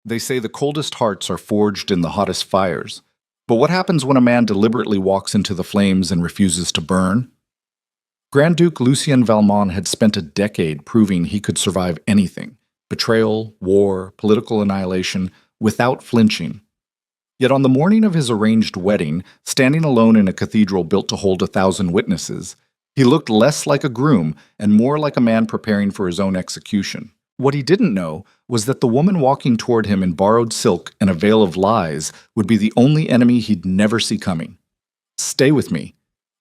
They say the coldest hearts are forged in the hottest fires. But what happens when a man deliberately walks into the flames and refuses to burn? Grand Duke Lucien Valmont had spent a decade proving he could survive anything: betrayal, war, political annihilation, without flinching. Yet on the morning of his arranged wedding, standing alone in a cathedral built to hold 1,000 witnesses, he looked less like a groom and more like a man preparing for his own execution. What he didn't know was that the woman walking toward him in borrowed silk and a veil of lies would be the only enemy he'd never see coming. Stay with me,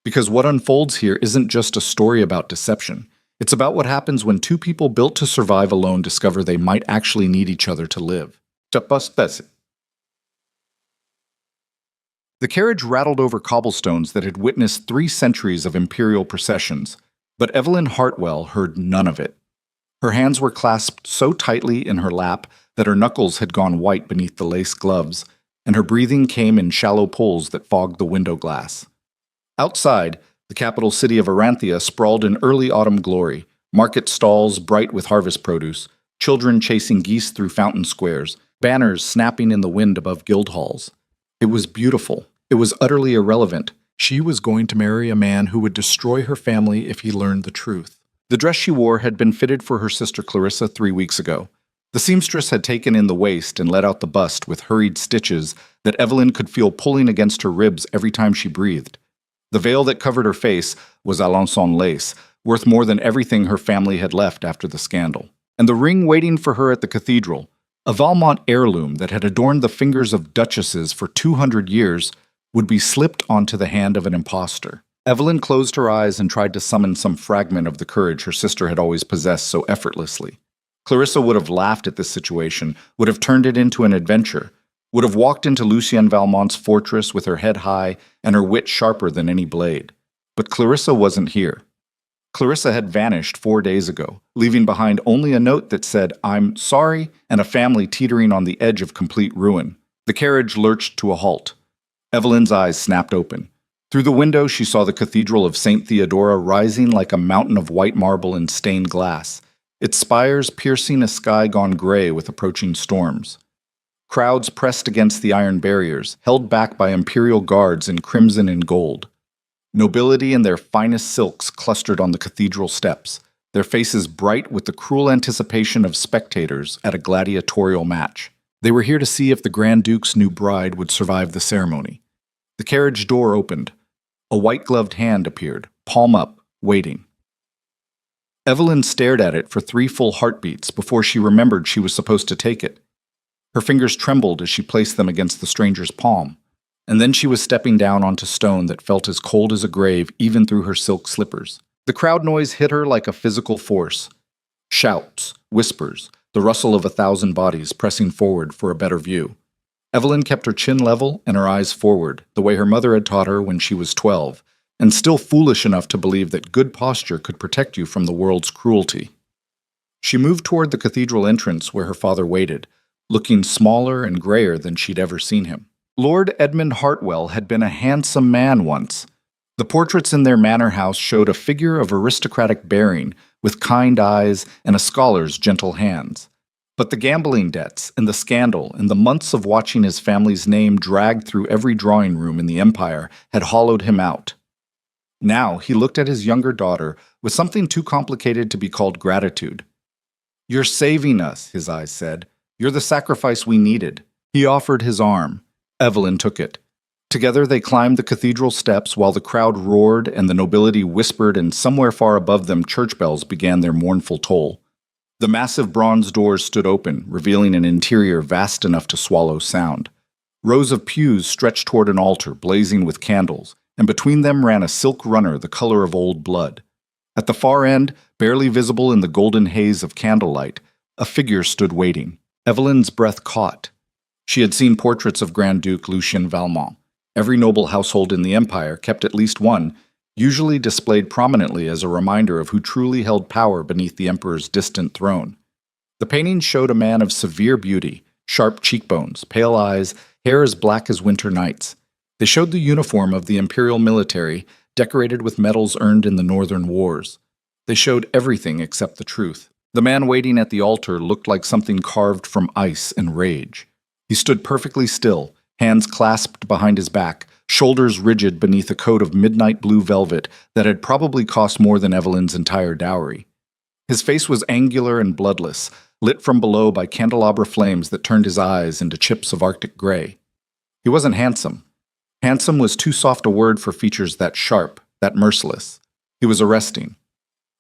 because what unfolds here isn't just a story about deception. It's about what happens when two people built to survive alone discover they might actually need each other to live. The carriage rattled over cobblestones that had witnessed 3 centuries of imperial processions, but Evelyn Hartwell heard none of it. Her hands were clasped so tightly in her lap that her knuckles had gone white beneath the lace gloves, and her breathing came in shallow pulls that fogged the window glass. Outside, the capital city of Aranthia sprawled in early autumn glory, market stalls bright with harvest produce, children chasing geese through fountain squares, banners snapping in the wind above guild halls. It was beautiful. It was utterly irrelevant. She was going to marry a man who would destroy her family if he learned the truth. The dress she wore had been fitted for her sister Clarissa 3 weeks ago. The seamstress had taken in the waist and let out the bust with hurried stitches that Evelyn could feel pulling against her ribs every time she breathed. The veil that covered her face was Alençon lace, worth more than everything her family had left after the scandal. And the ring waiting for her at the cathedral, a Valmont heirloom that had adorned the fingers of duchesses for 200 years, would be slipped onto the hand of an impostor. Evelyn closed her eyes and tried to summon some fragment of the courage her sister had always possessed so effortlessly. Clarissa would have laughed at this situation, would have turned it into an adventure, would have walked into Lucien Valmont's fortress with her head high and her wit sharper than any blade. But Clarissa wasn't here. Clarissa had vanished 4 days ago, leaving behind only a note that said, "I'm sorry," and a family teetering on the edge of complete ruin. The carriage lurched to a halt. Evelyn's eyes snapped open. Through the window, she saw the Cathedral of St. Theodora rising like a mountain of white marble and stained glass, its spires piercing a sky gone gray with approaching storms. Crowds pressed against the iron barriers, held back by imperial guards in crimson and gold. Nobility in their finest silks clustered on the cathedral steps, their faces bright with the cruel anticipation of spectators at a gladiatorial match. They were here to see if the Grand Duke's new bride would survive the ceremony. The carriage door opened. A white-gloved hand appeared, palm up, waiting. Evelyn stared at it for 3 full heartbeats before she remembered she was supposed to take it. Her fingers trembled as she placed them against the stranger's palm, and then she was stepping down onto stone that felt as cold as a grave even through her silk slippers. The crowd noise hit her like a physical force. Shouts, whispers, the rustle of 1,000 bodies pressing forward for a better view. Evelyn kept her chin level and her eyes forward, the way her mother had taught her when she was 12, and still foolish enough to believe that good posture could protect you from the world's cruelty. She moved toward the cathedral entrance where her father waited, looking smaller and grayer than she'd ever seen him. Lord Edmund Hartwell had been a handsome man once. The portraits in their manor house showed a figure of aristocratic bearing, with kind eyes and a scholar's gentle hands. But the gambling debts and the scandal and the months of watching his family's name dragged through every drawing room in the empire had hollowed him out. Now he looked at his younger daughter with something too complicated to be called gratitude. "You're saving us," his eyes said. "You're the sacrifice we needed." He offered his arm. Evelyn took it. Together they climbed the cathedral steps while the crowd roared and the nobility whispered, and somewhere far above them church bells began their mournful toll. The massive bronze doors stood open, revealing an interior vast enough to swallow sound. Rows of pews stretched toward an altar blazing with candles, and between them ran a silk runner the color of old blood. At the far end, barely visible in the golden haze of candlelight, a figure stood waiting. Evelyn's breath caught. She had seen portraits of Grand Duke Lucien Valmont. Every noble household in the empire kept at least one, usually displayed prominently as a reminder of who truly held power beneath the emperor's distant throne. The paintings showed a man of severe beauty, sharp cheekbones, pale eyes, hair as black as winter nights. They showed the uniform of the imperial military, decorated with medals earned in the northern wars. They showed everything except the truth. The man waiting at the altar looked like something carved from ice and rage. He stood perfectly still, hands clasped behind his back, shoulders rigid beneath a coat of midnight blue velvet that had probably cost more than Evelyn's entire dowry. His face was angular and bloodless, lit from below by candelabra flames that turned his eyes into chips of Arctic gray. He wasn't handsome. Handsome was too soft a word for features that sharp, that merciless. He was arresting.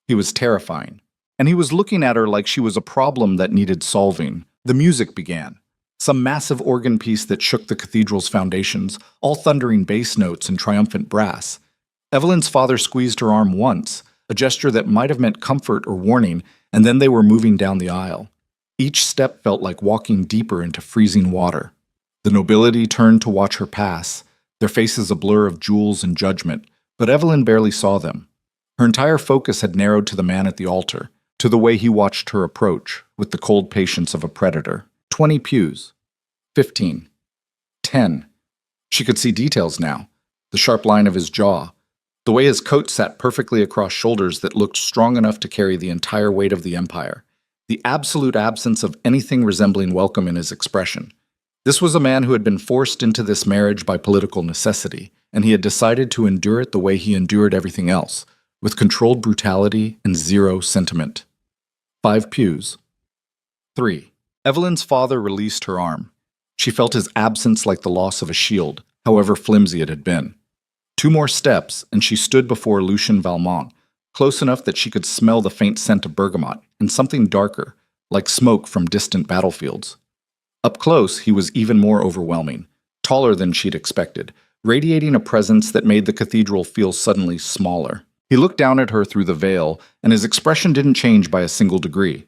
He was terrifying. And he was looking at her like she was a problem that needed solving. The music began. Some massive organ piece that shook the cathedral's foundations, all thundering bass notes and triumphant brass. Evelyn's father squeezed her arm once, a gesture that might have meant comfort or warning, and then they were moving down the aisle. Each step felt like walking deeper into freezing water. The nobility turned to watch her pass, their faces a blur of jewels and judgment, but Evelyn barely saw them. Her entire focus had narrowed to the man at the altar, to the way he watched her approach, with the cold patience of a predator. 20 pews. 15. 10. She could see details now. The sharp line of his jaw. The way his coat sat perfectly across shoulders that looked strong enough to carry the entire weight of the empire. The absolute absence of anything resembling welcome in his expression. This was a man who had been forced into this marriage by political necessity, and he had decided to endure it the way he endured everything else, with controlled brutality and zero sentiment. 5 pews. 3. Evelyn's father released her arm. She felt his absence like the loss of a shield, however flimsy it had been. 2 more steps, and she stood before Lucien Valmont, close enough that she could smell the faint scent of bergamot, and something darker, like smoke from distant battlefields. Up close, he was even more overwhelming, taller than she'd expected, radiating a presence that made the cathedral feel suddenly smaller. He looked down at her through the veil, and his expression didn't change by a single degree.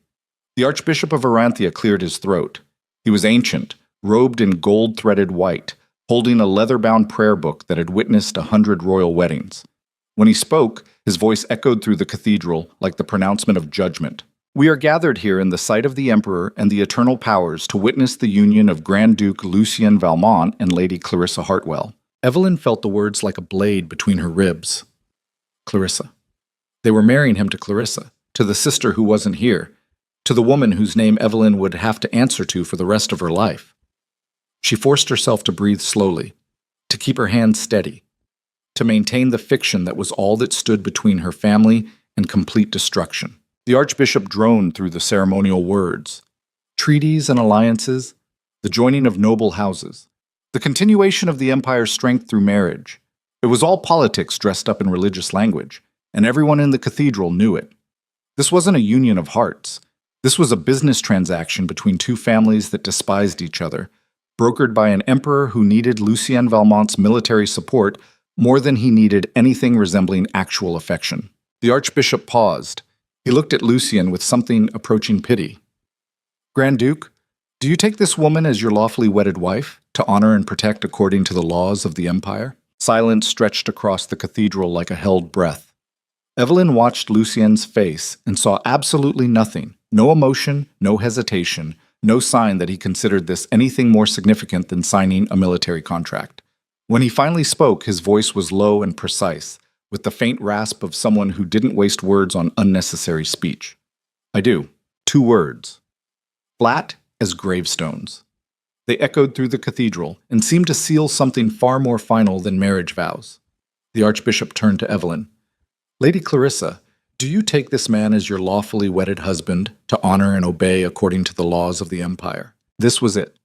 The Archbishop of Aranthia cleared his throat. He was ancient, robed in gold-threaded white, holding a leather-bound prayer book that had witnessed 100 royal weddings. When he spoke, his voice echoed through the cathedral like the pronouncement of judgment. "We are gathered here in the sight of the Emperor and the eternal powers to witness the union of Grand Duke Lucien Valmont and Lady Clarissa Hartwell." Evelyn felt the words like a blade between her ribs. Clarissa. They were marrying him to Clarissa, to the sister who wasn't here, to the woman whose name Evelyn would have to answer to for the rest of her life. She forced herself to breathe slowly, to keep her hands steady, to maintain the fiction that was all that stood between her family and complete destruction. The Archbishop droned through the ceremonial words. Treaties and alliances, the joining of noble houses, the continuation of the empire's strength through marriage. It was all politics dressed up in religious language, and everyone in the cathedral knew it. This wasn't a union of hearts. This was a business transaction between 2 families that despised each other, brokered by an emperor who needed Lucien Valmont's military support more than he needed anything resembling actual affection. The Archbishop paused. He looked at Lucien with something approaching pity. "Grand Duke, do you take this woman as your lawfully wedded wife, to honor and protect according to the laws of the empire?" Silence stretched across the cathedral like a held breath. Evelyn watched Lucien's face and saw absolutely nothing, no emotion, no hesitation, no sign that he considered this anything more significant than signing a military contract. When he finally spoke, his voice was low and precise, with the faint rasp of someone who didn't waste words on unnecessary speech. "I do. 2 words. Flat as gravestones." They echoed through the cathedral and seemed to seal something far more final than marriage vows. The Archbishop turned to Evelyn. "Lady Clarissa, do you take this man as your lawfully wedded husband, to honor and obey according to the laws of the empire?" This was it.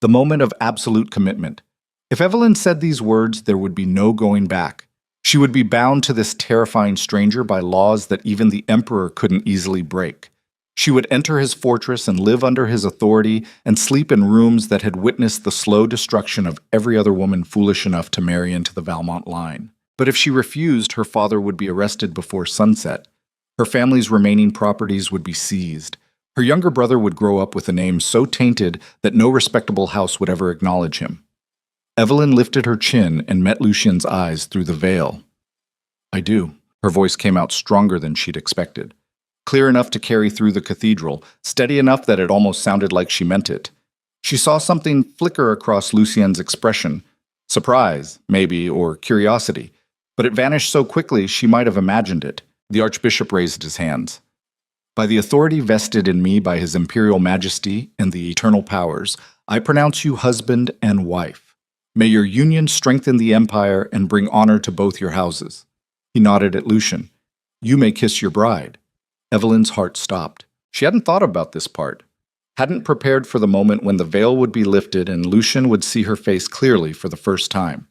The moment of absolute commitment. If Evelyn said these words, there would be no going back. She would be bound to this terrifying stranger by laws that even the emperor couldn't easily break. She would enter his fortress and live under his authority and sleep in rooms that had witnessed the slow destruction of every other woman foolish enough to marry into the Valmont line. But if she refused, her father would be arrested before sunset. Her family's remaining properties would be seized. Her younger brother would grow up with a name so tainted that no respectable house would ever acknowledge him. Evelyn lifted her chin and met Lucien's eyes through the veil. "I do." Her voice came out stronger than she'd expected. Clear enough to carry through the cathedral, steady enough that it almost sounded like she meant it. She saw something flicker across Lucien's expression. Surprise, maybe, or curiosity. But it vanished so quickly she might have imagined it. The Archbishop raised his hands. By the authority vested in me by His Imperial Majesty and the eternal powers, I pronounce you husband and wife. May your union strengthen the empire and bring honor to both your houses." He nodded at Lucian. "You may kiss your bride." Evelyn's heart stopped. She hadn't thought about this part. Hadn't prepared for the moment when the veil would be lifted and Lucian would see her face clearly for the first time.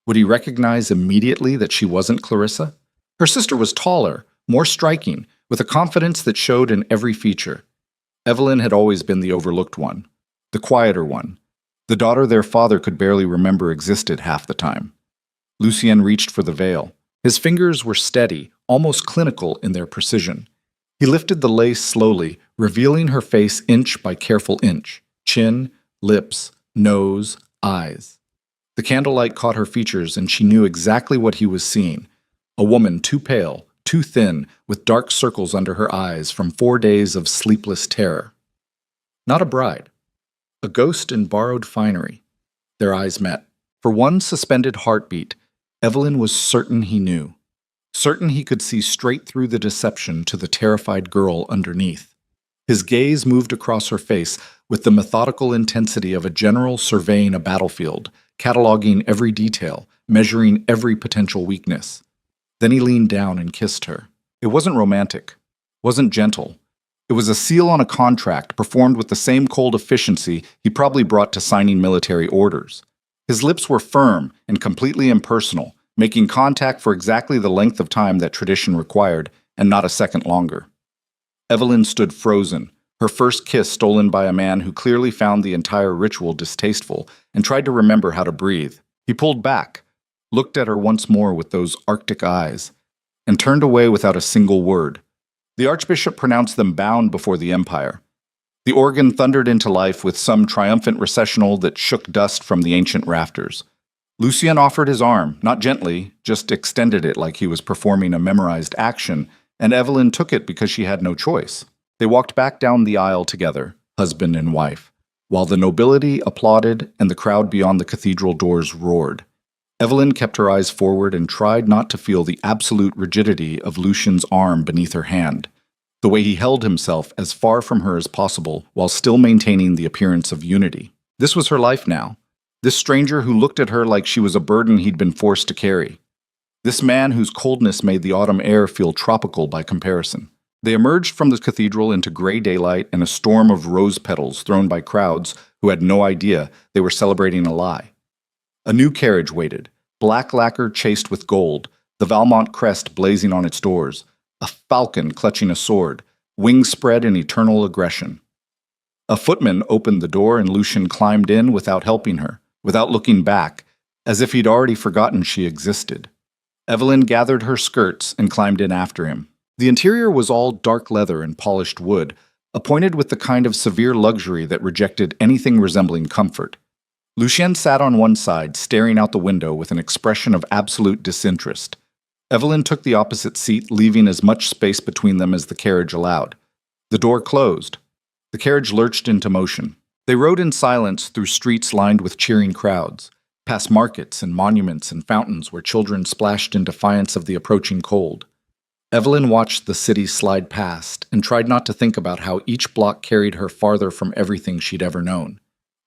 Would he recognize immediately that she wasn't Clarissa? Her sister was taller, more striking, with a confidence that showed in every feature. Evelyn had always been the overlooked one, the quieter one, the daughter their father could barely remember existed half the time. Lucien reached for the veil. His fingers were steady, almost clinical in their precision. He lifted the lace slowly, revealing her face inch by careful inch, chin, lips, nose, eyes. The candlelight caught her features and she knew exactly what he was seeing. A woman too pale, too thin, with dark circles under her eyes from 4 days of sleepless terror. Not a bride. A ghost in borrowed finery. Their eyes met. For one suspended heartbeat, Evelyn was certain he knew. Certain he could see straight through the deception to the terrified girl underneath. His gaze moved across her face with the methodical intensity of a general surveying a battlefield, cataloging every detail, measuring every potential weakness. Then he leaned down and kissed her. It wasn't romantic, wasn't gentle. It was a seal on a contract performed with the same cold efficiency he probably brought to signing military orders. His lips were firm and completely impersonal, making contact for exactly the length of time that tradition required, and not a second longer. Evelyn stood frozen, her first kiss stolen by a man who clearly found the entire ritual distasteful and tried to remember how to breathe. He pulled back, looked at her once more with those Arctic eyes, and turned away without a single word. The Archbishop pronounced them bound before the Empire. The organ thundered into life with some triumphant recessional that shook dust from the ancient rafters. Lucien offered his arm, not gently, just extended it like he was performing a memorized action, and Evelyn took it because she had no choice. They walked back down the aisle together, husband and wife, while the nobility applauded and the crowd beyond the cathedral doors roared. Evelyn kept her eyes forward and tried not to feel the absolute rigidity of Lucian's arm beneath her hand, the way he held himself as far from her as possible while still maintaining the appearance of unity. This was her life now. This stranger who looked at her like she was a burden he'd been forced to carry. This man whose coldness made the autumn air feel tropical by comparison. They emerged from the cathedral into gray daylight and a storm of rose petals thrown by crowds who had no idea they were celebrating a lie. A new carriage waited, black lacquer chased with gold, the Valmont crest blazing on its doors, a falcon clutching a sword, wings spread in eternal aggression. A footman opened the door and Lucian climbed in without helping her, without looking back, as if he'd already forgotten she existed. Evelyn gathered her skirts and climbed in after him. The interior was all dark leather and polished wood, appointed with the kind of severe luxury that rejected anything resembling comfort. Lucien sat on one side, staring out the window with an expression of absolute disinterest. Evelyn took the opposite seat, leaving as much space between them as the carriage allowed. The door closed. The carriage lurched into motion. They rode in silence through streets lined with cheering crowds, past markets and monuments and fountains where children splashed in defiance of the approaching cold. Evelyn watched the city slide past and tried not to think about how each block carried her farther from everything she'd ever known.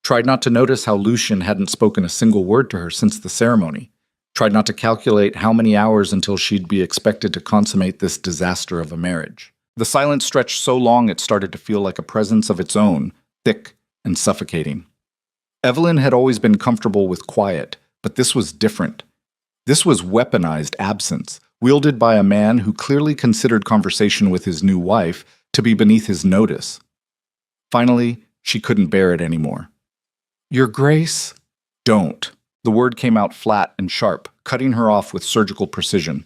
Tried not to notice how Lucien hadn't spoken a single word to her since the ceremony. Tried not to calculate how many hours until she'd be expected to consummate this disaster of a marriage. The silence stretched so long it started to feel like a presence of its own, thick and suffocating. Evelyn had always been comfortable with quiet, but this was different. This was weaponized absence, wielded by a man who clearly considered conversation with his new wife to be beneath his notice. Finally, she couldn't bear it anymore. "Your Grace?" "Don't." The word came out flat and sharp, cutting her off with surgical precision.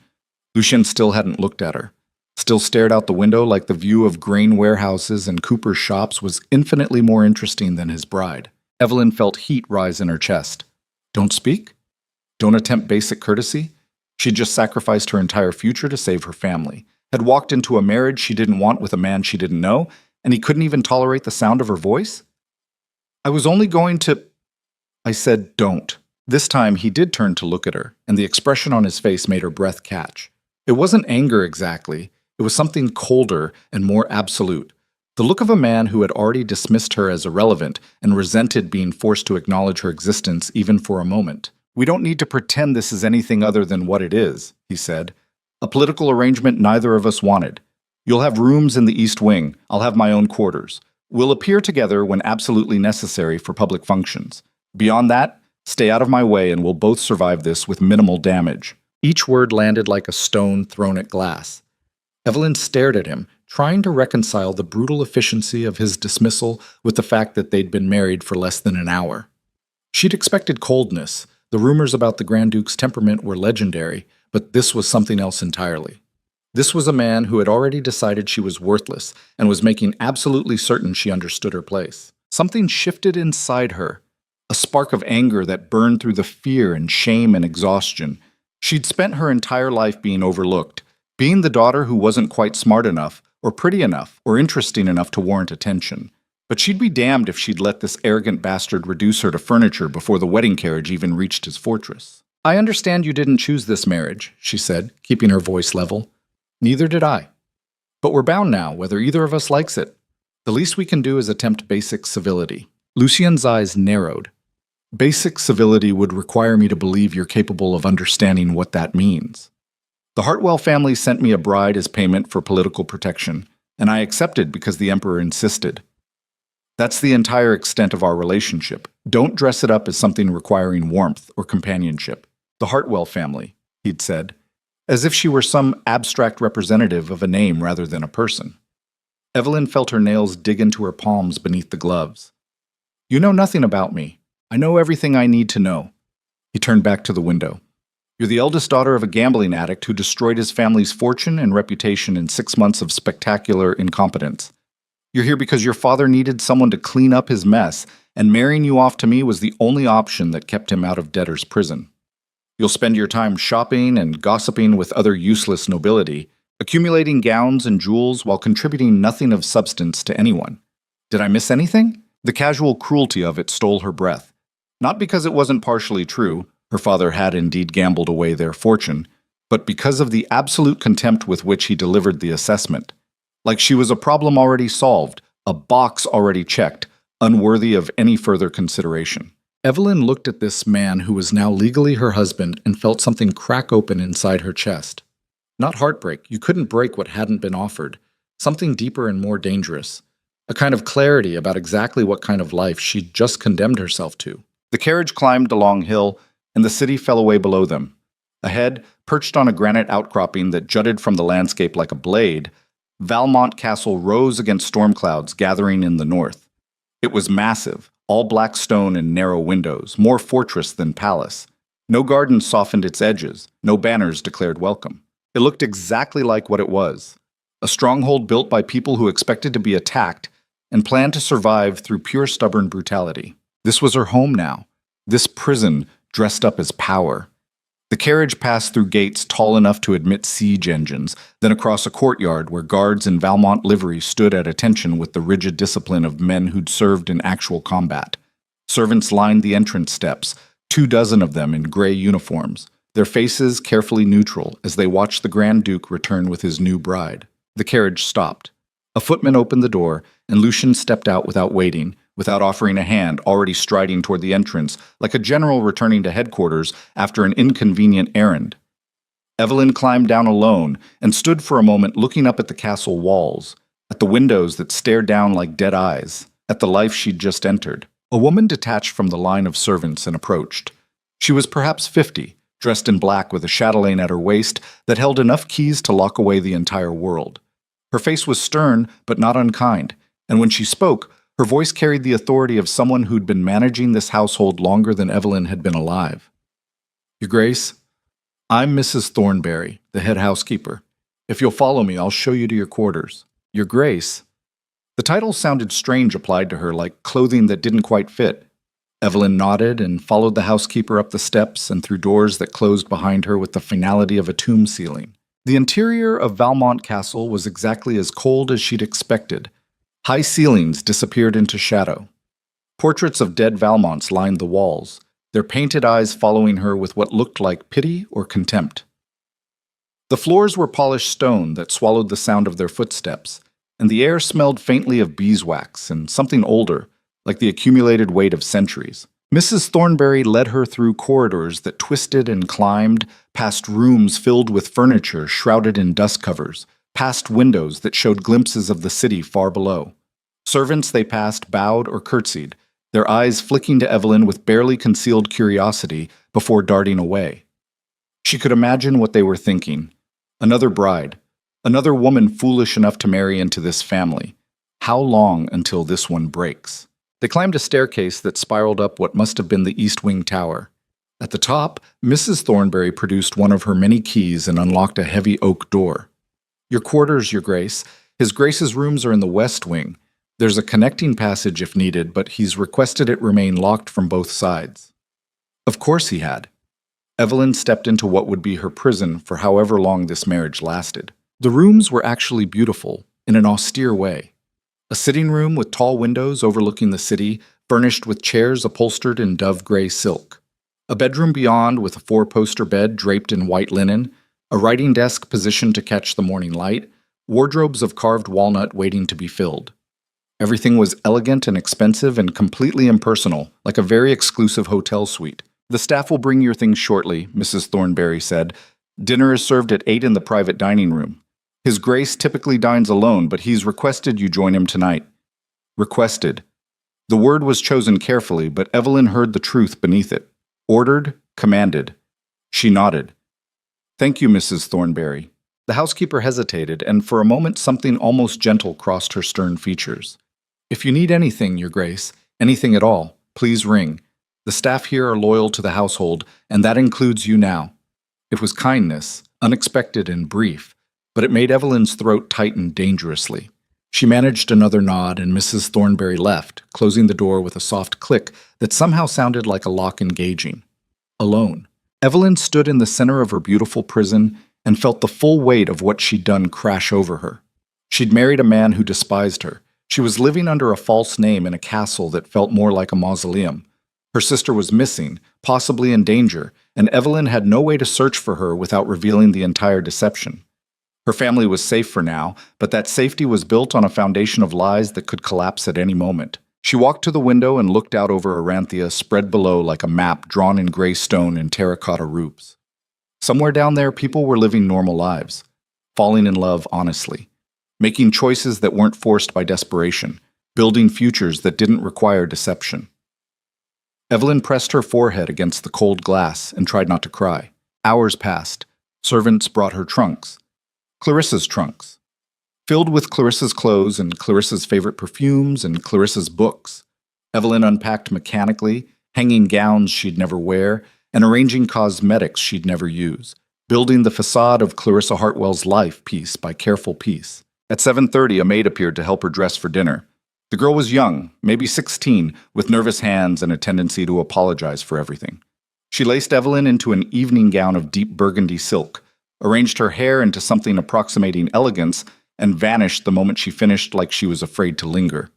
Lucien still hadn't looked at her. Still stared out the window like the view of grain warehouses and cooper's shops was infinitely more interesting than his bride. Evelyn felt heat rise in her chest. Don't speak? Don't attempt basic courtesy? She'd just sacrificed her entire future to save her family, had walked into a marriage she didn't want with a man she didn't know, and he couldn't even tolerate the sound of her voice? "I was only going to—" I said, "Don't." This time he did turn to look at her, and the expression on his face made her breath catch. It wasn't anger exactly. It was something colder and more absolute. The look of a man who had already dismissed her as irrelevant and resented being forced to acknowledge her existence even for a moment. "We don't need to pretend this is anything other than what it is," he said. "A political arrangement neither of us wanted. You'll have rooms in the East Wing. I'll have my own quarters. We'll appear together when absolutely necessary for public functions. Beyond that, stay out of my way and we'll both survive this with minimal damage." Each word landed like a stone thrown at glass. Evelyn stared at him, trying to reconcile the brutal efficiency of his dismissal with the fact that they'd been married for less than an hour. She'd expected coldness. The rumors about the Grand Duke's temperament were legendary, but this was something else entirely. This was a man who had already decided she was worthless and was making absolutely certain she understood her place. Something shifted inside her, a spark of anger that burned through the fear and shame and exhaustion. She'd spent her entire life being overlooked, being the daughter who wasn't quite smart enough, or pretty enough, or interesting enough to warrant attention. But she'd be damned if she'd let this arrogant bastard reduce her to furniture before the wedding carriage even reached his fortress. "I understand you didn't choose this marriage," she said, keeping her voice level. "Neither did I. But we're bound now, whether either of us likes it. The least we can do is attempt basic civility." Lucien's eyes narrowed. "Basic civility would require me to believe you're capable of understanding what that means. The Hartwell family sent me a bride as payment for political protection, and I accepted because the Emperor insisted. That's the entire extent of our relationship. Don't dress it up as something requiring warmth or companionship. The Hartwell family," he'd said, as if she were some abstract representative of a name rather than a person. Evelyn felt her nails dig into her palms beneath the gloves. "You know nothing about me. I know everything I need to know." He turned back to the window. "You're the eldest daughter of a gambling addict who destroyed his family's fortune and reputation in 6 months of spectacular incompetence. You're here because your father needed someone to clean up his mess, and marrying you off to me was the only option that kept him out of debtor's prison. You'll spend your time shopping and gossiping with other useless nobility, accumulating gowns and jewels while contributing nothing of substance to anyone. Did I miss anything?" The casual cruelty of it stole her breath. Not because it wasn't partially true, her father had indeed gambled away their fortune, but because of the absolute contempt with which he delivered the assessment. Like she was a problem already solved, a box already checked, unworthy of any further consideration. Evelyn looked at this man who was now legally her husband and felt something crack open inside her chest. Not heartbreak, you couldn't break what hadn't been offered. Something deeper and more dangerous. A kind of clarity about exactly what kind of life she'd just condemned herself to. The carriage climbed a long hill, and the city fell away below them. Ahead, perched on a granite outcropping that jutted from the landscape like a blade, Valmont Castle rose against storm clouds gathering in the north. It was massive, all black stone and narrow windows, more fortress than palace. No gardens softened its edges, no banners declared welcome. It looked exactly like what it was. A stronghold built by people who expected to be attacked and planned to survive through pure stubborn brutality. This was her home now. This prison dressed up as power. The carriage passed through gates tall enough to admit siege engines, then across a courtyard where guards in Valmont livery stood at attention with the rigid discipline of men who'd served in actual combat. Servants lined the entrance steps, 24 of them in gray uniforms, their faces carefully neutral as they watched the Grand Duke return with his new bride. The carriage stopped. A footman opened the door, and Lucien stepped out without waiting, without offering a hand, already striding toward the entrance, like a general returning to headquarters after an inconvenient errand. Evelyn climbed down alone and stood for a moment looking up at the castle walls, at the windows that stared down like dead eyes, at the life she'd just entered. A woman detached from the line of servants and approached. She was perhaps 50, dressed in black with a chatelaine at her waist that held enough keys to lock away the entire world. Her face was stern but not unkind, and when she spoke, her voice carried the authority of someone who'd been managing this household longer than Evelyn had been alive. "Your Grace, I'm Mrs. Thornberry, the head housekeeper. If you'll follow me, I'll show you to your quarters." "Your Grace?" The title sounded strange applied to her, like clothing that didn't quite fit. Evelyn nodded and followed the housekeeper up the steps and through doors that closed behind her with the finality of a tomb ceiling. The interior of Valmont Castle was exactly as cold as she'd expected. High ceilings disappeared into shadow. Portraits of dead Valmonts lined the walls, their painted eyes following her with what looked like pity or contempt. The floors were polished stone that swallowed the sound of their footsteps, and the air smelled faintly of beeswax and something older, like the accumulated weight of centuries. Mrs. Thornberry led her through corridors that twisted and climbed, past rooms filled with furniture shrouded in dust covers, past windows that showed glimpses of the city far below. Servants they passed bowed or curtsied, their eyes flicking to Evelyn with barely concealed curiosity before darting away. She could imagine what they were thinking. Another bride, another woman foolish enough to marry into this family. How long until this one breaks? They climbed a staircase that spiraled up what must have been the East Wing Tower. At the top, Mrs. Thornberry produced one of her many keys and unlocked a heavy oak door. "Your quarters, Your Grace. His Grace's rooms are in the West Wing. There's a connecting passage if needed, but he's requested it remain locked from both sides." Of course he had. Evelyn stepped into what would be her prison for however long this marriage lasted. The rooms were actually beautiful, in an austere way. A sitting room with tall windows overlooking the city, furnished with chairs upholstered in dove gray silk. A bedroom beyond with a four-poster bed draped in white linen, a writing desk positioned to catch the morning light, wardrobes of carved walnut waiting to be filled. Everything was elegant and expensive and completely impersonal, like a very exclusive hotel suite. "The staff will bring your things shortly," Mrs. Thornberry said. "Dinner is served at 8 in the private dining room. His Grace typically dines alone, but he's requested you join him tonight." Requested. The word was chosen carefully, but Evelyn heard the truth beneath it. Ordered, commanded. She nodded. "Thank you, Mrs. Thornberry." The housekeeper hesitated, and for a moment something almost gentle crossed her stern features. "If you need anything, Your Grace, anything at all, please ring. The staff here are loyal to the household, and that includes you now." It was kindness, unexpected and brief, but it made Evelyn's throat tighten dangerously. She managed another nod, and Mrs. Thornberry left, closing the door with a soft click that somehow sounded like a lock engaging. Alone. Evelyn stood in the center of her beautiful prison and felt the full weight of what she'd done crash over her. She'd married a man who despised her. She was living under a false name in a castle that felt more like a mausoleum. Her sister was missing, possibly in danger, and Evelyn had no way to search for her without revealing the entire deception. Her family was safe for now, but that safety was built on a foundation of lies that could collapse at any moment. She walked to the window and looked out over Aranthia spread below like a map drawn in gray stone and terracotta roofs. Somewhere down there, people were living normal lives, falling in love honestly, making choices that weren't forced by desperation, building futures that didn't require deception. Evelyn pressed her forehead against the cold glass and tried not to cry. Hours passed. Servants brought her trunks. Clarissa's trunks. Filled with Clarissa's clothes and Clarissa's favorite perfumes and Clarissa's books. Evelyn unpacked mechanically, hanging gowns she'd never wear, and arranging cosmetics she'd never use, building the facade of Clarissa Hartwell's life piece by careful piece. At 7:30, a maid appeared to help her dress for dinner. The girl was young, maybe 16, with nervous hands and a tendency to apologize for everything. She laced Evelyn into an evening gown of deep burgundy silk, arranged her hair into something approximating elegance, and vanished the moment she finished like she was afraid to linger.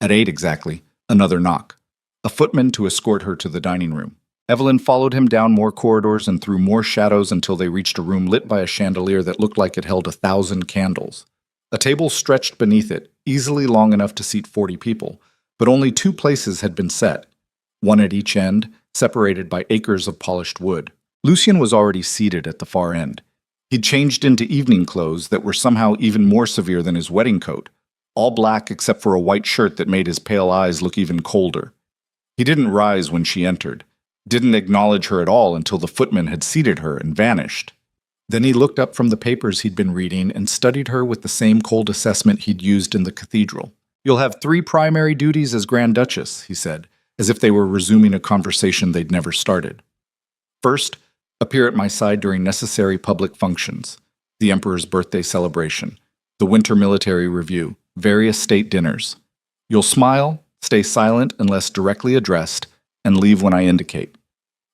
At 8 exactly, another knock. A footman to escort her to the dining room. Evelyn followed him down more corridors and through more shadows until they reached a room lit by a chandelier that looked like it held 1,000 candles. A table stretched beneath it, easily long enough to seat 40 people, but only 2 places had been set, one at each end, separated by acres of polished wood. Lucien was already seated at the far end. He'd changed into evening clothes that were somehow even more severe than his wedding coat, all black except for a white shirt that made his pale eyes look even colder. He didn't rise when she entered, didn't acknowledge her at all until the footman had seated her and vanished. Then he looked up from the papers he'd been reading and studied her with the same cold assessment he'd used in the cathedral. "You'll have 3 primary duties as Grand Duchess," he said, as if they were resuming a conversation they'd never started. "First, appear at my side during necessary public functions, the Emperor's birthday celebration, the winter military review, various state dinners. You'll smile, stay silent unless directly addressed, and leave when I indicate."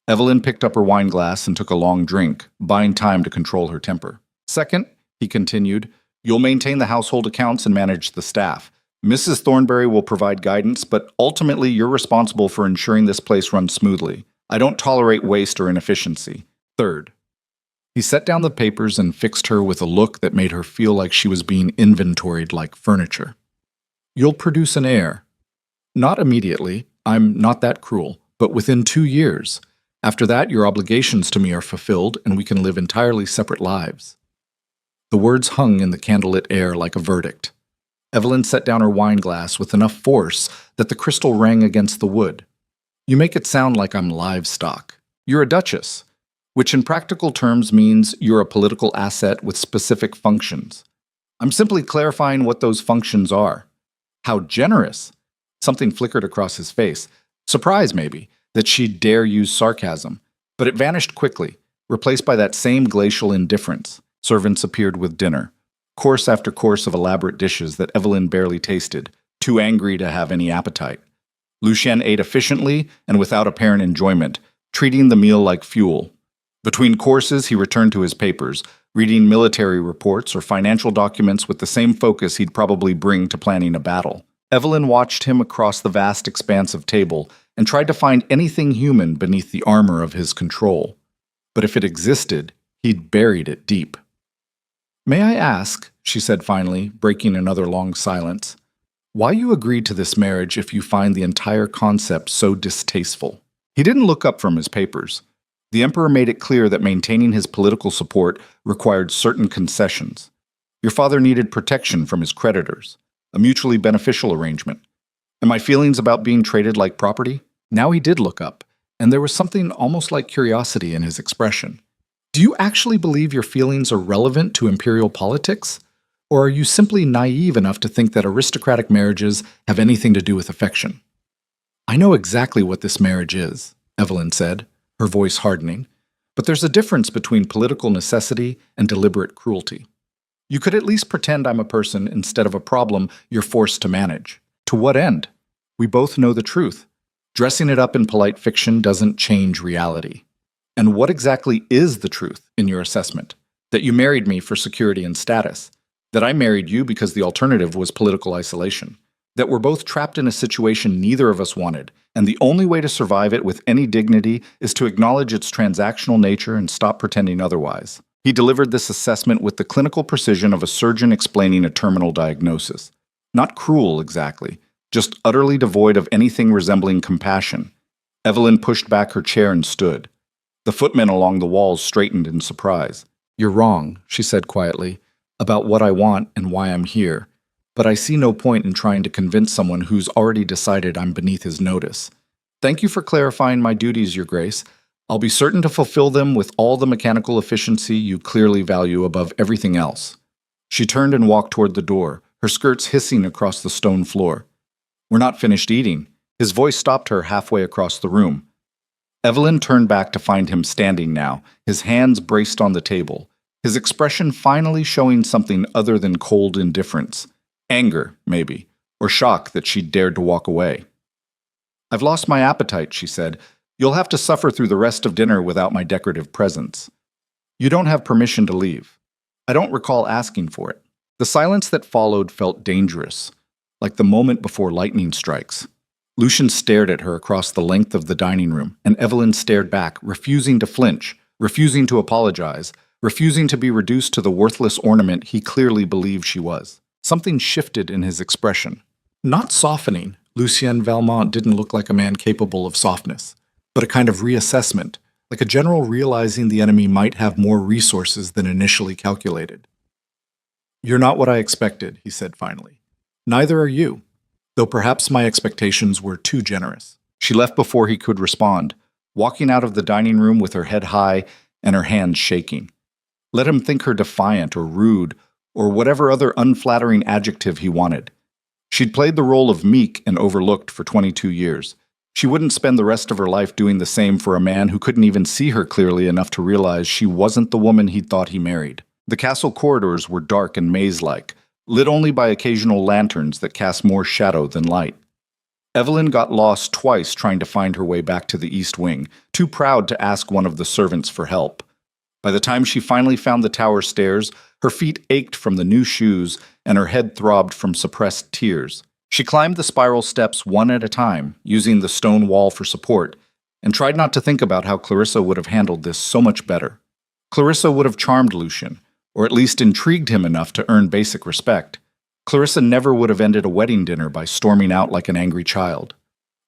Evelyn picked up her wine glass and took a long drink, buying time to control her temper. "Second," he continued, "you'll maintain the household accounts and manage the staff. Mrs. Thornberry will provide guidance, but ultimately you're responsible for ensuring this place runs smoothly. I don't tolerate waste or inefficiency. Third." He set down the papers and fixed her with a look that made her feel like she was being inventoried like furniture. You'll produce an heir. Not immediately. I'm not that cruel. But within 2 years. After that, your obligations to me are fulfilled, and we can live entirely separate lives. The words hung in the candlelit air like a verdict. Evelyn set down her wine glass with enough force that the crystal rang against the wood. You make it sound like I'm livestock. You're a duchess, which in practical terms means you're a political asset with specific functions. I'm simply clarifying what those functions are. How generous! Something flickered across his face. Surprise, maybe, that she'd dare use sarcasm. But it vanished quickly, replaced by that same glacial indifference. Servants appeared with dinner. Course after course of elaborate dishes that Evelyn barely tasted, too angry to have any appetite. Lucien ate efficiently and without apparent enjoyment, treating the meal like fuel. Between courses, he returned to his papers, reading military reports or financial documents with the same focus he'd probably bring to planning a battle. Evelyn watched him across the vast expanse of table and tried to find anything human beneath the armor of his control. But if it existed, he'd buried it deep. "May I ask," she said finally, breaking another long silence, "why you agreed to this marriage if you find the entire concept so distasteful?" He didn't look up from his papers. The emperor made it clear that maintaining his political support required certain concessions. Your father needed protection from his creditors, a mutually beneficial arrangement. And my feelings about being traded like property? Now he did look up, and there was something almost like curiosity in his expression. Do you actually believe your feelings are relevant to imperial politics? Or are you simply naive enough to think that aristocratic marriages have anything to do with affection? I know exactly what this marriage is, Evelyn said, her voice hardening. But there's a difference between political necessity and deliberate cruelty. You could at least pretend I'm a person instead of a problem you're forced to manage. To what end? We both know the truth. Dressing it up in polite fiction doesn't change reality. And what exactly is the truth in your assessment? That you married me for security and status. That I married you because the alternative was political isolation. That we're both trapped in a situation neither of us wanted, and the only way to survive it with any dignity is to acknowledge its transactional nature and stop pretending otherwise. He delivered this assessment with the clinical precision of a surgeon explaining a terminal diagnosis. Not cruel, exactly, just utterly devoid of anything resembling compassion. Evelyn pushed back her chair and stood. The footmen along the walls straightened in surprise. "You're wrong," she said quietly, "about what I want and why I'm here. But I see no point in trying to convince someone who's already decided I'm beneath his notice. Thank you for clarifying my duties, Your Grace. I'll be certain to fulfill them with all the mechanical efficiency you clearly value above everything else." She turned and walked toward the door, her skirts hissing across the stone floor. "We're not finished eating." His voice stopped her halfway across the room. Evelyn turned back to find him standing now, his hands braced on the table, his expression finally showing something other than cold indifference. Anger, maybe, or shock that she'd dared to walk away. "I've lost my appetite," she said. "You'll have to suffer through the rest of dinner without my decorative presence. You don't have permission to leave. I don't recall asking for it." The silence that followed felt dangerous, like the moment before lightning strikes. Lucien stared at her across the length of the dining room, and Evelyn stared back, refusing to flinch, refusing to apologize, refusing to be reduced to the worthless ornament he clearly believed she was. Something shifted in his expression. Not softening. Lucien Valmont didn't look like a man capable of softness, but a kind of reassessment, like a general realizing the enemy might have more resources than initially calculated. "You're not what I expected," he said finally. "Neither are you. Though perhaps my expectations were too generous." She left before he could respond, walking out of the dining room with her head high and her hands shaking. Let him think her defiant or rude, or whatever other unflattering adjective he wanted. She'd played the role of meek and overlooked for 22 years. She wouldn't spend the rest of her life doing the same for a man who couldn't even see her clearly enough to realize she wasn't the woman he'd thought he married. The castle corridors were dark and maze-like, lit only by occasional lanterns that cast more shadow than light. Evelyn got lost twice trying to find her way back to the East Wing, too proud to ask one of the servants for help. By the time she finally found the tower stairs, her feet ached from the new shoes and her head throbbed from suppressed tears. She climbed the spiral steps one at a time, using the stone wall for support, and tried not to think about how Clarissa would have handled this so much better. Clarissa would have charmed Lucian, or at least intrigued him enough to earn basic respect. Clarissa never would have ended a wedding dinner by storming out like an angry child.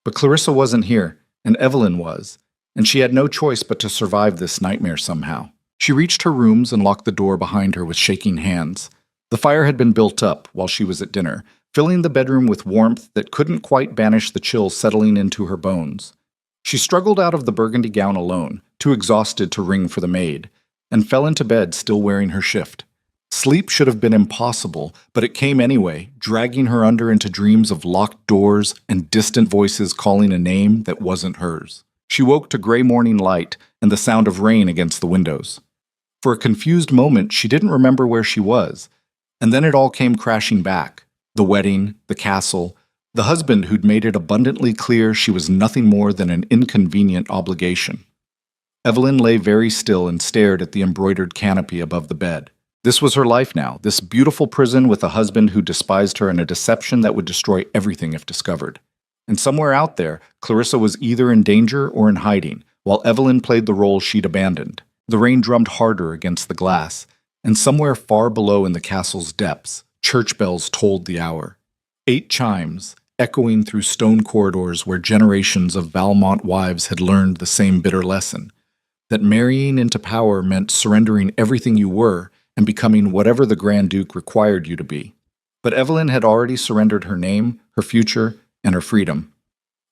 But Clarissa wasn't here, and Evelyn was, and she had no choice but to survive this nightmare somehow. She reached her rooms and locked the door behind her with shaking hands. The fire had been built up while she was at dinner, filling the bedroom with warmth that couldn't quite banish the chill settling into her bones. She struggled out of the burgundy gown alone, too exhausted to ring for the maid, and fell into bed still wearing her shift. Sleep should have been impossible, but it came anyway, dragging her under into dreams of locked doors and distant voices calling a name that wasn't hers. She woke to gray morning light and the sound of rain against the windows. For a confused moment, she didn't remember where she was, and then it all came crashing back. The wedding, the castle, the husband who'd made it abundantly clear she was nothing more than an inconvenient obligation. Evelyn lay very still and stared at the embroidered canopy above the bed. This was her life now, this beautiful prison with a husband who despised her and a deception that would destroy everything if discovered. And somewhere out there, Clarissa was either in danger or in hiding, while Evelyn played the role she'd abandoned. The rain drummed harder against the glass, and somewhere far below in the castle's depths, church bells tolled the hour. 8 chimes, echoing through stone corridors where generations of Valmont wives had learned the same bitter lesson, that marrying into power meant surrendering everything you were and becoming whatever the Grand Duke required you to be. But Evelyn had already surrendered her name, her future, and her freedom.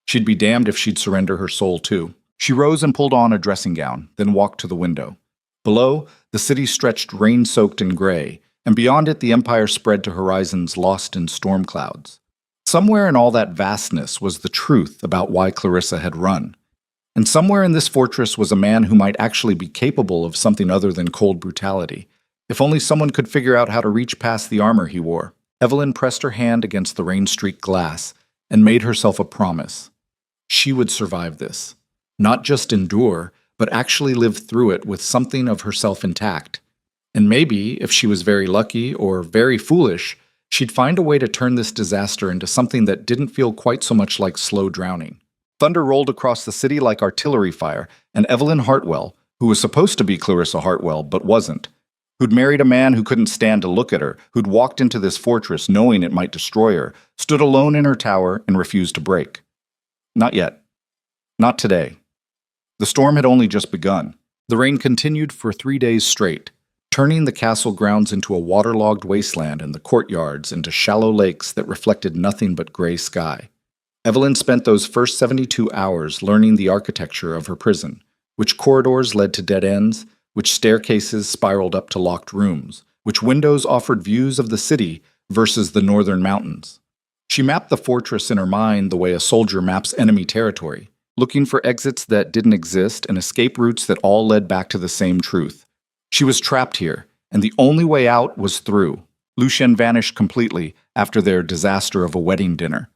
She'd be damned if she'd surrender her soul too. She rose and pulled on a dressing gown, then walked to the window. Below, the city stretched rain-soaked and gray, and beyond it the empire spread to horizons lost in storm clouds. Somewhere in all that vastness was the truth about why Clarissa had run. And somewhere in this fortress was a man who might actually be capable of something other than cold brutality. If only someone could figure out how to reach past the armor he wore. Evelyn pressed her hand against the rain-streaked glass and made herself a promise. She would survive this. Not just endure, but actually live through it with something of herself intact. And maybe, if she was very lucky or very foolish, she'd find a way to turn this disaster into something that didn't feel quite so much like slow drowning. Thunder rolled across the city like artillery fire, and Evelyn Hartwell, who was supposed to be Clarissa Hartwell but wasn't, who'd married a man who couldn't stand to look at her, who'd walked into this fortress knowing it might destroy her, stood alone in her tower and refused to break. Not yet. Not today. The storm had only just begun. The rain continued for 3 days straight, turning the castle grounds into a waterlogged wasteland and the courtyards into shallow lakes that reflected nothing but gray sky. Evelyn spent those first 72 hours learning the architecture of her prison, which corridors led to dead ends, which staircases spiraled up to locked rooms, which windows offered views of the city versus the northern mountains. She mapped the fortress in her mind the way a soldier maps enemy territory, looking for exits that didn't exist and escape routes that all led back to the same truth. She was trapped here, and the only way out was through. Lucien vanished completely after their disaster of a wedding dinner.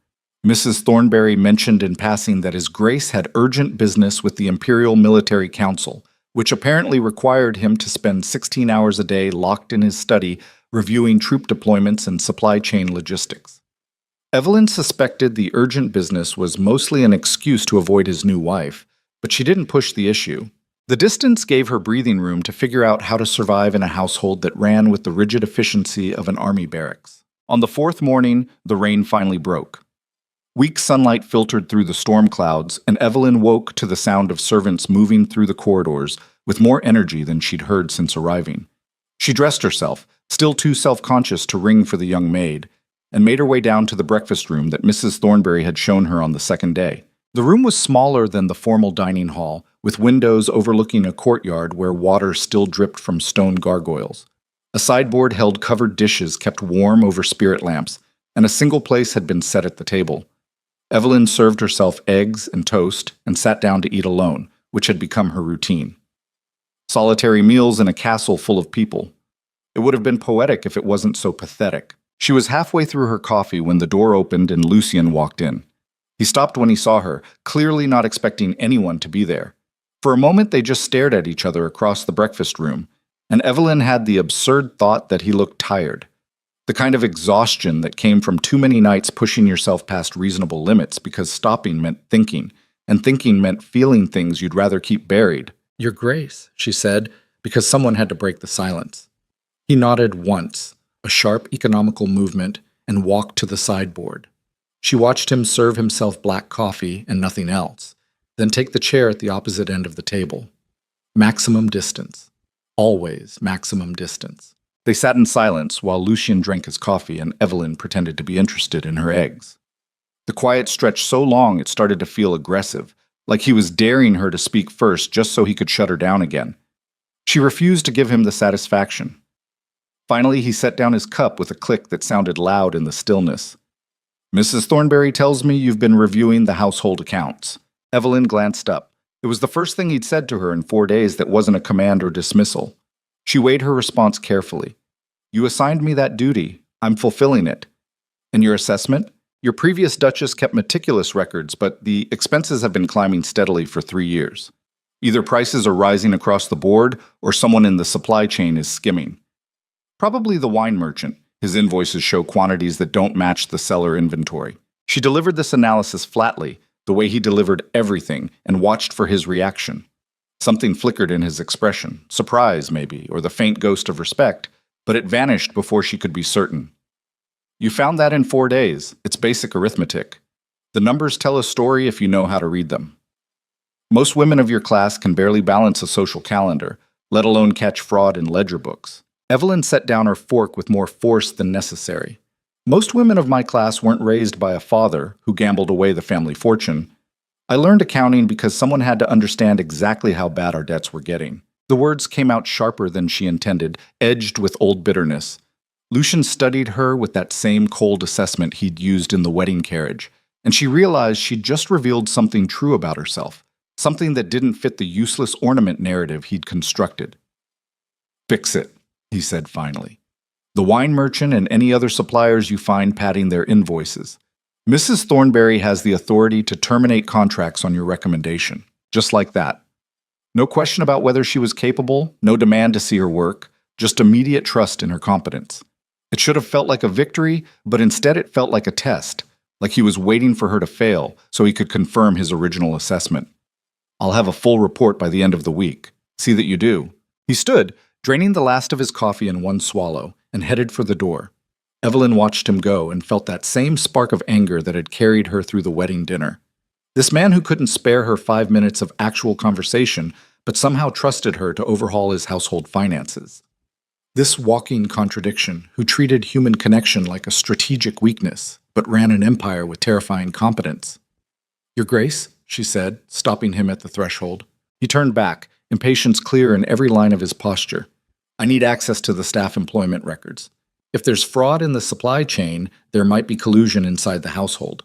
Mrs. Thornberry mentioned in passing that His Grace had urgent business with the Imperial Military Council, which apparently required him to spend 16 hours a day locked in his study reviewing troop deployments and supply chain logistics. Evelyn suspected the urgent business was mostly an excuse to avoid his new wife, but she didn't push the issue. The distance gave her breathing room to figure out how to survive in a household that ran with the rigid efficiency of an army barracks. On the 4th morning, the rain finally broke. Weak sunlight filtered through the storm clouds, and Evelyn woke to the sound of servants moving through the corridors with more energy than she'd heard since arriving. She dressed herself, still too self-conscious to ring for the young maid, and made her way down to the breakfast room that Mrs. Thornberry had shown her on the second day. The room was smaller than the formal dining hall, with windows overlooking a courtyard where water still dripped from stone gargoyles. A sideboard held covered dishes kept warm over spirit lamps, and a single place had been set at the table. Evelyn served herself eggs and toast and sat down to eat alone, which had become her routine. Solitary meals in a castle full of people. It would have been poetic if it wasn't so pathetic. She was halfway through her coffee when the door opened and Lucien walked in. He stopped when he saw her, clearly not expecting anyone to be there. For a moment they just stared at each other across the breakfast room, and Evelyn had the absurd thought that he looked tired. The kind of exhaustion that came from too many nights pushing yourself past reasonable limits because stopping meant thinking, and thinking meant feeling things you'd rather keep buried. "Your Grace," she said, because someone had to break the silence. He nodded once, a sharp economical movement, and walked to the sideboard. She watched him serve himself black coffee and nothing else, then take the chair at the opposite end of the table. Maximum distance. Always maximum distance. They sat in silence while Lucien drank his coffee and Evelyn pretended to be interested in her eggs. The quiet stretched so long it started to feel aggressive, like he was daring her to speak first just so he could shut her down again. She refused to give him the satisfaction. Finally, he set down his cup with a click that sounded loud in the stillness. "Mrs. Thornberry tells me you've been reviewing the household accounts." Evelyn glanced up. It was the first thing he'd said to her in 4 days that wasn't a command or dismissal. She weighed her response carefully. "You assigned me that duty. I'm fulfilling it. And your assessment? Your previous Duchess kept meticulous records, but the expenses have been climbing steadily for 3 years. Either prices are rising across the board, or someone in the supply chain is skimming. Probably the wine merchant. His invoices show quantities that don't match the cellar inventory." She delivered this analysis flatly, the way he delivered everything, and watched for his reaction. Something flickered in his expression, surprise maybe, or the faint ghost of respect, but it vanished before she could be certain. "You found that in 4 days. It's basic arithmetic. The numbers tell a story if you know how to read them. Most women of your class can barely balance a social calendar, let alone catch fraud in ledger books." Evelyn set down her fork with more force than necessary. "Most women of my class weren't raised by a father who gambled away the family fortune. I learned accounting because someone had to understand exactly how bad our debts were getting." The words came out sharper than she intended, edged with old bitterness. Lucien studied her with that same cold assessment he'd used in the wedding carriage, and she realized she'd just revealed something true about herself, something that didn't fit the useless ornament narrative he'd constructed. "Fix it," he said finally. "The wine merchant and any other suppliers you find padding their invoices. Mrs. Thornberry has the authority to terminate contracts on your recommendation, just like that. No question about whether she was capable, no demand to see her work, just immediate trust in her competence. It should have felt like a victory, but instead it felt like a test, like he was waiting for her to fail so he could confirm his original assessment. I'll have a full report by the end of the week. See that you do." He stood, draining the last of his coffee in one swallow, and headed for the door. Evelyn watched him go and felt that same spark of anger that had carried her through the wedding dinner. This man who couldn't spare her 5 minutes of actual conversation, but somehow trusted her to overhaul his household finances. This walking contradiction, who treated human connection like a strategic weakness, but ran an empire with terrifying competence. "Your Grace," she said, stopping him at the threshold. He turned back, impatience clear in every line of his posture. "I need access to the staff employment records. If there's fraud in the supply chain, there might be collusion inside the household."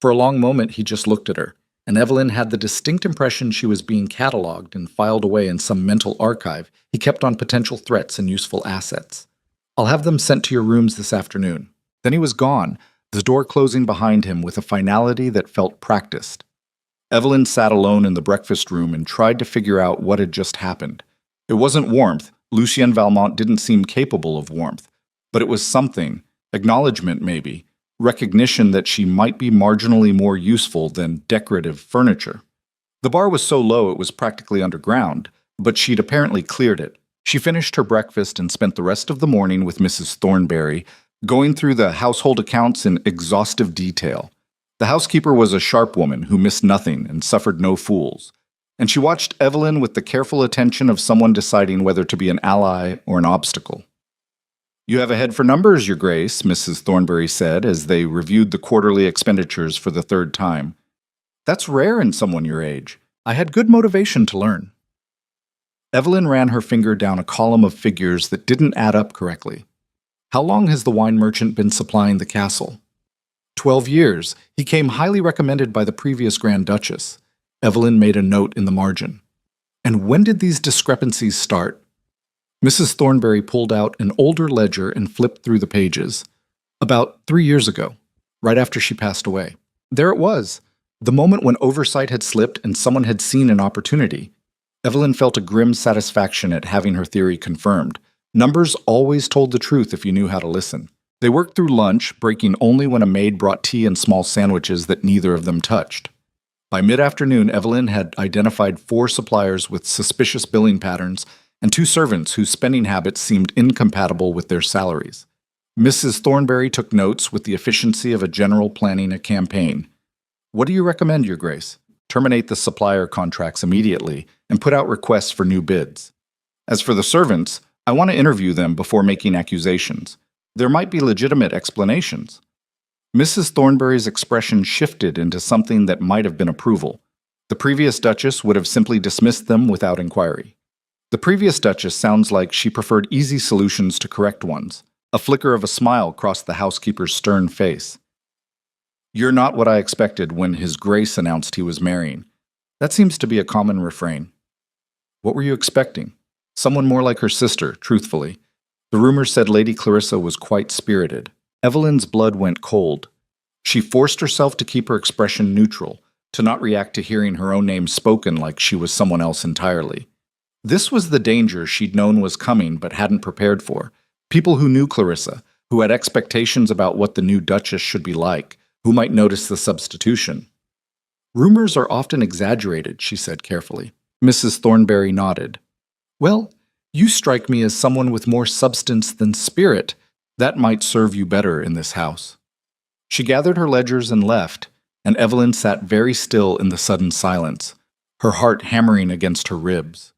For a long moment, he just looked at her, and Evelyn had the distinct impression she was being catalogued and filed away in some mental archive he kept on potential threats and useful assets. "I'll have them sent to your rooms this afternoon." Then he was gone, the door closing behind him with a finality that felt practiced. Evelyn sat alone in the breakfast room and tried to figure out what had just happened. It wasn't warmth. Lucien Valmont didn't seem capable of warmth. But it was something, acknowledgement maybe, recognition that she might be marginally more useful than decorative furniture. The bar was so low it was practically underground, but she'd apparently cleared it. She finished her breakfast and spent the rest of the morning with Mrs. Thornberry, going through the household accounts in exhaustive detail. The housekeeper was a sharp woman who missed nothing and suffered no fools, and she watched Evelyn with the careful attention of someone deciding whether to be an ally or an obstacle. "You have a head for numbers, Your Grace," Mrs. Thornberry said as they reviewed the quarterly expenditures for the 3rd time. "That's rare in someone your age. I had good motivation to learn." Evelyn ran her finger down a column of figures that didn't add up correctly. "How long has the wine merchant been supplying the castle?" 12 years. He came highly recommended by the previous Grand Duchess. Evelyn made a note in the margin. "And when did these discrepancies start?" Mrs. Thornberry pulled out an older ledger and flipped through the pages. "About 3 years ago, right after she passed away." There it was, the moment when oversight had slipped and someone had seen an opportunity. Evelyn felt a grim satisfaction at having her theory confirmed. Numbers always told the truth if you knew how to listen. They worked through lunch, breaking only when a maid brought tea and small sandwiches that neither of them touched. By mid-afternoon, Evelyn had identified 4 suppliers with suspicious billing patterns and 2 servants whose spending habits seemed incompatible with their salaries. Mrs. Thornberry took notes with the efficiency of a general planning a campaign. What do you recommend, Your Grace? Terminate the supplier contracts immediately and put out requests for new bids. As for the servants, I want to interview them before making accusations. There might be legitimate explanations. Mrs. Thornberry's expression shifted into something that might have been approval. The previous Duchess would have simply dismissed them without inquiry. The previous Duchess sounds like she preferred easy solutions to correct ones. A flicker of a smile crossed the housekeeper's stern face. You're not what I expected when His Grace announced he was marrying. That seems to be a common refrain. What were you expecting? Someone more like her sister, truthfully. The rumors said Lady Clarissa was quite spirited. Evelyn's blood went cold. She forced herself to keep her expression neutral, to not react to hearing her own name spoken like she was someone else entirely. This was the danger she'd known was coming but hadn't prepared for. People who knew Clarissa, who had expectations about what the new Duchess should be like, who might notice the substitution. Rumors are often exaggerated, she said carefully. Mrs. Thornberry nodded. Well, you strike me as someone with more substance than spirit. That might serve you better in this house. She gathered her ledgers and left, and Evelyn sat very still in the sudden silence, her heart hammering against her ribs.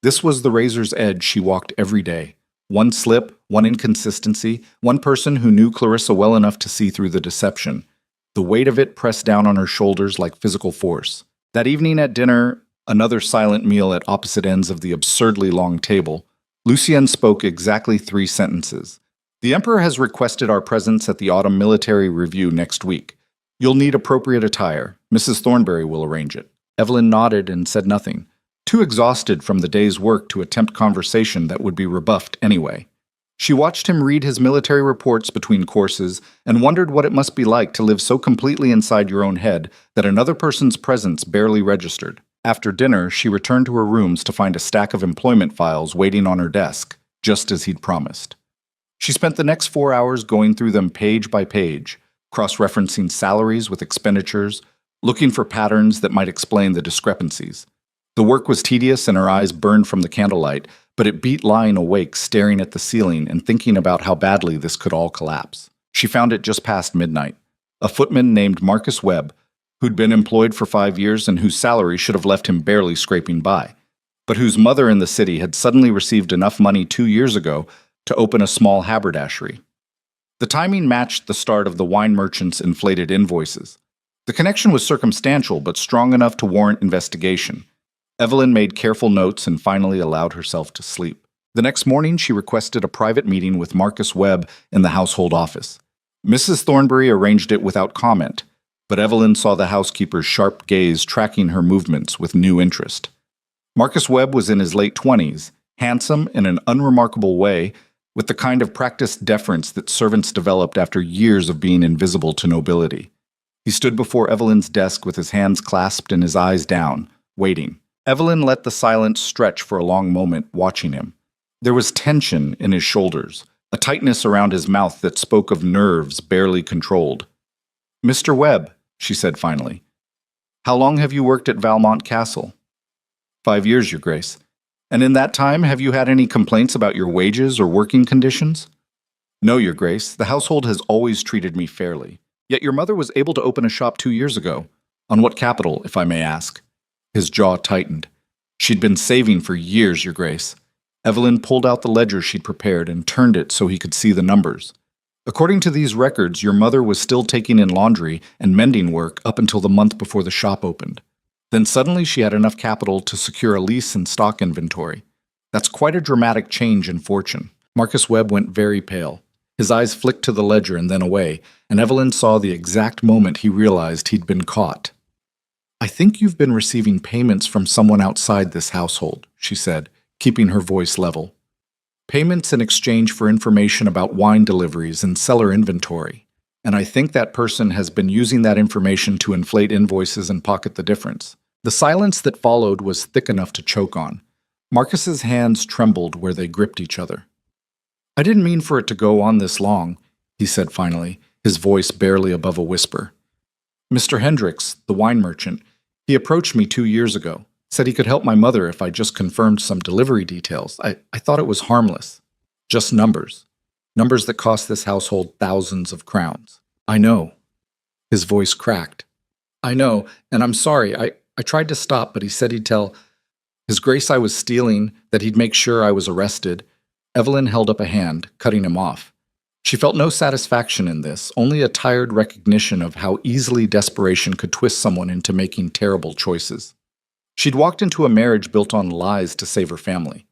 This was the razor's edge she walked every day. One slip, one inconsistency, one person who knew Clarissa well enough to see through the deception. The weight of it pressed down on her shoulders like physical force. That evening at dinner, another silent meal at opposite ends of the absurdly long table, Lucienne spoke exactly 3 sentences. The Emperor has requested our presence at the autumn military review next week. You'll need appropriate attire. Mrs. Thornberry will arrange it. Evelyn nodded and said nothing, too exhausted from the day's work to attempt conversation that would be rebuffed anyway. She watched him read his military reports between courses and wondered what it must be like to live so completely inside your own head that another person's presence barely registered. After dinner, she returned to her rooms to find a stack of employment files waiting on her desk, just as he'd promised. She spent the next 4 hours going through them page by page, cross-referencing salaries with expenditures, looking for patterns that might explain the discrepancies. The work was tedious and her eyes burned from the candlelight, but it beat lying awake staring at the ceiling and thinking about how badly this could all collapse. She found it just past midnight. A footman named Marcus Webb, who'd been employed for 5 years and whose salary should have left him barely scraping by, but whose mother in the city had suddenly received enough money 2 years ago to open a small haberdashery. The timing matched the start of the wine merchant's inflated invoices. The connection was circumstantial but strong enough to warrant investigation. Evelyn made careful notes and finally allowed herself to sleep. The next morning, she requested a private meeting with Marcus Webb in the household office. Mrs. Thornberry arranged it without comment, but Evelyn saw the housekeeper's sharp gaze tracking her movements with new interest. Marcus Webb was in his late 20s, handsome in an unremarkable way, with the kind of practiced deference that servants developed after years of being invisible to nobility. He stood before Evelyn's desk with his hands clasped and his eyes down, waiting. Evelyn let the silence stretch for a long moment, watching him. There was tension in his shoulders, a tightness around his mouth that spoke of nerves barely controlled. "Mr. Webb," she said finally, "how long have you worked at Valmont Castle?" 5 years, Your Grace. And in that time, have you had any complaints about your wages or working conditions? No, Your Grace. The household has always treated me fairly. Yet your mother was able to open a shop 2 years ago. On what capital, if I may ask? His jaw tightened. She'd been saving for years, Your Grace. Evelyn pulled out the ledger she'd prepared and turned it so he could see the numbers. According to these records, your mother was still taking in laundry and mending work up until the month before the shop opened. Then suddenly she had enough capital to secure a lease and stock inventory. That's quite a dramatic change in fortune. Marcus Webb went very pale. His eyes flicked to the ledger and then away, and Evelyn saw the exact moment he realized he'd been caught. "I think you've been receiving payments from someone outside this household," she said, keeping her voice level. "Payments in exchange for information about wine deliveries and cellar inventory. And I think that person has been using that information to inflate invoices and pocket the difference." The silence that followed was thick enough to choke on. Marcus's hands trembled where they gripped each other. "I didn't mean for it to go on this long," he said finally, his voice barely above a whisper. "Mr. Hendricks, the wine merchant, he approached me 2 years ago. Said he could help my mother if I just confirmed some delivery details. I thought it was harmless. Just numbers. Numbers that cost this household thousands of crowns. I know. His voice cracked. I know, and I'm sorry. I tried to stop, but he said he'd tell His Grace I was stealing, that he'd make sure I was arrested. Evelyn held up a hand, cutting him off. She felt no satisfaction in this, only a tired recognition of how easily desperation could twist someone into making terrible choices. She'd walked into a marriage built on lies to save her family.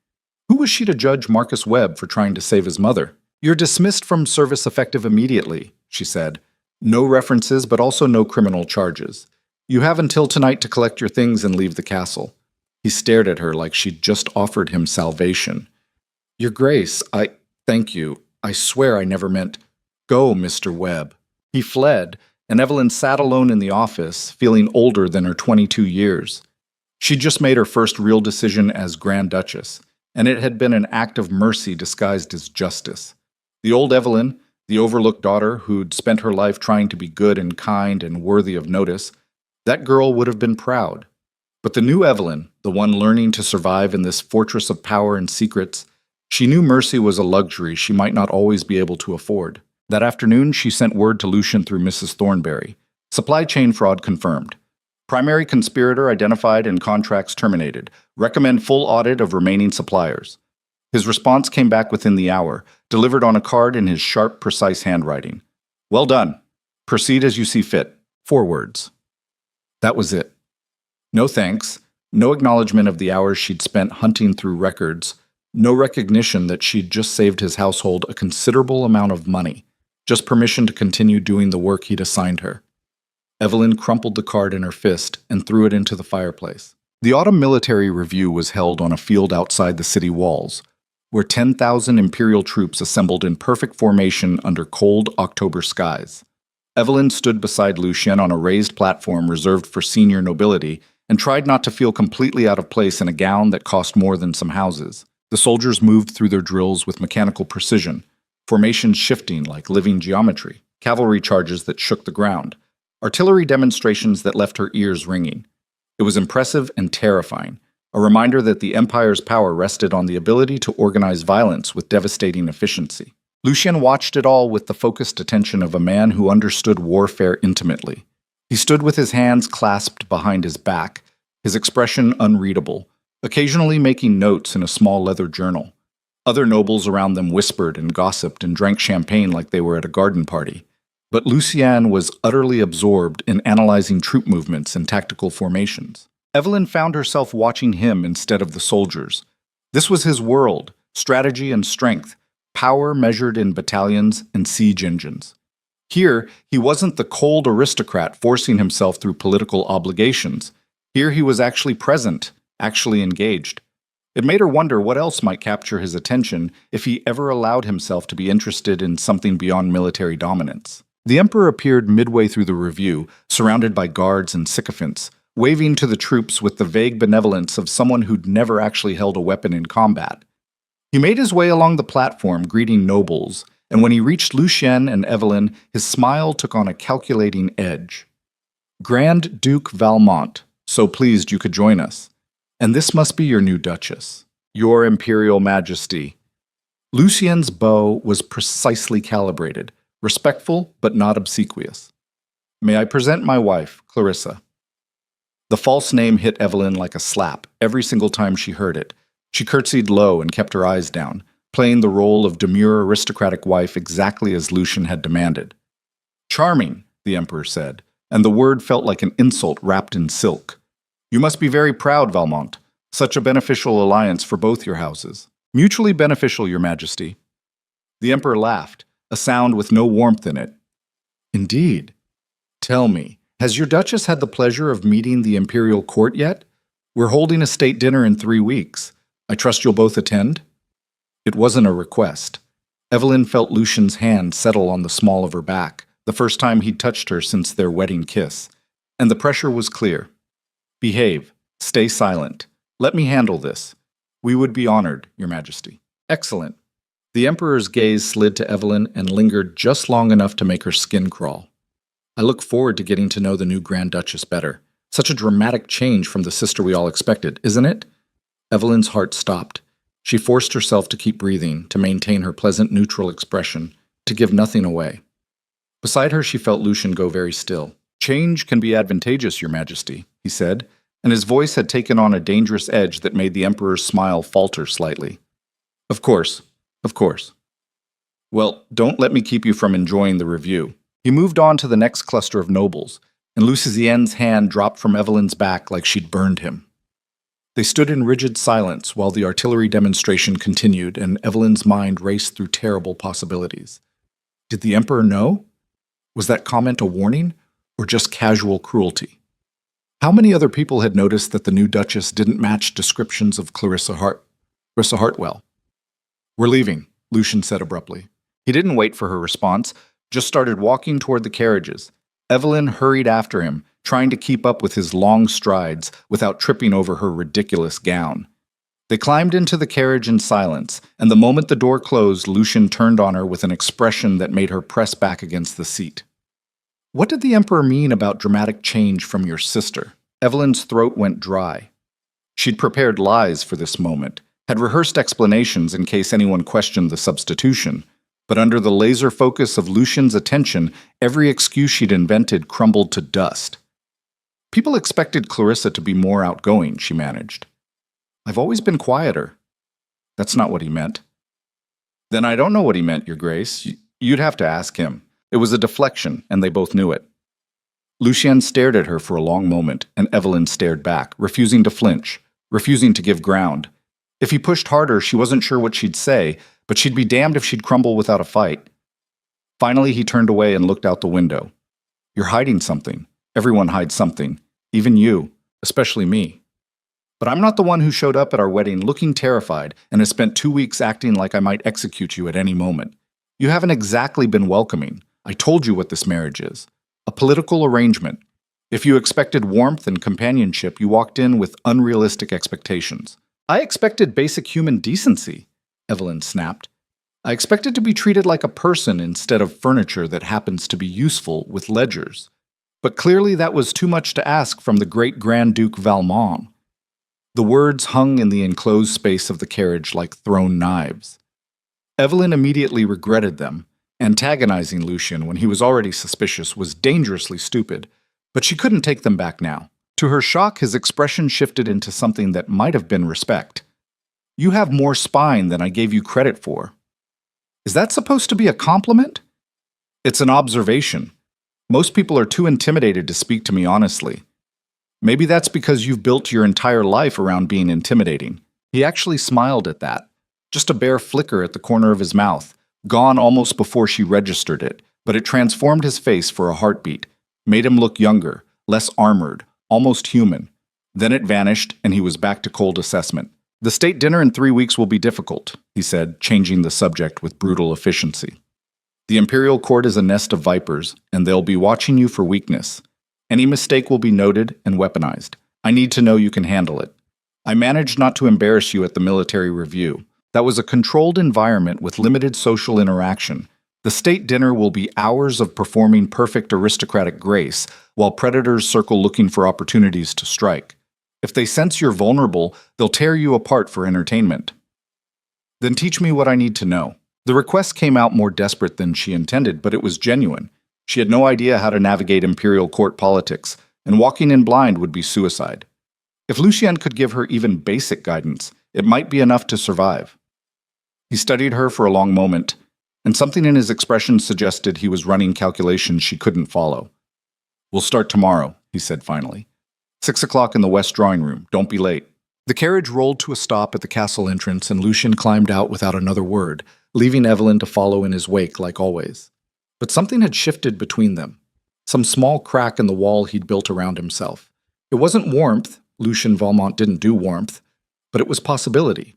Who was she to judge Marcus Webb for trying to save his mother? You're dismissed from service effective immediately, she said. No references, but also no criminal charges. You have until tonight to collect your things and leave the castle. He stared at her like she'd just offered him salvation. Your Grace, thank you. I swear I never meant. Go, Mr. Webb. He fled, and Evelyn sat alone in the office, feeling older than her 22 years. She'd just made her first real decision as Grand Duchess, and it had been an act of mercy disguised as justice. The old Evelyn, the overlooked daughter who'd spent her life trying to be good and kind and worthy of notice, that girl would have been proud. But the new Evelyn, the one learning to survive in this fortress of power and secrets, she knew mercy was a luxury she might not always be able to afford. That afternoon, she sent word to Lucian through Mrs. Thornberry. Supply chain fraud confirmed. Primary conspirator identified and contracts terminated. Recommend full audit of remaining suppliers. His response came back within the hour, delivered on a card in his sharp, precise handwriting. Well done. Proceed as you see fit. 4 words. That was it. No thanks, no acknowledgement of the hours she'd spent hunting through records, no recognition that she'd just saved his household a considerable amount of money, just permission to continue doing the work he'd assigned her. Evelyn crumpled the card in her fist and threw it into the fireplace. The autumn military review was held on a field outside the city walls, where 10,000 Imperial troops assembled in perfect formation under cold October skies. Evelyn stood beside Lucien on a raised platform reserved for senior nobility and tried not to feel completely out of place in a gown that cost more than some houses. The soldiers moved through their drills with mechanical precision, formations shifting like living geometry, cavalry charges that shook the ground, artillery demonstrations that left her ears ringing. It was impressive and terrifying, a reminder that the Empire's power rested on the ability to organize violence with devastating efficiency. Lucien watched it all with the focused attention of a man who understood warfare intimately. He stood with his hands clasped behind his back, his expression unreadable, occasionally making notes in a small leather journal. Other nobles around them whispered and gossiped and drank champagne like they were at a garden party. But Lucien was utterly absorbed in analyzing troop movements and tactical formations. Evelyn found herself watching him instead of the soldiers. This was his world, strategy and strength, power measured in battalions and siege engines. Here, he wasn't the cold aristocrat forcing himself through political obligations. Here he was actually present, actually engaged. It made her wonder what else might capture his attention if he ever allowed himself to be interested in something beyond military dominance. The Emperor appeared midway through the review, surrounded by guards and sycophants, waving to the troops with the vague benevolence of someone who'd never actually held a weapon in combat. He made his way along the platform, greeting nobles, and when he reached Lucien and Evelyn, his smile took on a calculating edge. Grand Duke Valmont, so pleased you could join us. And this must be your new Duchess. Your Imperial Majesty. Lucien's bow was precisely calibrated, respectful but not obsequious. May I present my wife, Clarissa. The false name hit Evelyn like a slap every single time she heard it. She curtsied low and kept her eyes down, playing the role of demure aristocratic wife exactly as Lucien had demanded. Charming, the Emperor said, and the word felt like an insult wrapped in silk. You must be very proud, Valmont. Such a beneficial alliance for both your houses. Mutually beneficial, Your Majesty. The Emperor laughed, a sound with no warmth in it. Indeed. Tell me, has your Duchess had the pleasure of meeting the Imperial Court yet? We're holding a state dinner in 3 weeks. I trust you'll both attend? It wasn't a request. Evelyn felt Lucien's hand settle on the small of her back, the first time he'd touched her since their wedding kiss, and the pressure was clear. Behave. Stay silent. Let me handle this. We would be honored, Your Majesty. Excellent. The Emperor's gaze slid to Evelyn and lingered just long enough to make her skin crawl. I look forward to getting to know the new Grand Duchess better. Such a dramatic change from the sister we all expected, isn't it? Evelyn's heart stopped. She forced herself to keep breathing, to maintain her pleasant, neutral expression, to give nothing away. Beside her, she felt Lucian go very still. "Change can be advantageous, Your Majesty," he said, and his voice had taken on a dangerous edge that made the Emperor's smile falter slightly. Of course, of course. Well, don't let me keep you from enjoying the review." He moved on to the next cluster of nobles, and Lucien's hand dropped from Evelyn's back like she'd burned him. They stood in rigid silence while the artillery demonstration continued, and Evelyn's mind raced through terrible possibilities. Did the Emperor know? Was that comment a warning, or just casual cruelty? How many other people had noticed that the new Duchess didn't match descriptions of Clarissa Hartwell? "We're leaving," Lucian said abruptly. He didn't wait for her response, just started walking toward the carriages. Evelyn hurried after him, trying to keep up with his long strides without tripping over her ridiculous gown. They climbed into the carriage in silence, and the moment the door closed, Lucian turned on her with an expression that made her press back against the seat. "What did the Emperor mean about dramatic change from your sister?" Evelyn's throat went dry. She'd prepared lies for this moment, had rehearsed explanations in case anyone questioned the substitution, but under the laser focus of Lucian's attention, every excuse she'd invented crumbled to dust. "People expected Clarissa to be more outgoing," she managed. "I've always been quieter." That's not what he meant. "Then I don't know what he meant, Your Grace. You'd have to ask him." It was a deflection, and they both knew it. Lucien stared at her for a long moment, and Evelyn stared back, refusing to flinch, refusing to give ground. If he pushed harder, she wasn't sure what she'd say, but she'd be damned if she'd crumble without a fight. Finally, he turned away and looked out the window. "You're hiding something. Everyone hides something. Even you, especially me. But I'm not the one who showed up at our wedding looking terrified and has spent 2 weeks acting like I might execute you at any moment. You haven't exactly been welcoming. I told you what this marriage is. A political arrangement. If you expected warmth and companionship, you walked in with unrealistic expectations." "I expected basic human decency," Evelyn snapped. "I expected to be treated like a person instead of furniture that happens to be useful with ledgers. But clearly that was too much to ask from the great Grand Duke Valmont." The words hung in the enclosed space of the carriage like thrown knives. Evelyn immediately regretted them. Antagonizing Lucian when he was already suspicious was dangerously stupid, but she couldn't take them back now. To her shock, his expression shifted into something that might have been respect. "You have more spine than I gave you credit for." Is that supposed to be a compliment? It's an observation. Most people are too intimidated to speak to me honestly. Maybe that's because you've built your entire life around being intimidating. He actually smiled at that. Just a bare flicker at the corner of his mouth, gone almost before she registered it, but it transformed his face for a heartbeat, made him look younger, less armored, almost human. Then it vanished, and he was back to cold assessment. "The state dinner in 3 weeks will be difficult," he said, changing the subject with brutal efficiency. "The imperial court is a nest of vipers, and they'll be watching you for weakness. Any mistake will be noted and weaponized. I need to know you can handle it. I managed not to embarrass you at the military review. That was a controlled environment with limited social interaction. The state dinner will be hours of performing perfect aristocratic grace, while predators circle looking for opportunities to strike. If they sense you're vulnerable, they'll tear you apart for entertainment. Then teach me what I need to know." The request came out more desperate than she intended, but it was genuine. She had no idea how to navigate imperial court politics, and walking in blind would be suicide. If Lucien could give her even basic guidance, it might be enough to survive. He studied her for a long moment, and something in his expression suggested he was running calculations she couldn't follow. "We'll start tomorrow," he said finally. 6 o'clock in the west drawing room. Don't be late." The carriage rolled to a stop at the castle entrance, and Lucien climbed out without another word, leaving Evelyn to follow in his wake like always. But something had shifted between them. Some small crack in the wall he'd built around himself. It wasn't warmth. Lucien Valmont didn't do warmth. But it was possibility.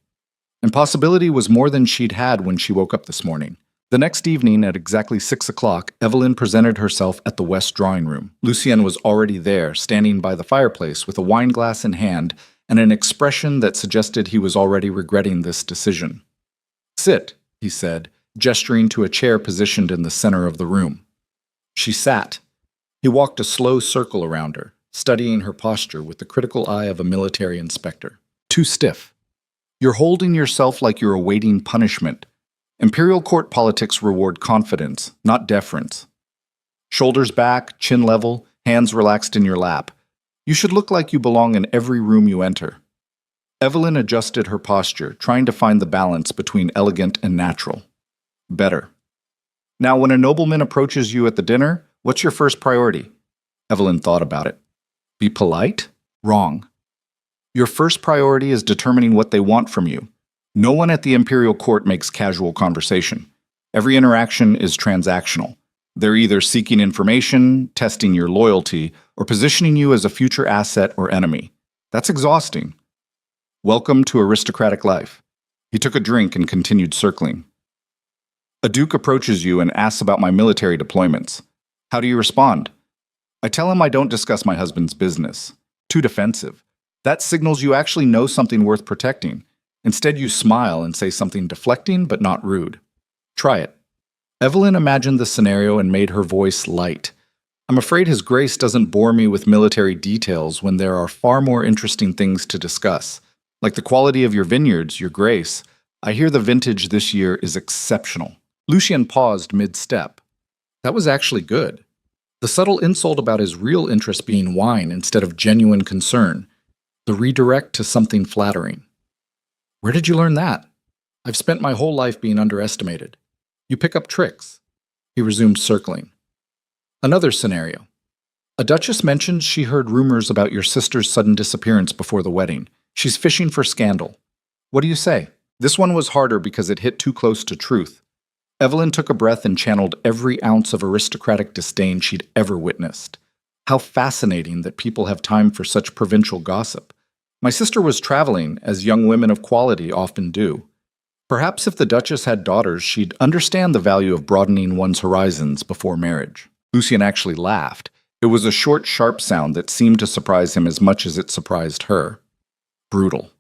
And possibility was more than she'd had when she woke up this morning. The next evening, at exactly 6 o'clock, Evelyn presented herself at the west drawing room. Lucien was already there, standing by the fireplace with a wine glass in hand and an expression that suggested he was already regretting this decision. "Sit," he said, gesturing to a chair positioned in the center of the room. She sat. He walked a slow circle around her, studying her posture with the critical eye of a military inspector. Too stiff. You're holding yourself like you're awaiting punishment. Imperial court politics reward confidence, not deference. Shoulders back, chin level, hands relaxed in your lap. You should look like you belong in every room you enter. Evelyn adjusted her posture, trying to find the balance between elegant and natural. Better. Now, when a nobleman approaches you at the dinner, what's your first priority? Evelyn thought about it. Be polite? Wrong. Your first priority is determining what they want from you. No one at the imperial court makes casual conversation. Every interaction is transactional. They're either seeking information, testing your loyalty, or positioning you as a future asset or enemy. That's exhausting. Welcome to aristocratic life. He took a drink and continued circling. A duke approaches you and asks about my military deployments. How do you respond? I tell him I don't discuss my husband's business. Too defensive. That signals you actually know something worth protecting. Instead, you smile and say something deflecting but not rude. Try it. Evelyn imagined the scenario and made her voice light. I'm afraid His Grace doesn't bore me with military details when there are far more interesting things to discuss. Like the quality of your vineyards, Your Grace. I hear the vintage this year is exceptional. Lucien paused mid-step. That was actually good. The subtle insult about his real interest being wine instead of genuine concern. The redirect to something flattering. Where did you learn that? I've spent my whole life being underestimated. You pick up tricks. He resumed circling. Another scenario. A duchess mentions she heard rumors about your sister's sudden disappearance before the wedding. She's fishing for scandal. What do you say? This one was harder because it hit too close to truth. Evelyn took a breath and channeled every ounce of aristocratic disdain she'd ever witnessed. How fascinating that people have time for such provincial gossip. My sister was traveling, as young women of quality often do. Perhaps if the Duchess had daughters, she'd understand the value of broadening one's horizons before marriage. Lucien actually laughed. It was a short, sharp sound that seemed to surprise him as much as it surprised her. Brutal.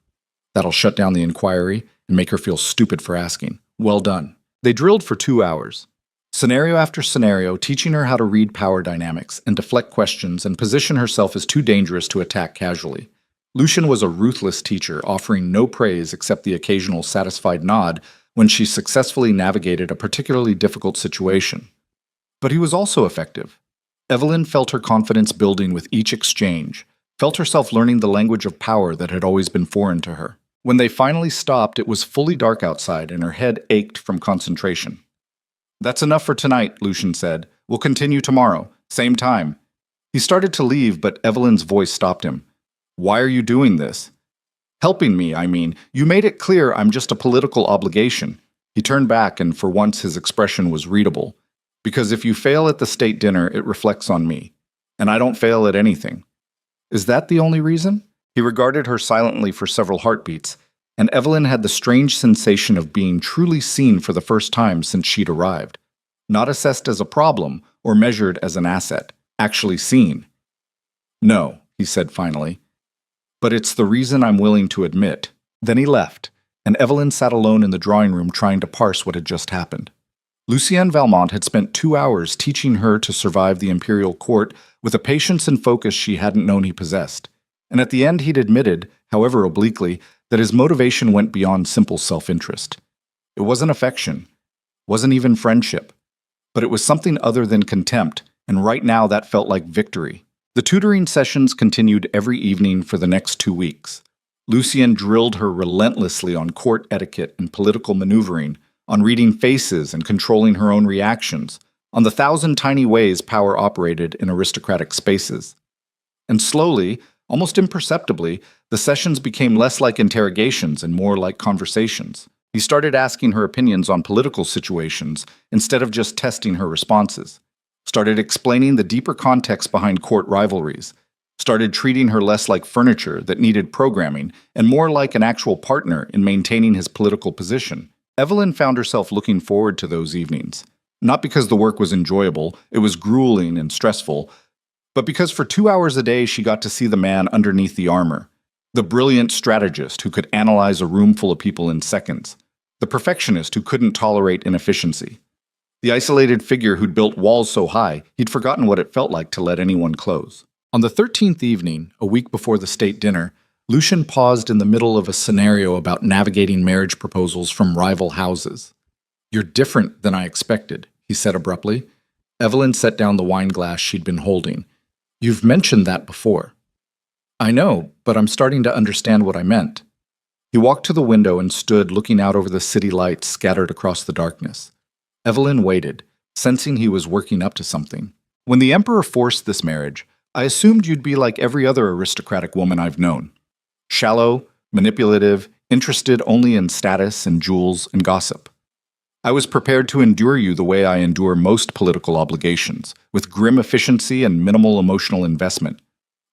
That'll shut down the inquiry and make her feel stupid for asking. Well done. They drilled for 2 hours. Scenario after scenario, teaching her how to read power dynamics and deflect questions and position herself as too dangerous to attack casually. Lucien was a ruthless teacher, offering no praise except the occasional satisfied nod when she successfully navigated a particularly difficult situation. But he was also effective. Evelyn felt her confidence building with each exchange, felt herself learning the language of power that had always been foreign to her. When they finally stopped, it was fully dark outside and her head ached from concentration. That's enough for tonight, Lucien said. We'll continue tomorrow, same time. He started to leave, but Evelyn's voice stopped him. Why are you doing this? Helping me, I mean. You made it clear I'm just a political obligation. He turned back, and for once his expression was readable. Because if you fail at the state dinner, it reflects on me. And I don't fail at anything. Is that the only reason? He regarded her silently for several heartbeats, and Evelyn had the strange sensation of being truly seen for the first time since she'd arrived. Not assessed as a problem or measured as an asset. Actually seen. No, he said finally. But it's the reason I'm willing to admit. Then he left, and Evelyn sat alone in the drawing room trying to parse what had just happened. Lucien Valmont had spent 2 hours teaching her to survive the imperial court with a patience and focus she hadn't known he possessed. And at the end he'd admitted, however obliquely, that his motivation went beyond simple self-interest. It wasn't affection, wasn't even friendship, but it was something other than contempt, and right now that felt like victory. The tutoring sessions continued every evening for the next 2 weeks. Lucien drilled her relentlessly on court etiquette and political maneuvering, on reading faces and controlling her own reactions, on the 1,000 tiny ways power operated in aristocratic spaces. And slowly, almost imperceptibly, the sessions became less like interrogations and more like conversations. He started asking her opinions on political situations instead of just testing her responses. Started explaining the deeper context behind court rivalries. Started treating her less like furniture that needed programming and more like an actual partner in maintaining his political position. Evelyn found herself looking forward to those evenings. Not because the work was enjoyable, it was grueling and stressful, but because for 2 hours a day she got to see the man underneath the armor, the brilliant strategist who could analyze a room full of people in seconds, the perfectionist who couldn't tolerate inefficiency, the isolated figure who'd built walls so high he'd forgotten what it felt like to let anyone close. On the 13th evening, a week before the state dinner, Lucian paused in the middle of a scenario about navigating marriage proposals from rival houses. "You're different than I expected," he said abruptly. Evelyn set down the wine glass she'd been holding. "You've mentioned that before." "I know, but I'm starting to understand what I meant." He walked to the window and stood looking out over the city lights scattered across the darkness. Evelyn waited, sensing he was working up to something. "When the Emperor forced this marriage, I assumed you'd be like every other aristocratic woman I've known. Shallow, manipulative, interested only in status and jewels and gossip. I was prepared to endure you the way I endure most political obligations, with grim efficiency and minimal emotional investment.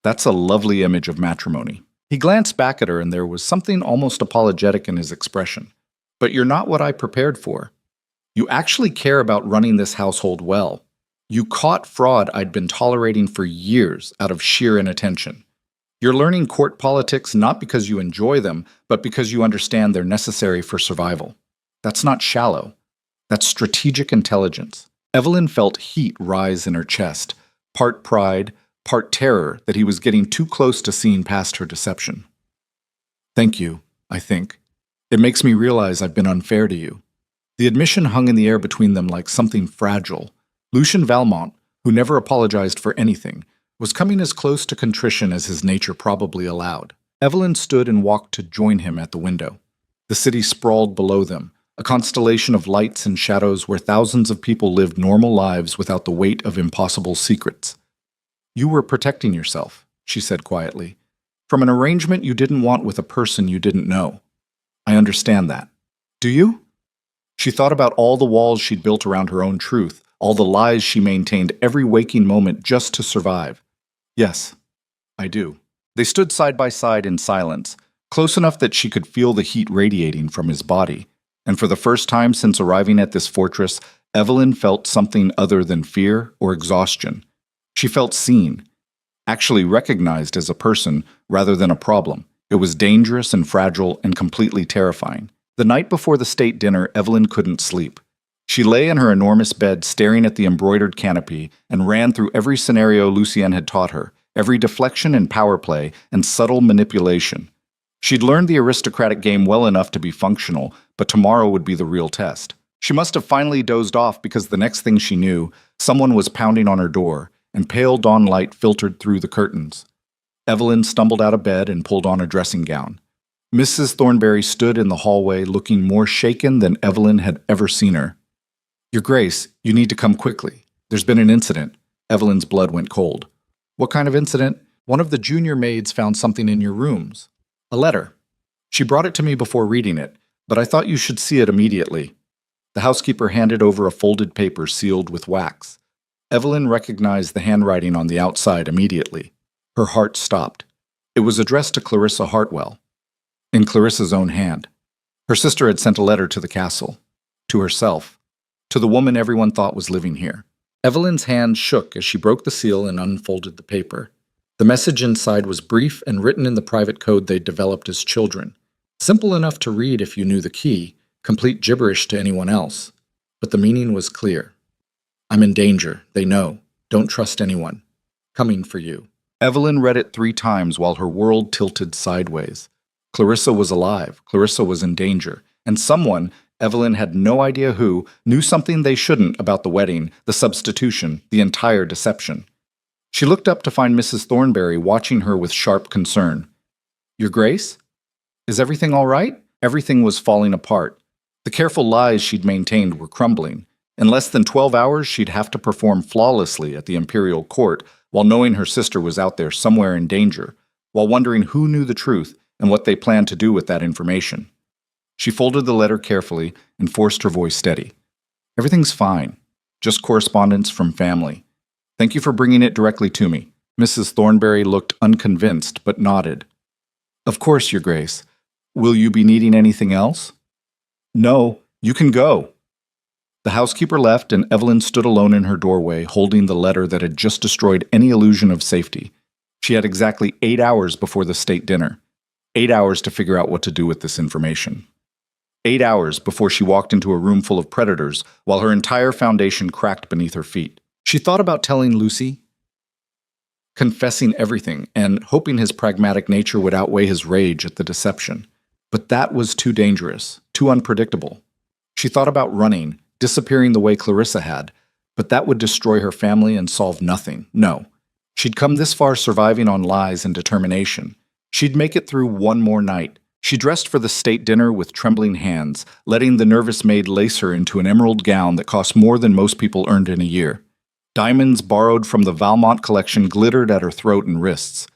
That's a lovely image of matrimony." He glanced back at her, and there was something almost apologetic in his expression. "But you're not what I prepared for. You actually care about running this household well. You caught fraud I'd been tolerating for years out of sheer inattention. You're learning court politics not because you enjoy them, but because you understand they're necessary for survival. That's not shallow. That's strategic intelligence." Evelyn felt heat rise in her chest, part pride, part terror that he was getting too close to seeing past her deception. "Thank you, I think. It makes me realize I've been unfair to you." The admission hung in the air between them like something fragile. Lucian Valmont, who never apologized for anything, was coming as close to contrition as his nature probably allowed. Evelyn stood and walked to join him at the window. The city sprawled below them, a constellation of lights and shadows where thousands of people lived normal lives without the weight of impossible secrets. "You were protecting yourself," she said quietly, "from an arrangement you didn't want with a person you didn't know. I understand that. Do you?" She thought about all the walls she'd built around her own truth, all the lies she maintained every waking moment just to survive. "Yes, I do." They stood side by side in silence, close enough that she could feel the heat radiating from his body. And for the first time since arriving at this fortress, Evelyn felt something other than fear or exhaustion. She felt seen, actually recognized as a person rather than a problem. It was dangerous and fragile and completely terrifying. The night before the state dinner, Evelyn couldn't sleep. She lay in her enormous bed staring at the embroidered canopy and ran through every scenario Lucienne had taught her, every deflection and power play and subtle manipulation. She'd learned the aristocratic game well enough to be functional, but tomorrow would be the real test. She must have finally dozed off because the next thing she knew, someone was pounding on her door, and pale dawn light filtered through the curtains. Evelyn stumbled out of bed and pulled on a dressing gown. Mrs. Thornberry stood in the hallway looking more shaken than Evelyn had ever seen her. "Your Grace, you need to come quickly. There's been an incident." Evelyn's blood went cold. "What kind of incident?" "One of the junior maids found something in your rooms. A letter. She brought it to me before reading it, but I thought you should see it immediately." The housekeeper handed over a folded paper sealed with wax. Evelyn recognized the handwriting on the outside immediately. Her heart stopped. It was addressed to Clarissa Hartwell, in Clarissa's own hand. Her sister had sent a letter to the castle, to herself, to the woman everyone thought was living here. Evelyn's hand shook as she broke the seal and unfolded the paper. The message inside was brief and written in the private code they'd developed as children. Simple enough to read if you knew the key, complete gibberish to anyone else. But the meaning was clear. "I'm in danger, they know. Don't trust anyone. Coming for you." Evelyn read it 3 times while her world tilted sideways. Clarissa was alive, Clarissa was in danger, and someone, Evelyn had no idea who, knew something they shouldn't about the wedding, the substitution, the entire deception. She looked up to find Mrs. Thornberry watching her with sharp concern. "Your Grace? Is everything all right?" Everything was falling apart. The careful lies she'd maintained were crumbling. In less than 12 hours, she'd have to perform flawlessly at the imperial court, while knowing her sister was out there somewhere in danger, while wondering who knew the truth and what they planned to do with that information. She folded the letter carefully and forced her voice steady. "Everything's fine. Just correspondence from family. Thank you for bringing it directly to me." Mrs. Thornberry looked unconvinced, but nodded. "Of course, Your Grace. Will you be needing anything else?" "No, you can go." The housekeeper left, and Evelyn stood alone in her doorway, holding the letter that had just destroyed any illusion of safety. She had exactly 8 hours before the state dinner. 8 hours to figure out what to do with this information. 8 hours before she walked into a room full of predators, while her entire foundation cracked beneath her feet. She thought about telling Lucy, confessing everything and hoping his pragmatic nature would outweigh his rage at the deception. But that was too dangerous, too unpredictable. She thought about running, disappearing the way Clarissa had, but that would destroy her family and solve nothing. No. She'd come this far surviving on lies and determination. She'd make it through one more night. She dressed for the state dinner with trembling hands, letting the nervous maid lace her into an emerald gown that cost more than most people earned in a year. Diamonds borrowed from the Valmont collection glittered at her throat and wrists.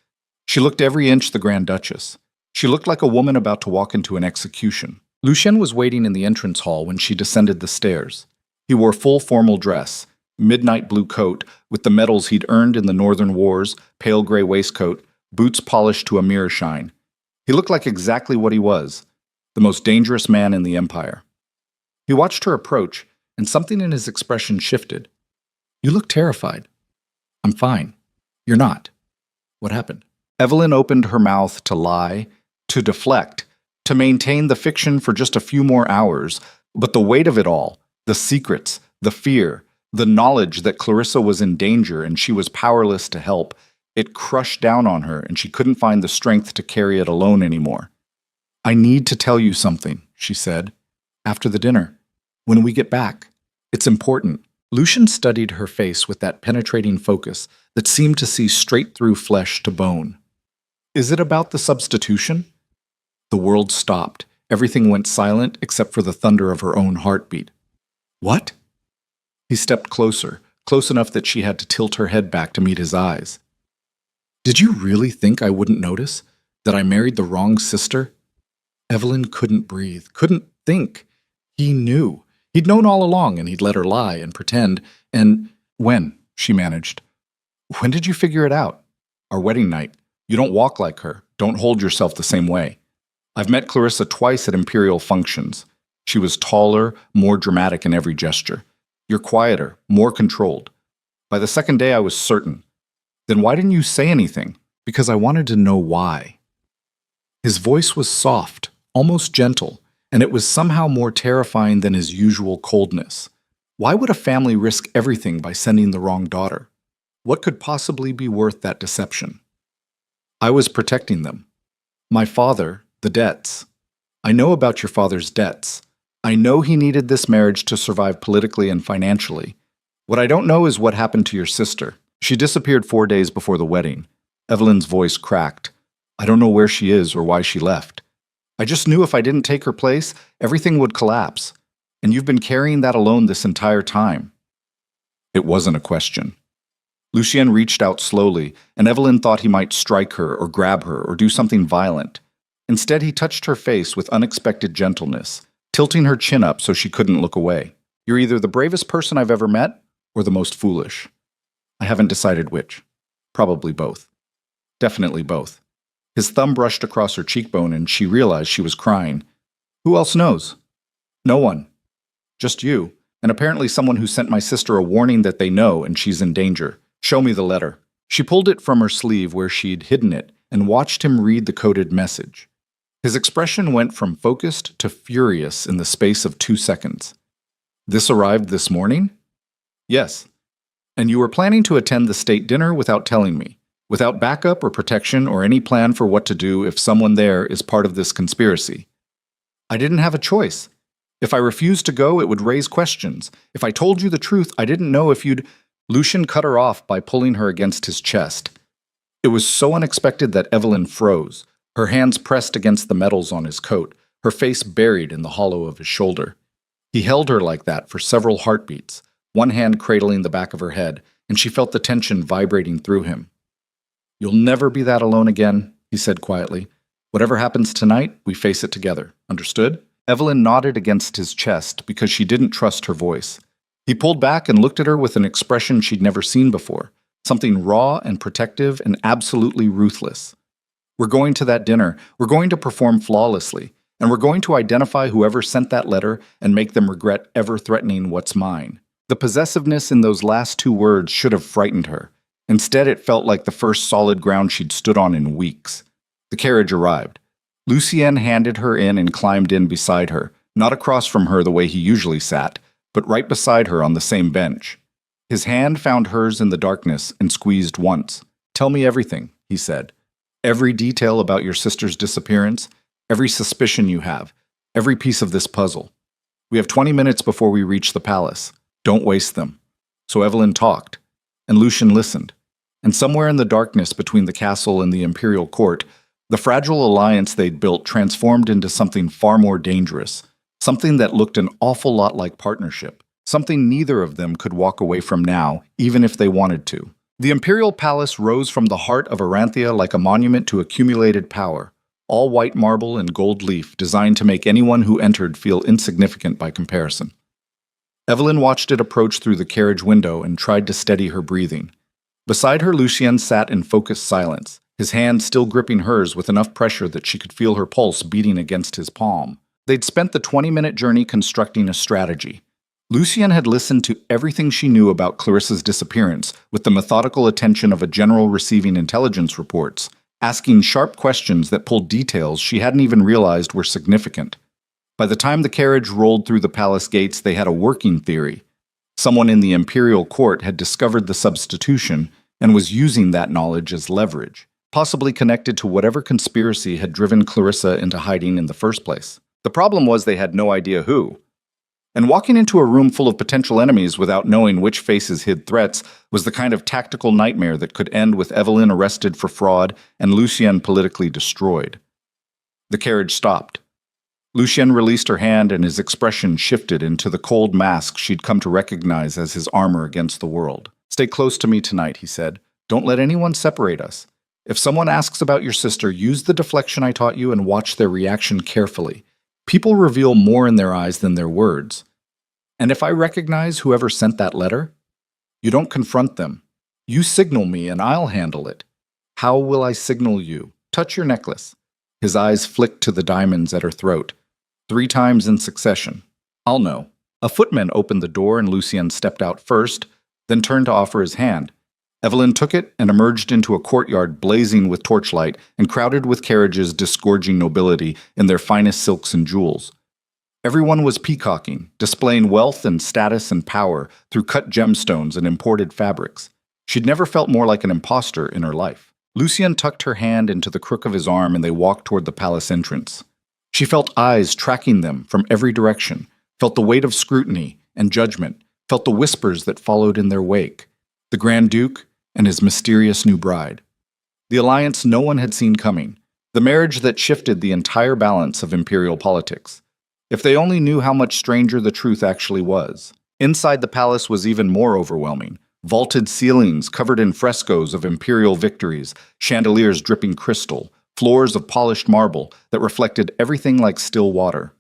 She looked every inch the Grand Duchess. She looked like a woman about to walk into an execution. Lucien was waiting in the entrance hall when she descended the stairs. He wore full formal dress, midnight blue coat with the medals he'd earned in the Northern Wars, pale gray waistcoat, boots polished to a mirror shine. He looked like exactly what he was, the most dangerous man in the Empire. He watched her approach, and something in his expression shifted. "You look terrified." "I'm fine." "You're not." "What happened?" Evelyn opened her mouth to lie, to deflect, to maintain the fiction for just a few more hours, but the weight of it all, the secrets, the fear, the knowledge that Clarissa was in danger and she was powerless to help, it crushed down on her and she couldn't find the strength to carry it alone anymore. "I need to tell you something," she said. "After the dinner. When we get back. It's important." Lucien studied her face with that penetrating focus that seemed to see straight through flesh to bone. "Is it about the substitution?" The world stopped. Everything went silent except for the thunder of her own heartbeat. "What?" He stepped closer, close enough that she had to tilt her head back to meet his eyes. "Did you really think I wouldn't notice? That I married the wrong sister?" Evelyn couldn't breathe, couldn't think. He knew. He'd known all along, and he'd let her lie and pretend. And when? She managed. "When did you figure it out?" "Our wedding night. You don't walk like her. Don't hold yourself the same way." "I've met Clarissa twice at imperial functions. She was taller, more dramatic in every gesture. You're quieter, more controlled. By the second day, I was certain." "Then why didn't you say anything?" "Because I wanted to know why." His voice was soft, almost gentle, and it was somehow more terrifying than his usual coldness. Why would a family risk everything by sending the wrong daughter? What could possibly be worth that deception? "I was protecting them. My father, the debts. I know about your father's debts. I know he needed this marriage to survive politically and financially. What I don't know is what happened to your sister. She disappeared 4 days before the wedding." Evelyn's voice cracked. "I don't know where she is or why she left. I just knew if I didn't take her place, everything would collapse. And you've been carrying that alone this entire time." It wasn't a question. Lucien reached out slowly, and Evelyn thought he might strike her or grab her or do something violent. Instead, he touched her face with unexpected gentleness, tilting her chin up so she couldn't look away. "You're either the bravest person I've ever met or the most foolish. I haven't decided which. Probably both. Definitely both." His thumb brushed across her cheekbone and she realized she was crying. "Who else knows?" "No one. Just you, and apparently someone who sent my sister a warning that they know and she's in danger. Show me the letter." She pulled it from her sleeve where she'd hidden it and watched him read the coded message. His expression went from focused to furious in the space of 2 seconds. "This arrived this morning?" "Yes. And you were planning to attend the state dinner without telling me, without backup or protection or any plan for what to do if someone there is part of this conspiracy." "I didn't have a choice. If I refused to go, it would raise questions. If I told you the truth, I didn't know if you'd—" Lucien cut her off by pulling her against his chest. It was so unexpected that Evelyn froze, her hands pressed against the metals on his coat, her face buried in the hollow of his shoulder. He held her like that for several heartbeats, one hand cradling the back of her head, and she felt the tension vibrating through him. "You'll never be that alone again," he said quietly. "Whatever happens tonight, we face it together. Understood?" Evelyn nodded against his chest because she didn't trust her voice. He pulled back and looked at her with an expression she'd never seen before, something raw and protective and absolutely ruthless. "We're going to that dinner. We're going to perform flawlessly, and we're going to identify whoever sent that letter and make them regret ever threatening what's mine." The possessiveness in those last 2 words should have frightened her. Instead, it felt like the first solid ground she'd stood on in weeks. The carriage arrived. Lucien handed her in and climbed in beside her, not across from her the way he usually sat, but right beside her on the same bench. His hand found hers in the darkness and squeezed once. Tell me everything, he said. Every detail about your sister's disappearance, every suspicion you have, every piece of this puzzle. We have 20 minutes before we reach the palace. Don't waste them. So Evelyn talked, and Lucian listened. And somewhere in the darkness between the castle and the imperial court, the fragile alliance they'd built transformed into something far more dangerous, something that looked an awful lot like partnership, something neither of them could walk away from now, even if they wanted to. The imperial palace rose from the heart of Aranthia like a monument to accumulated power, all white marble and gold leaf, designed to make anyone who entered feel insignificant by comparison. Evelyn watched it approach through the carriage window and tried to steady her breathing. Beside her, Lucien sat in focused silence, his hand still gripping hers with enough pressure that she could feel her pulse beating against his palm. They'd spent the 20-minute journey constructing a strategy. Lucien had listened to everything she knew about Clarissa's disappearance with the methodical attention of a general receiving intelligence reports, asking sharp questions that pulled details she hadn't even realized were significant. By the time the carriage rolled through the palace gates, they had a working theory. Someone in the imperial court had discovered the substitution and was using that knowledge as leverage, possibly connected to whatever conspiracy had driven Clarissa into hiding in the first place. The problem was they had no idea who. And walking into a room full of potential enemies without knowing which faces hid threats was the kind of tactical nightmare that could end with Evelyn arrested for fraud and Lucien politically destroyed. The carriage stopped. Lucien released her hand and his expression shifted into the cold mask she'd come to recognize as his armor against the world. "Stay close to me tonight," he said. "Don't let anyone separate us. If someone asks about your sister, use the deflection I taught you and watch their reaction carefully. People reveal more in their eyes than their words. And if I recognize whoever sent that letter, you don't confront them. You signal me and I'll handle it. How will I signal you? Touch your necklace." His eyes flicked to the diamonds at her throat. 3 times in succession. "I'll know." A footman opened the door and Lucien stepped out first, then turned to offer his hand. Evelyn took it and emerged into a courtyard blazing with torchlight and crowded with carriages disgorging nobility in their finest silks and jewels. Everyone was peacocking, displaying wealth and status and power through cut gemstones and imported fabrics. She'd never felt more like an imposter in her life. Lucien tucked her hand into the crook of his arm and they walked toward the palace entrance. She felt eyes tracking them from every direction, felt the weight of scrutiny and judgment, felt the whispers that followed in their wake. The Grand Duke and his mysterious new bride. The alliance no one had seen coming. The marriage that shifted the entire balance of imperial politics. If they only knew how much stranger the truth actually was. Inside the palace was even more overwhelming. Vaulted ceilings covered in frescoes of imperial victories, chandeliers dripping crystal, floors of polished marble that reflected everything like still water.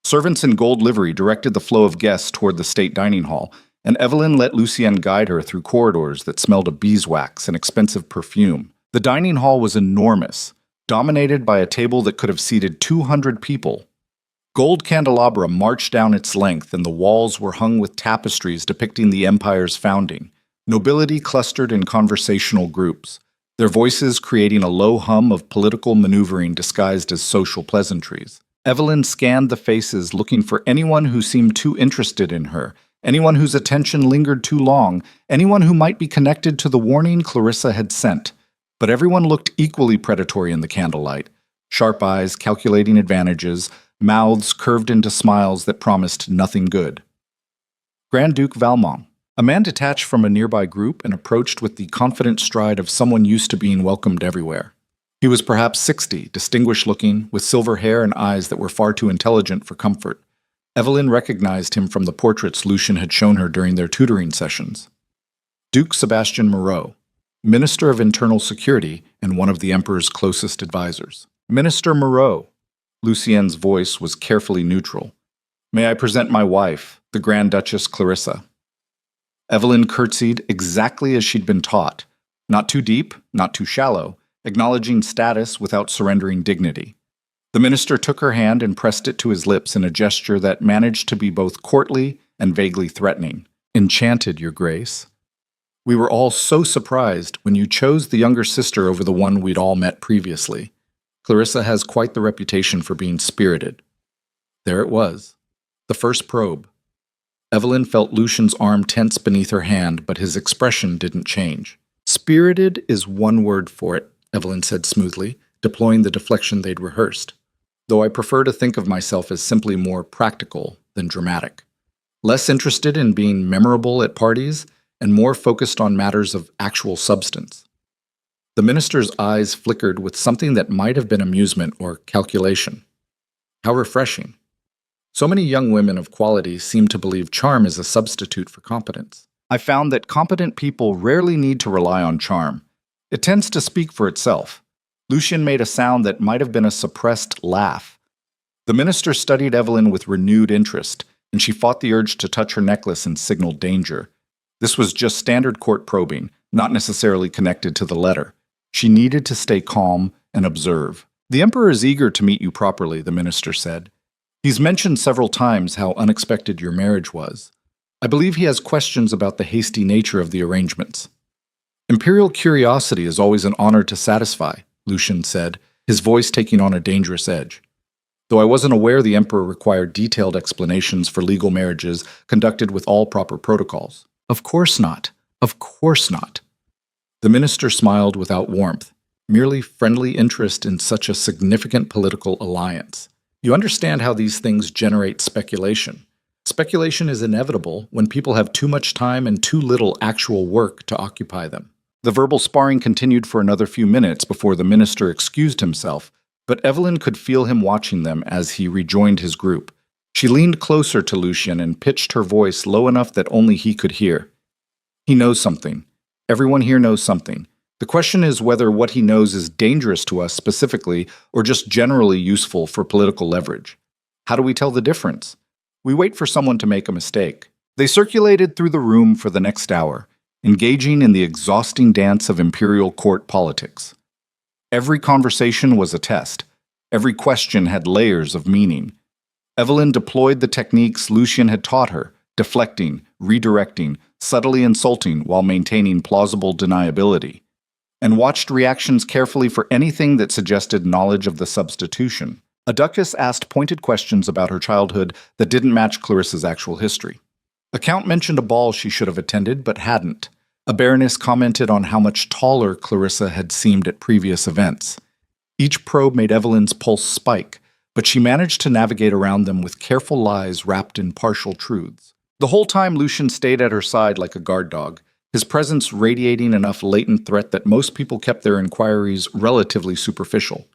Servants in gold livery directed the flow of guests toward the state dining hall, and Evelyn let Lucien guide her through corridors that smelled of beeswax and expensive perfume. The dining hall was enormous, dominated by a table that could have seated 200 people. Gold candelabra marched down its length, and the walls were hung with tapestries depicting the empire's founding. Nobility clustered in conversational groups, their voices creating a low hum of political maneuvering disguised as social pleasantries. Evelyn scanned the faces, looking for anyone who seemed too interested in her, anyone whose attention lingered too long, anyone who might be connected to the warning Clarissa had sent. But everyone looked equally predatory in the candlelight. Sharp eyes calculating advantages, mouths curved into smiles that promised nothing good. Grand Duke Valmont. A man detached from a nearby group and approached with the confident stride of someone used to being welcomed everywhere. He was perhaps 60, distinguished-looking, with silver hair and eyes that were far too intelligent for comfort. Evelyn recognized him from the portraits Lucien had shown her during their tutoring sessions. Duke Sebastian Moreau, Minister of Internal Security and one of the Emperor's closest advisors. "Minister Moreau." Lucien's voice was carefully neutral. "May I present my wife, the Grand Duchess Clarissa." Evelyn curtsied exactly as she'd been taught, not too deep, not too shallow, acknowledging status without surrendering dignity. The minister took her hand and pressed it to his lips in a gesture that managed to be both courtly and vaguely threatening. "Enchanted, Your Grace. We were all so surprised when you chose the younger sister over the one we'd all met previously. Clarissa has quite the reputation for being spirited." There it was, the first probe. Evelyn felt Lucien's arm tense beneath her hand, but his expression didn't change. Spirited is one word for it, Evelyn said smoothly, deploying the deflection they'd rehearsed, though I prefer to think of myself as simply more practical than dramatic. Less interested in being memorable at parties, and more focused on matters of actual substance. The minister's eyes flickered with something that might have been amusement or calculation. How refreshing. So many young women of quality seem to believe charm is a substitute for competence. I found that competent people rarely need to rely on charm. It tends to speak for itself. Lucien made a sound that might have been a suppressed laugh. The minister studied Evelyn with renewed interest, and she fought the urge to touch her necklace and signal danger. This was just standard court probing, not necessarily connected to the letter. She needed to stay calm and observe. "The Emperor is eager to meet you properly," the minister said. "He's mentioned several times how unexpected your marriage was. I believe he has questions about the hasty nature of the arrangements." "Imperial curiosity is always an honor to satisfy," Lucien said, his voice taking on a dangerous edge. "Though I wasn't aware the Emperor required detailed explanations for legal marriages conducted with all proper protocols." "Of course not. Of course not." The minister smiled without warmth, merely friendly interest in such a significant political alliance. "You understand how these things generate speculation. Speculation is inevitable when people have too much time and too little actual work to occupy them." The verbal sparring continued for another few minutes before the minister excused himself, but Evelyn could feel him watching them as he rejoined his group. She leaned closer to Lucien and pitched her voice low enough that only he could hear. "He knows something. Everyone here knows something. The question is whether what he knows is dangerous to us specifically or just generally useful for political leverage. How do we tell the difference? We wait for someone to make a mistake." They circulated through the room for the next hour, engaging in the exhausting dance of imperial court politics. Every conversation was a test. Every question had layers of meaning. Evelyn deployed the techniques Lucien had taught her, deflecting, redirecting, subtly insulting while maintaining plausible deniability, and watched reactions carefully for anything that suggested knowledge of the substitution. A duchess asked pointed questions about her childhood that didn't match Clarissa's actual history. A count mentioned a ball she should have attended but hadn't. A baroness commented on how much taller Clarissa had seemed at previous events. Each probe made Evelyn's pulse spike, but she managed to navigate around them with careful lies wrapped in partial truths. The whole time Lucien stayed at her side like a guard dog, his presence radiating enough latent threat that most people kept their inquiries relatively superficial.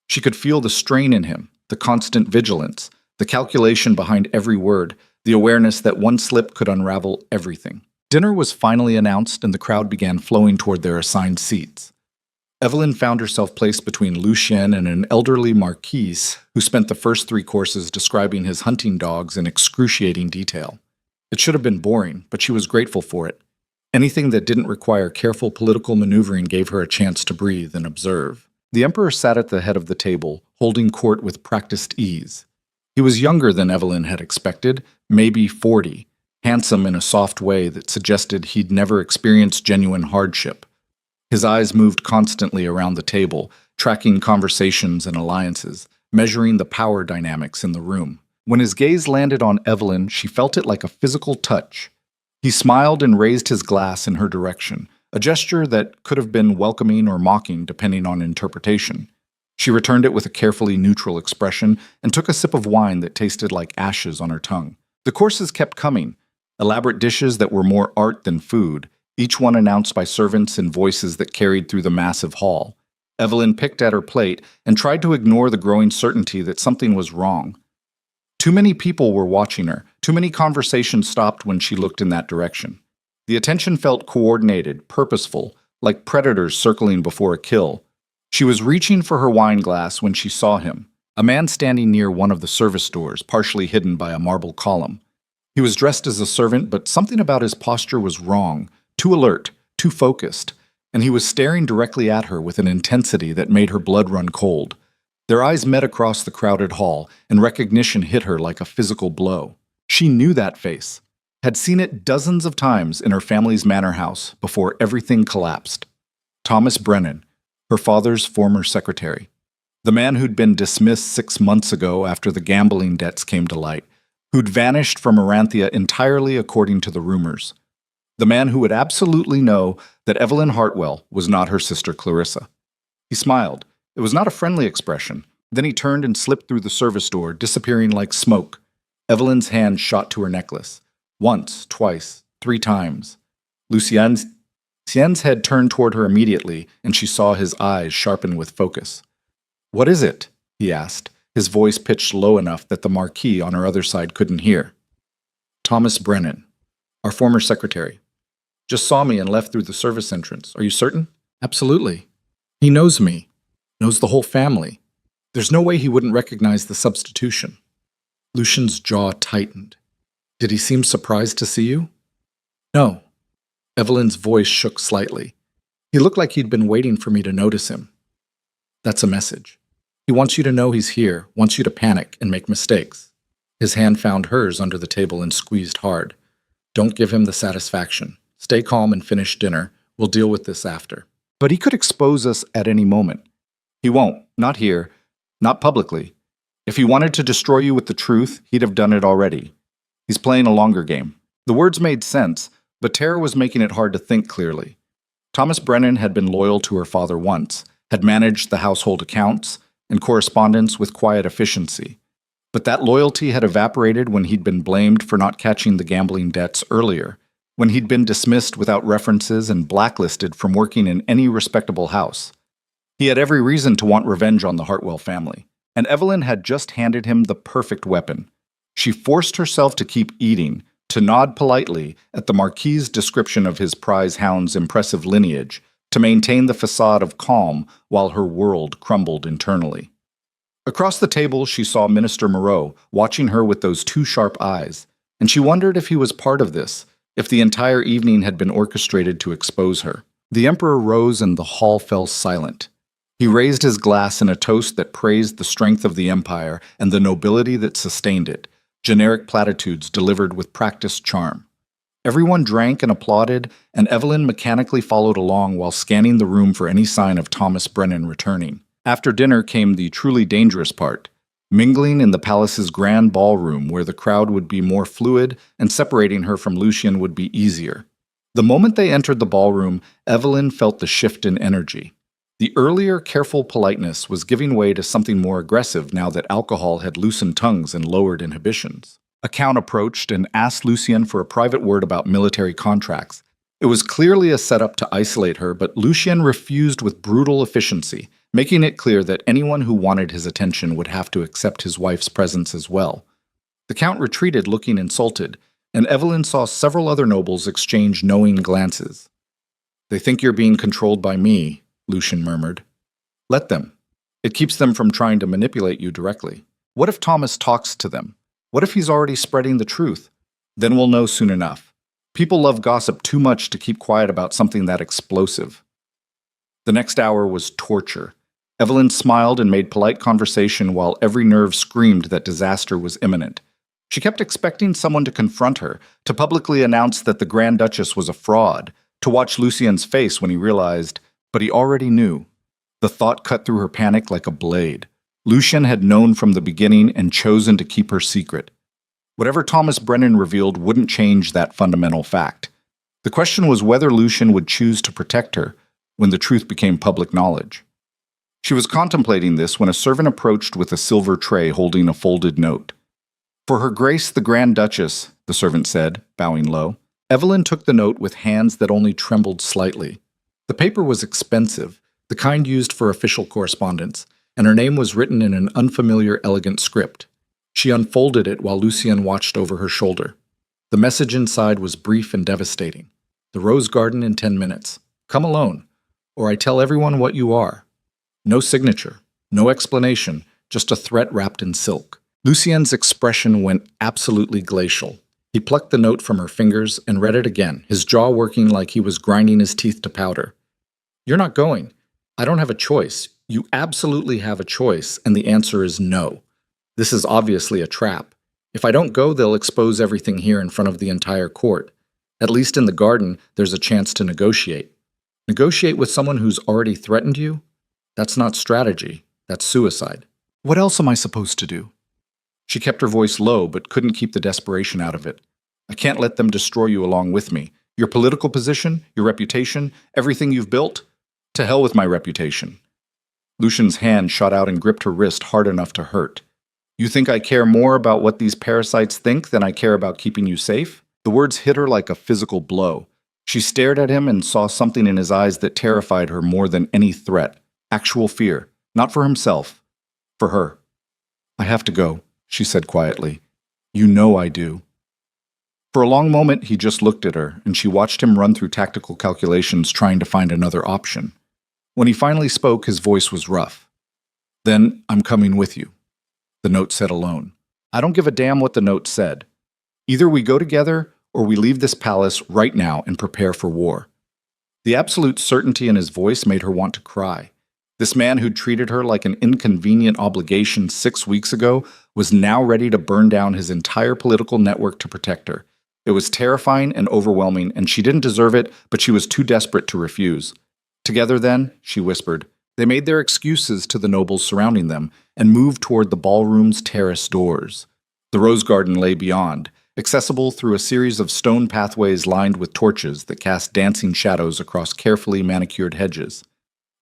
She could feel the strain in him, the constant vigilance, the calculation behind every word, the awareness that one slip could unravel everything. Dinner was finally announced and the crowd began flowing toward their assigned seats. Evelyn found herself placed between Lucien and an elderly marquise who spent the first 3 courses describing his hunting dogs in excruciating detail. It should have been boring, but she was grateful for it. Anything that didn't require careful political maneuvering gave her a chance to breathe and observe. The Emperor sat at the head of the table, holding court with practiced ease. He was younger than Evelyn had expected, maybe 40, handsome in a soft way that suggested he'd never experienced genuine hardship. His eyes moved constantly around the table, tracking conversations and alliances, measuring the power dynamics in the room. When his gaze landed on Evelyn, she felt it like a physical touch. He smiled and raised his glass in her direction, a gesture that could have been welcoming or mocking depending on interpretation. She returned it with a carefully neutral expression and took a sip of wine that tasted like ashes on her tongue. The courses kept coming, elaborate dishes that were more art than food, each one announced by servants in voices that carried through the massive hall. Evelyn picked at her plate and tried to ignore the growing certainty that something was wrong. Too many people were watching her. Too many conversations stopped when she looked in that direction. The attention felt coordinated, purposeful, like predators circling before a kill. She was reaching for her wine glass when she saw him, a man standing near one of the service doors, partially hidden by a marble column. He was dressed as a servant, but something about his posture was wrong, too alert, too focused, and he was staring directly at her with an intensity that made her blood run cold. Their eyes met across the crowded hall, and recognition hit her like a physical blow. She knew that face, had seen it dozens of times in her family's manor house before everything collapsed. Thomas Brennan, her father's former secretary. The man who'd been dismissed 6 months ago after the gambling debts came to light, who'd vanished from Aranthia entirely according to the rumors. The man who would absolutely know that Evelyn Hartwell was not her sister Clarissa. He smiled. It was not a friendly expression. Then he turned and slipped through the service door, disappearing like smoke. Evelyn's hand shot to her necklace. Once, twice, 3 times. Lucien's head turned toward her immediately, and she saw his eyes sharpen with focus. "What is it?" he asked, his voice pitched low enough that the Marquis on her other side couldn't hear. "Thomas Brennan, our former secretary. Just saw me and left through the service entrance. Are you certain?" "Absolutely. He knows me. Knows the whole family. There's no way he wouldn't recognize the substitution." Lucian's jaw tightened. "Did he seem surprised to see you?" "No." Evelyn's voice shook slightly. "He looked like he'd been waiting for me to notice him." "That's a message. He wants you to know he's here, wants you to panic and make mistakes." His hand found hers under the table and squeezed hard. "Don't give him the satisfaction. Stay calm and finish dinner. We'll deal with this after." "But he could expose us at any moment." "He won't. Not here. Not publicly. If he wanted to destroy you with the truth, he'd have done it already. He's playing a longer game." The words made sense, but terror was making it hard to think clearly. Thomas Brennan had been loyal to her father once, had managed the household accounts and correspondence with quiet efficiency. But that loyalty had evaporated when he'd been blamed for not catching the gambling debts earlier, when he'd been dismissed without references and blacklisted from working in any respectable house. He had every reason to want revenge on the Hartwell family, and Evelyn had just handed him the perfect weapon. She forced herself to keep eating, to nod politely at the Marquis's description of his prize hound's impressive lineage, to maintain the facade of calm while her world crumbled internally. Across the table, she saw Minister Moreau watching her with those 2 sharp eyes, and she wondered if he was part of this, if the entire evening had been orchestrated to expose her. The Emperor rose and the hall fell silent. He raised his glass in a toast that praised the strength of the empire and the nobility that sustained it, generic platitudes delivered with practiced charm. Everyone drank and applauded, and Evelyn mechanically followed along while scanning the room for any sign of Thomas Brennan returning. After dinner came the truly dangerous part, mingling in the palace's grand ballroom where the crowd would be more fluid and separating her from Lucian would be easier. The moment they entered the ballroom, Evelyn felt the shift in energy. The earlier careful politeness was giving way to something more aggressive now that alcohol had loosened tongues and lowered inhibitions. A count approached and asked Lucian for a private word about military contracts. It was clearly a setup to isolate her, but Lucian refused with brutal efficiency, making it clear that anyone who wanted his attention would have to accept his wife's presence as well. The count retreated looking insulted, and Evelyn saw several other nobles exchange knowing glances. "They think you're being controlled by me," Lucian murmured. "Let them. It keeps them from trying to manipulate you directly. What if Thomas talks to them? What if he's already spreading the truth? Then we'll know soon enough. People love gossip too much to keep quiet about something that explosive." The next hour was torture. Evelyn smiled and made polite conversation while every nerve screamed that disaster was imminent. She kept expecting someone to confront her, to publicly announce that the Grand Duchess was a fraud, to watch Lucian's face when he realized, but he already knew. The thought cut through her panic like a blade. Lucian had known from the beginning and chosen to keep her secret. Whatever Thomas Brennan revealed wouldn't change that fundamental fact. The question was whether Lucian would choose to protect her when the truth became public knowledge. She was contemplating this when a servant approached with a silver tray holding a folded note. "For Her Grace the Grand Duchess," the servant said, bowing low. Evelyn took the note with hands that only trembled slightly. The paper was expensive, the kind used for official correspondence, and her name was written in an unfamiliar, elegant script. She unfolded it while Lucian watched over her shoulder. The message inside was brief and devastating. "The Rose Garden in 10 minutes. Come alone, or I tell everyone what you are." No signature, no explanation, just a threat wrapped in silk. Lucien's expression went absolutely glacial. He plucked the note from her fingers and read it again, his jaw working like he was grinding his teeth to powder. "You're not going. I don't have a choice. You absolutely have a choice, and the answer is no. This is obviously a trap. If I don't go, they'll expose everything here in front of the entire court. At least in the garden, there's a chance to negotiate. Negotiate with someone who's already threatened you? That's not strategy. That's suicide. What else am I supposed to do?" She kept her voice low, but couldn't keep the desperation out of it. "I can't let them destroy you along with me. Your political position, your reputation, everything you've built? To hell with my reputation. Lucian's hand shot out and gripped her wrist hard enough to hurt. You think I care more about what these parasites think than I care about keeping you safe? The words hit her like a physical blow. She stared at him and saw something in his eyes that terrified her more than any threat. Actual fear. Not for himself. For her. I have to go, she said quietly. You know I do. For a long moment, he just looked at her, and she watched him run through tactical calculations trying to find another option. When he finally spoke, his voice was rough. Then I'm coming with you, the note said alone. I don't give a damn what the note said. Either we go together, or we leave this palace right now and prepare for war. The absolute certainty in his voice made her want to cry. This man who'd treated her like an inconvenient obligation 6 weeks ago was now ready to burn down his entire political network to protect her. It was terrifying and overwhelming, and she didn't deserve it, but she was too desperate to refuse. Together then, she whispered, they made their excuses to the nobles surrounding them and moved toward the ballroom's terrace doors. The rose garden lay beyond, accessible through a series of stone pathways lined with torches that cast dancing shadows across carefully manicured hedges.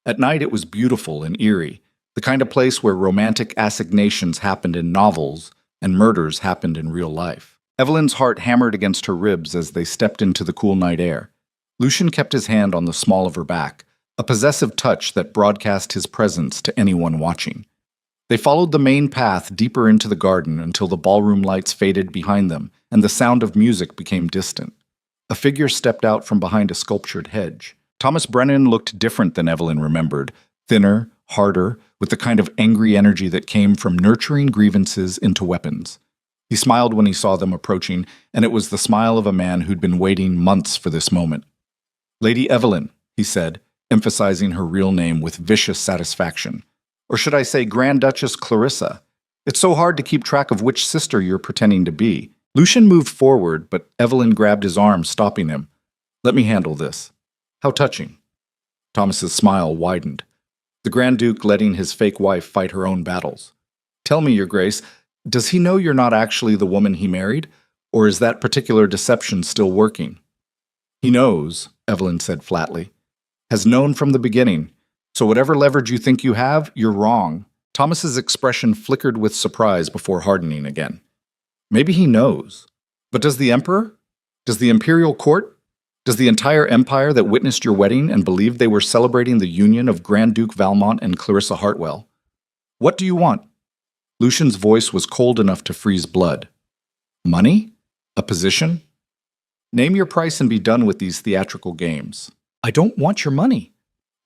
At night it was beautiful and eerie, the kind of place where romantic assignations happened in novels and murders happened in real life. Evelyn's heart hammered against her ribs as they stepped into the cool night air. Lucian kept his hand on the small of her back, a possessive touch that broadcast his presence to anyone watching. They followed the main path deeper into the garden until the ballroom lights faded behind them and the sound of music became distant. A figure stepped out from behind a sculptured hedge. Thomas Brennan looked different than Evelyn remembered, thinner, harder, with the kind of angry energy that came from nurturing grievances into weapons. He smiled when he saw them approaching, and it was the smile of a man who'd been waiting months for this moment. Lady Evelyn, he said, emphasizing her real name with vicious satisfaction. Or should I say Grand Duchess Clarissa? It's so hard to keep track of which sister you're pretending to be. Lucian moved forward, but Evelyn grabbed his arm, stopping him. Let me handle this. How touching. Thomas's smile widened. The Grand Duke letting his fake wife fight her own battles. Tell me, Your Grace, does he know you're not actually the woman he married? Or is that particular deception still working? He knows, Evelyn said flatly. Has known from the beginning. So whatever leverage you think you have, you're wrong. Thomas's expression flickered with surprise before hardening again. Maybe he knows. But does the Emperor? Does the Imperial Court? Does the entire empire that witnessed your wedding and believed they were celebrating the union of Grand Duke Valmont and Clarissa Hartwell? What do you want? Lucian's voice was cold enough to freeze blood. Money? A position? Name your price and be done with these theatrical games. I don't want your money.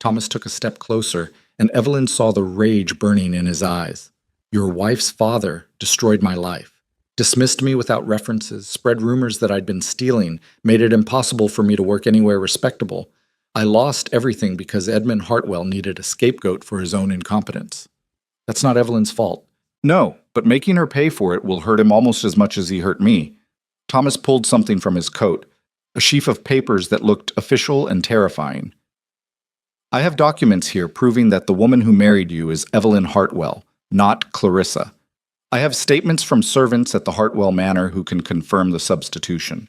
Thomas took a step closer, and Evelyn saw the rage burning in his eyes. Your wife's father destroyed my life, dismissed me without references, spread rumors that I'd been stealing, made it impossible for me to work anywhere respectable. I lost everything because Edmund Hartwell needed a scapegoat for his own incompetence. That's not Evelyn's fault. No, but making her pay for it will hurt him almost as much as he hurt me. Thomas pulled something from his coat, a sheaf of papers that looked official and terrifying. I have documents here proving that the woman who married you is Evelyn Hartwell, not Clarissa. I have statements from servants at the Hartwell Manor who can confirm the substitution.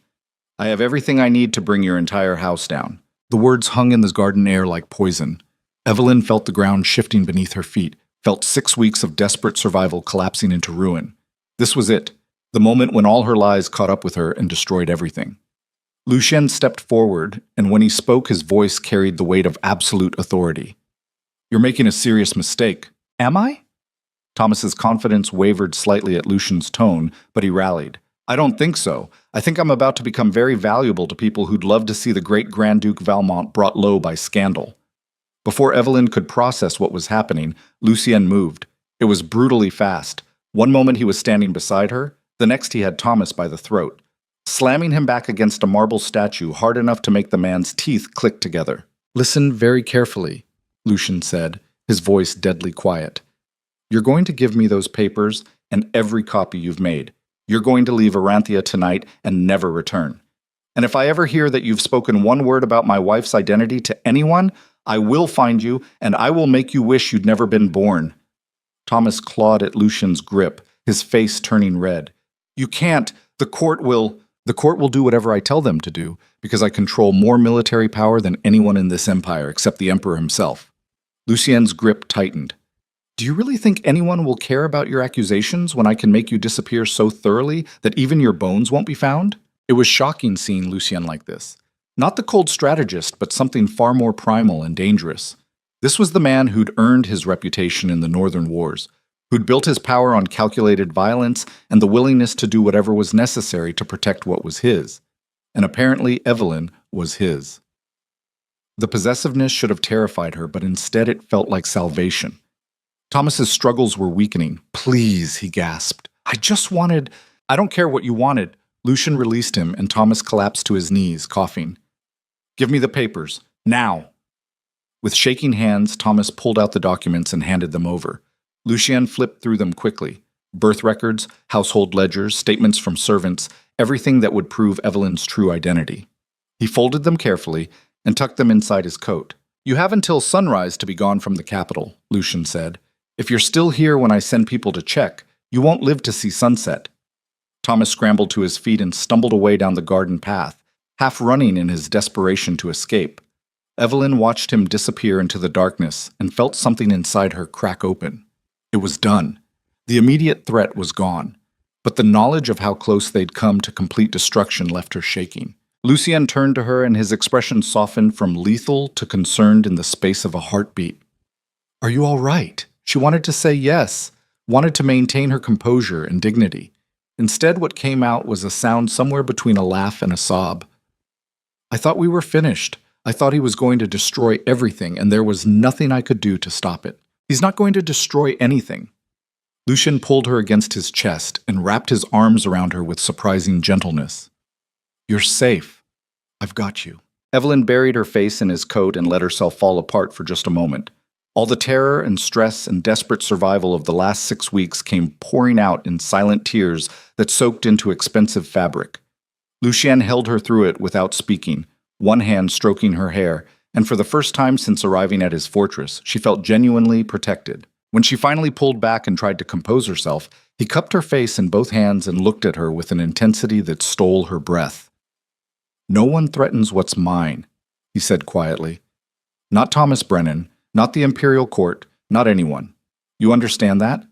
I have everything I need to bring your entire house down. The words hung in the garden air like poison. Evelyn felt the ground shifting beneath her feet, felt 6 weeks of desperate survival collapsing into ruin. This was it, the moment when all her lies caught up with her and destroyed everything. Lucien stepped forward, and when he spoke, his voice carried the weight of absolute authority. You're making a serious mistake. Am I? Thomas's confidence wavered slightly at Lucian's tone, but he rallied. I don't think so. I think I'm about to become very valuable to people who'd love to see the great Grand Duke Valmont brought low by scandal. Before Evelyn could process what was happening, Lucien moved. It was brutally fast. One moment he was standing beside her, the next he had Thomas by the throat, slamming him back against a marble statue hard enough to make the man's teeth click together. Listen very carefully, Lucien said, his voice deadly quiet. You're going to give me those papers and every copy you've made. You're going to leave Aranthia tonight and never return. And if I ever hear that you've spoken one word about my wife's identity to anyone, I will find you, and I will make you wish you'd never been born. Thomas clawed at Lucian's grip, his face turning red. You can't. The court will. The court will do whatever I tell them to do, because I control more military power than anyone in this empire except the Emperor himself. Lucien's grip tightened. Do you really think anyone will care about your accusations when I can make you disappear so thoroughly that even your bones won't be found? It was shocking seeing Lucien like this. Not the cold strategist, but something far more primal and dangerous. This was the man who'd earned his reputation in the Northern Wars, who'd built his power on calculated violence and the willingness to do whatever was necessary to protect what was his. And apparently Evelyn was his. The possessiveness should have terrified her, but instead it felt like salvation. Thomas's struggles were weakening. Please, he gasped. I don't care what you wanted. Lucien released him, and Thomas collapsed to his knees, coughing. Give me the papers. Now. With shaking hands, Thomas pulled out the documents and handed them over. Lucien flipped through them quickly. Birth records, household ledgers, statements from servants, everything that would prove Evelyn's true identity. He folded them carefully and tucked them inside his coat. You have until sunrise to be gone from the capital, Lucien said. If you're still here when I send people to check, you won't live to see sunset. Thomas scrambled to his feet and stumbled away down the garden path, half running in his desperation to escape. Evelyn watched him disappear into the darkness and felt something inside her crack open. It was done. The immediate threat was gone, but the knowledge of how close they'd come to complete destruction left her shaking. Lucien turned to her and his expression softened from lethal to concerned in the space of a heartbeat. Are you all right? She wanted to say yes, wanted to maintain her composure and dignity. Instead, what came out was a sound somewhere between a laugh and a sob. I thought we were finished. I thought he was going to destroy everything, and there was nothing I could do to stop it. He's not going to destroy anything. Lucien pulled her against his chest and wrapped his arms around her with surprising gentleness. You're safe. I've got you. Evelyn buried her face in his coat and let herself fall apart for just a moment. All the terror and stress and desperate survival of the last 6 weeks came pouring out in silent tears that soaked into expensive fabric. Lucien held her through it without speaking, one hand stroking her hair, and for the first time since arriving at his fortress, she felt genuinely protected. When she finally pulled back and tried to compose herself, he cupped her face in both hands and looked at her with an intensity that stole her breath. No one threatens what's mine, he said quietly. Not Thomas Brennan, not the Imperial Court, not anyone. You understand that?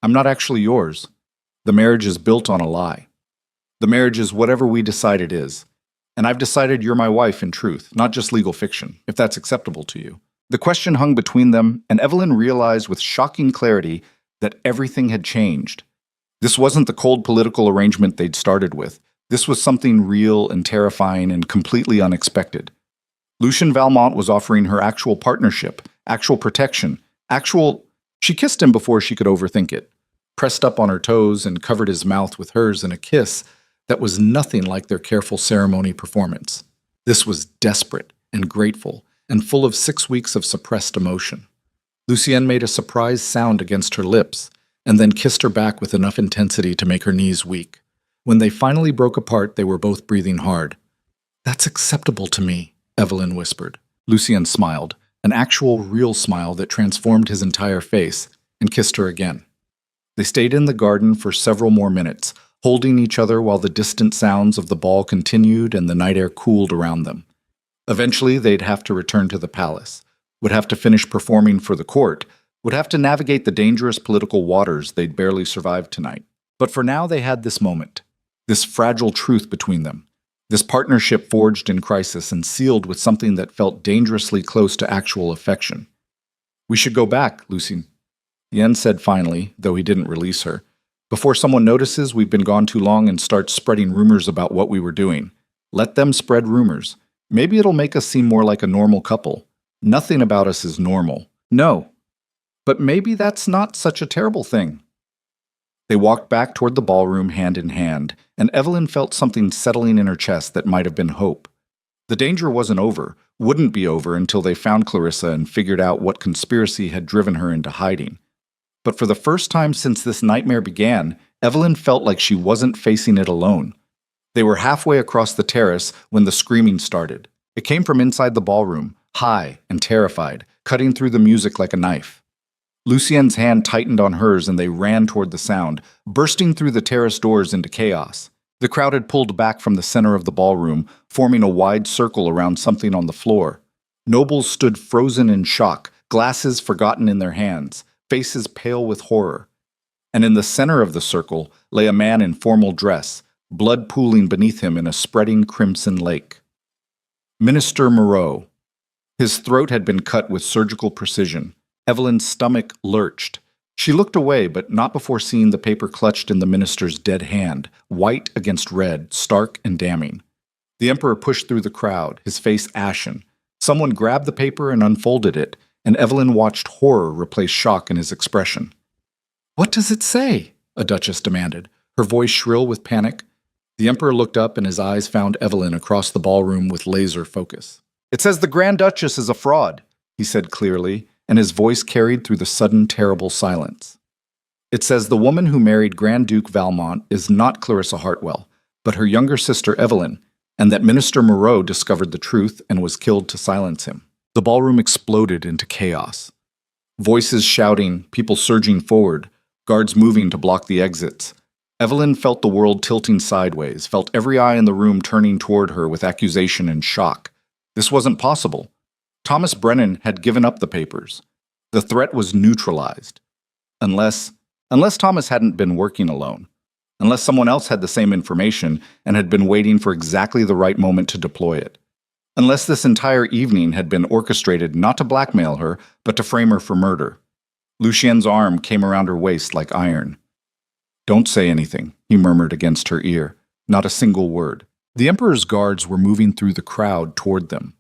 I'm not actually yours. The marriage is built on a lie. The marriage is whatever we decide it is. And I've decided you're my wife in truth, not just legal fiction, if that's acceptable to you. The question hung between them, and Evelyn realized with shocking clarity that everything had changed. This wasn't the cold political arrangement they'd started with. This was something real and terrifying and completely unexpected. Lucien Valmont was offering her actual partnership, actual protection, She kissed him before she could overthink it, pressed up on her toes and covered his mouth with hers in a kiss that was nothing like their careful ceremony performance. This was desperate and grateful and full of 6 weeks of suppressed emotion. Lucien made a surprised sound against her lips and then kissed her back with enough intensity to make her knees weak. When they finally broke apart, they were both breathing hard. That's acceptable to me, Evelyn whispered. Lucien smiled, an actual real smile that transformed his entire face, and kissed her again. They stayed in the garden for several more minutes, holding each other while the distant sounds of the ball continued and the night air cooled around them. Eventually, they'd have to return to the palace, would have to finish performing for the court, would have to navigate the dangerous political waters they'd barely survived tonight. But for now, they had this moment, this fragile truth between them, this partnership forged in crisis and sealed with something that felt dangerously close to actual affection. We should go back, Lucien, Yen said finally, though he didn't release her. Before someone notices we've been gone too long and starts spreading rumors about what we were doing. Let them spread rumors. Maybe it'll make us seem more like a normal couple. Nothing about us is normal. No. But maybe that's not such a terrible thing. They walked back toward the ballroom hand in hand, and Evelyn felt something settling in her chest that might have been hope. The danger wasn't over, wouldn't be over until they found Clarissa and figured out what conspiracy had driven her into hiding. But for the first time since this nightmare began, Evelyn felt like she wasn't facing it alone. They were halfway across the terrace when the screaming started. It came from inside the ballroom, high and terrified, cutting through the music like a knife. Lucien's hand tightened on hers and they ran toward the sound, bursting through the terrace doors into chaos. The crowd had pulled back from the center of the ballroom, forming a wide circle around something on the floor. Nobles stood frozen in shock, glasses forgotten in their hands, faces pale with horror. And in the center of the circle lay a man in formal dress, blood pooling beneath him in a spreading crimson lake. Minister Moreau. His throat had been cut with surgical precision. Evelyn's stomach lurched. She looked away, but not before seeing the paper clutched in the minister's dead hand, white against red, stark and damning. The emperor pushed through the crowd, his face ashen. Someone grabbed the paper and unfolded it, and Evelyn watched horror replace shock in his expression. "What does it say?" a duchess demanded, her voice shrill with panic. The emperor looked up and his eyes found Evelyn across the ballroom with laser focus. "It says the Grand Duchess is a fraud," he said clearly, and his voice carried through the sudden, terrible silence. "It says the woman who married Grand Duke Valmont is not Clarissa Hartwell, but her younger sister Evelyn, and that Minister Moreau discovered the truth and was killed to silence him." The ballroom exploded into chaos. Voices shouting, people surging forward, guards moving to block the exits. Evelyn felt the world tilting sideways, felt every eye in the room turning toward her with accusation and shock. This wasn't possible. Thomas Brennan had given up the papers. The threat was neutralized. Unless Thomas hadn't been working alone. Unless someone else had the same information and had been waiting for exactly the right moment to deploy it. Unless this entire evening had been orchestrated not to blackmail her, but to frame her for murder. Lucien's arm came around her waist like iron. "Don't say anything," he murmured against her ear. Not a single word. The emperor's guards were moving through the crowd toward them.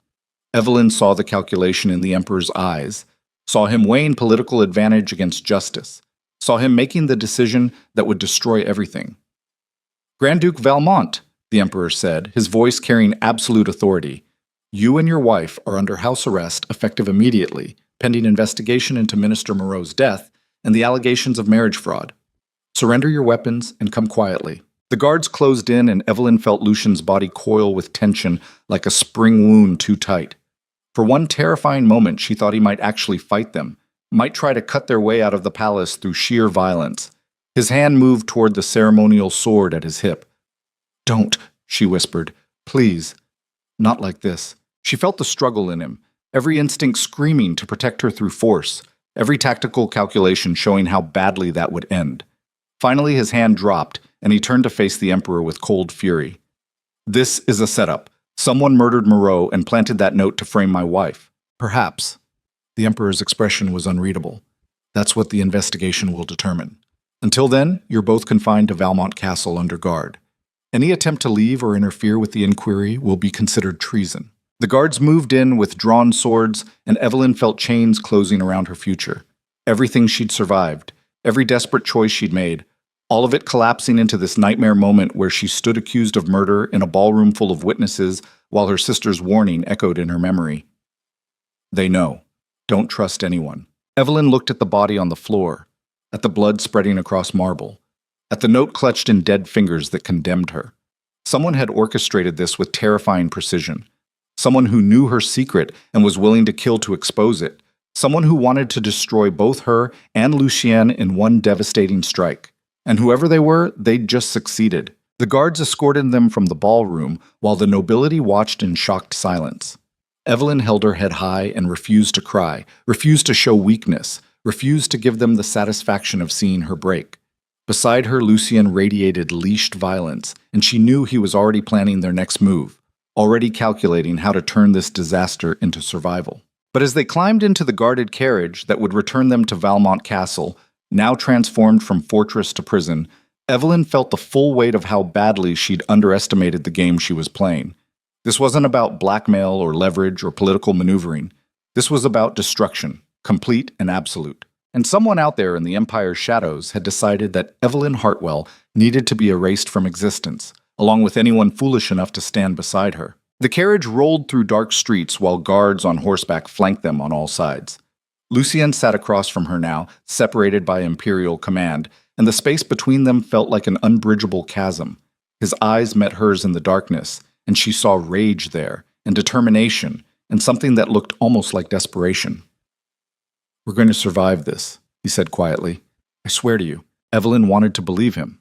Evelyn saw the calculation in the emperor's eyes, saw him weighing political advantage against justice, saw him making the decision that would destroy everything. "Grand Duke Valmont," the emperor said, his voice carrying absolute authority. "You and your wife are under house arrest effective immediately, pending investigation into Minister Moreau's death and the allegations of marriage fraud. Surrender your weapons and come quietly." The guards closed in and Evelyn felt Lucien's body coil with tension like a spring wound too tight. For one terrifying moment she thought he might actually fight them, might try to cut their way out of the palace through sheer violence. His hand moved toward the ceremonial sword at his hip. "Don't," she whispered. "Please. Not like this." She felt the struggle in him, every instinct screaming to protect her through force, every tactical calculation showing how badly that would end. Finally, his hand dropped, and he turned to face the emperor with cold fury. "This is a setup. Someone murdered Moreau and planted that note to frame my wife. Perhaps." The emperor's expression was unreadable. "That's what the investigation will determine. Until then, you're both confined to Valmont Castle under guard. Any attempt to leave or interfere with the inquiry will be considered treason." The guards moved in with drawn swords, and Evelyn felt chains closing around her future. Everything she'd survived, every desperate choice she'd made, all of it collapsing into this nightmare moment where she stood accused of murder in a ballroom full of witnesses while her sister's warning echoed in her memory. "They know. Don't trust anyone." Evelyn looked at the body on the floor, at the blood spreading across marble, at the note clutched in dead fingers that condemned her. Someone had orchestrated this with terrifying precision. Someone who knew her secret and was willing to kill to expose it. Someone who wanted to destroy both her and Lucien in one devastating strike. And whoever they were, they'd just succeeded. The guards escorted them from the ballroom while the nobility watched in shocked silence. Evelyn held her head high and refused to cry, refused to show weakness, refused to give them the satisfaction of seeing her break. Beside her, Lucien radiated leashed violence, and she knew he was already planning their next move, already calculating how to turn this disaster into survival. But as they climbed into the guarded carriage that would return them to Valmont Castle, now transformed from fortress to prison, Evelyn felt the full weight of how badly she'd underestimated the game she was playing. This wasn't about blackmail or leverage or political maneuvering. This was about destruction, complete and absolute. And someone out there in the Empire's shadows had decided that Evelyn Hartwell needed to be erased from existence, along with anyone foolish enough to stand beside her. The carriage rolled through dark streets while guards on horseback flanked them on all sides. Lucien sat across from her now, separated by Imperial command, and the space between them felt like an unbridgeable chasm. His eyes met hers in the darkness, and she saw rage there, and determination, and something that looked almost like desperation. "We're going to survive this," he said quietly. "I swear to you." Evelyn wanted to believe him.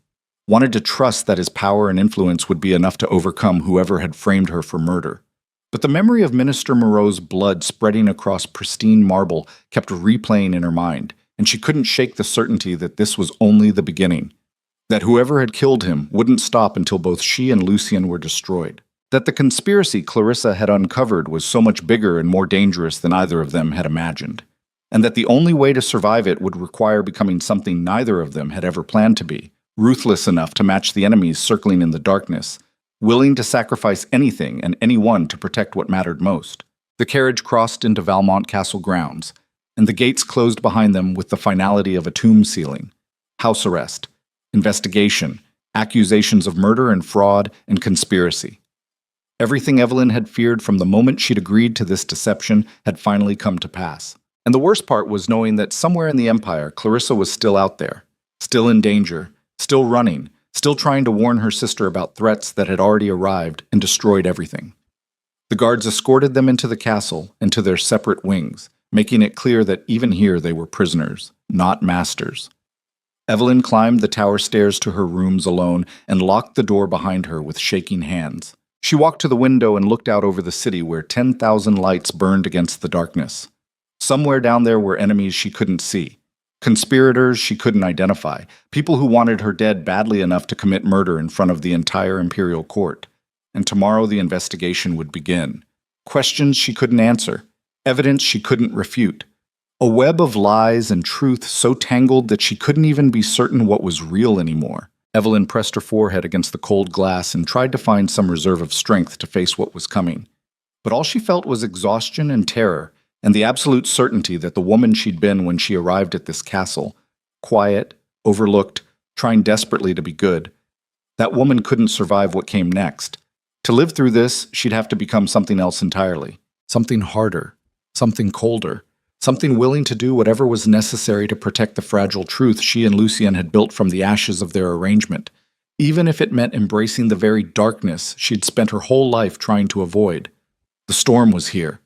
wanted to trust that his power and influence would be enough to overcome whoever had framed her for murder. But the memory of Minister Moreau's blood spreading across pristine marble kept replaying in her mind, and she couldn't shake the certainty that this was only the beginning. That whoever had killed him wouldn't stop until both she and Lucien were destroyed. That the conspiracy Clarissa had uncovered was so much bigger and more dangerous than either of them had imagined. And that the only way to survive it would require becoming something neither of them had ever planned to be, ruthless enough to match the enemies circling in the darkness, willing to sacrifice anything and anyone to protect what mattered most. The carriage crossed into Valmont Castle grounds, and the gates closed behind them with the finality of a tomb sealing. House arrest, investigation, accusations of murder and fraud and conspiracy. Everything Evelyn had feared from the moment she'd agreed to this deception had finally come to pass. And the worst part was knowing that somewhere in the Empire, Clarissa was still out there, still in danger, still running, still trying to warn her sister about threats that had already arrived and destroyed everything. The guards escorted them into the castle and to their separate wings, making it clear that even here they were prisoners, not masters. Evelyn climbed the tower stairs to her rooms alone and locked the door behind her with shaking hands. She walked to the window and looked out over the city where 10,000 lights burned against the darkness. Somewhere down there were enemies she couldn't see, conspirators she couldn't identify, people who wanted her dead badly enough to commit murder in front of the entire imperial court. And tomorrow the investigation would begin. Questions she couldn't answer, evidence she couldn't refute. A web of lies and truth so tangled that she couldn't even be certain what was real anymore. Evelyn pressed her forehead against the cold glass and tried to find some reserve of strength to face what was coming. But all she felt was exhaustion and terror, and the absolute certainty that the woman she'd been when she arrived at this castle, quiet, overlooked, trying desperately to be good, that woman couldn't survive what came next. To live through this, she'd have to become something else entirely. Something harder, something colder, something willing to do whatever was necessary to protect the fragile truth she and Lucien had built from the ashes of their arrangement, even if it meant embracing the very darkness she'd spent her whole life trying to avoid. The storm was here,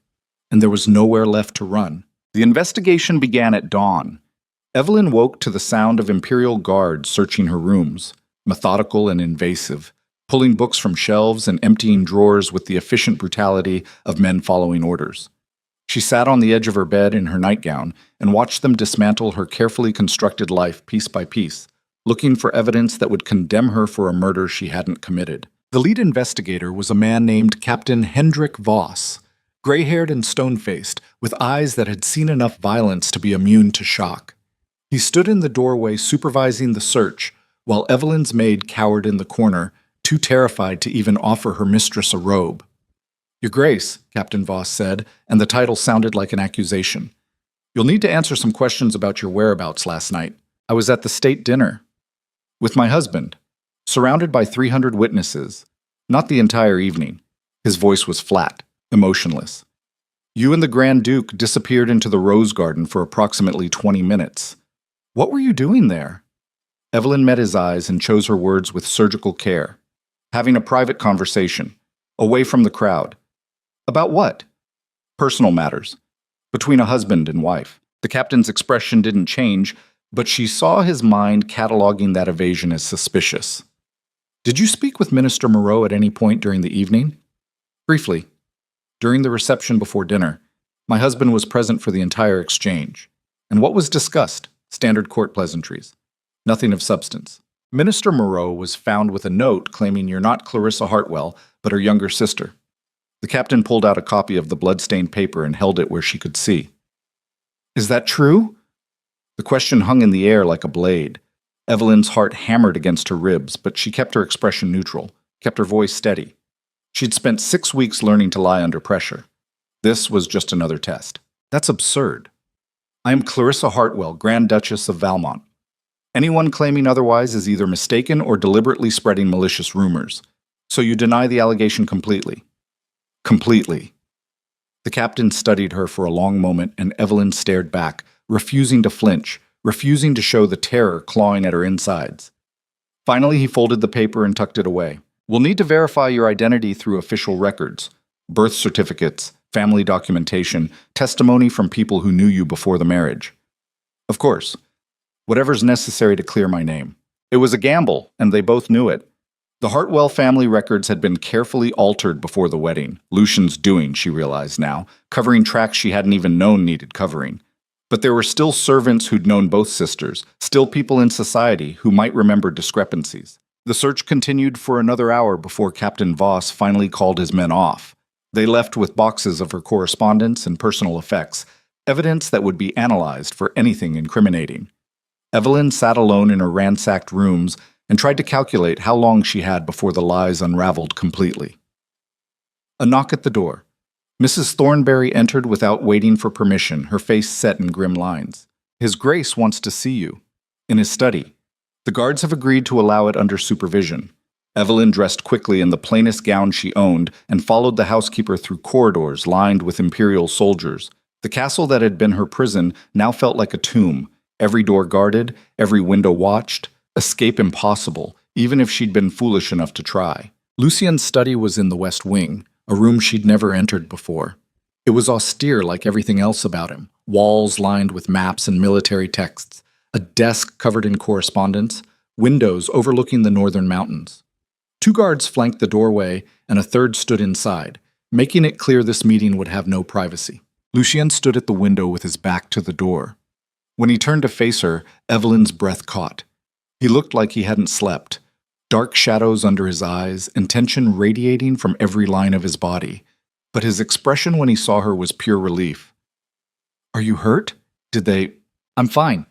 and there was nowhere left to run. The investigation began at dawn. Evelyn woke to the sound of Imperial guards searching her rooms, methodical and invasive, pulling books from shelves and emptying drawers with the efficient brutality of men following orders. She sat on the edge of her bed in her nightgown and watched them dismantle her carefully constructed life piece by piece, looking for evidence that would condemn her for a murder she hadn't committed. The lead investigator was a man named Captain Hendrik Voss, gray-haired and stone-faced, with eyes that had seen enough violence to be immune to shock. He stood in the doorway supervising the search, while Evelyn's maid cowered in the corner, too terrified to even offer her mistress a robe. "Your Grace," Captain Voss said, and the title sounded like an accusation. "You'll need to answer some questions about your whereabouts last night. I was at the state dinner. With my husband, surrounded by 300 witnesses. Not the entire evening." His voice was flat, emotionless. "You and the Grand Duke disappeared into the Rose Garden for approximately 20 minutes. What were you doing there?" Evelyn met his eyes and chose her words with surgical care. "Having a private conversation, away from the crowd." "About what?" "Personal matters. Between a husband and wife." The captain's expression didn't change, but she saw his mind cataloging that evasion as suspicious. "Did you speak with Minister Moreau at any point during the evening?" "Briefly. During the reception before dinner. My husband was present for the entire exchange. And what was discussed? Standard court pleasantries. Nothing of substance. Minister Moreau was found with a note claiming you're not Clarissa Hartwell, but her younger sister." The captain pulled out a copy of the blood-stained paper and held it where she could see. "Is that true?" The question hung in the air like a blade. Evelyn's heart hammered against her ribs, but she kept her expression neutral, kept her voice steady. She'd spent 6 weeks learning to lie under pressure. This was just another test. "That's absurd. I am Clarissa Hartwell, Grand Duchess of Valmont. Anyone claiming otherwise is either mistaken or deliberately spreading malicious rumors. So you deny the allegation completely?" "Completely." The captain studied her for a long moment, and Evelyn stared back, refusing to flinch, refusing to show the terror clawing at her insides. Finally, he folded the paper and tucked it away. "We'll need to verify your identity through official records, birth certificates, family documentation, testimony from people who knew you before the marriage." "Of course. Whatever's necessary to clear my name. It was a gamble, and they both knew it. The Hartwell family records had been carefully altered before the wedding. Lucian's doing, she realized now, covering tracks she hadn't even known needed covering. But there were still servants who'd known both sisters, still people in society who might remember discrepancies. The search continued for another hour before Captain Voss finally called his men off. They left with boxes of her correspondence and personal effects, evidence that would be analyzed for anything incriminating. Evelyn sat alone in her ransacked rooms and tried to calculate how long she had before the lies unraveled completely. A knock at the door. Mrs. Thornberry entered without waiting for permission, her face set in grim lines. "His Grace wants to see you." In his study. The guards have agreed to allow it under supervision. Evelyn dressed quickly in the plainest gown she owned and followed the housekeeper through corridors lined with Imperial soldiers. The castle that had been her prison now felt like a tomb, every door guarded, every window watched, escape impossible, even if she'd been foolish enough to try. Lucian's study was in the West Wing, a room she'd never entered before. It was austere like everything else about him, walls lined with maps and military texts, a desk covered in correspondence, windows overlooking the northern mountains. 2 guards flanked the doorway, and a third stood inside, making it clear this meeting would have no privacy. Lucien stood at the window with his back to the door. When he turned to face her, Evelyn's breath caught. He looked like he hadn't slept, dark shadows under his eyes and tension radiating from every line of his body. But his expression when he saw her was pure relief. "Are you hurt? Did they—" "I'm fine."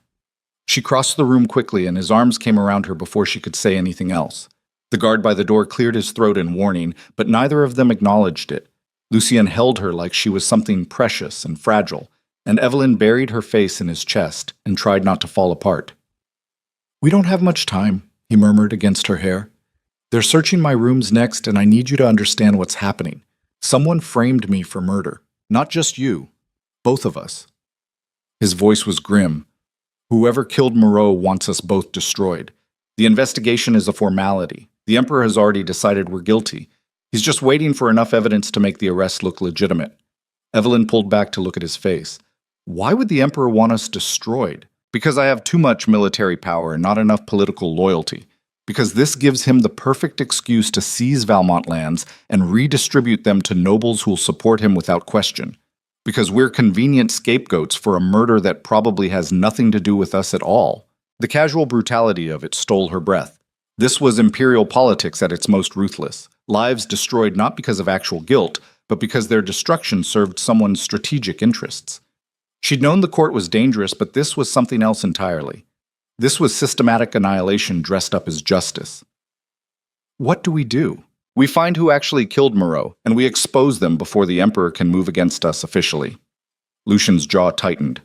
She crossed the room quickly, and his arms came around her before she could say anything else. The guard by the door cleared his throat in warning, but neither of them acknowledged it. Lucien held her like she was something precious and fragile, and Evelyn buried her face in his chest and tried not to fall apart. "We don't have much time," he murmured against her hair. "They're searching my rooms next, and I need you to understand what's happening. Someone framed me for murder. Not just you. Both of us." His voice was grim. "Whoever killed Moreau wants us both destroyed. The investigation is a formality. The Emperor has already decided we're guilty. He's just waiting for enough evidence to make the arrest look legitimate." Evelyn pulled back to look at his face. "Why would the Emperor want us destroyed?" "Because I have too much military power and not enough political loyalty. Because this gives him the perfect excuse to seize Valmont lands and redistribute them to nobles who'll support him without question. Because we're convenient scapegoats for a murder that probably has nothing to do with us at all." The casual brutality of it stole her breath. This was imperial politics at its most ruthless. Lives destroyed not because of actual guilt, but because their destruction served someone's strategic interests. She'd known the court was dangerous, but this was something else entirely. This was systematic annihilation dressed up as justice. "What do we do?" "We find who actually killed Moreau, and we expose them before the Emperor can move against us officially." Lucian's jaw tightened.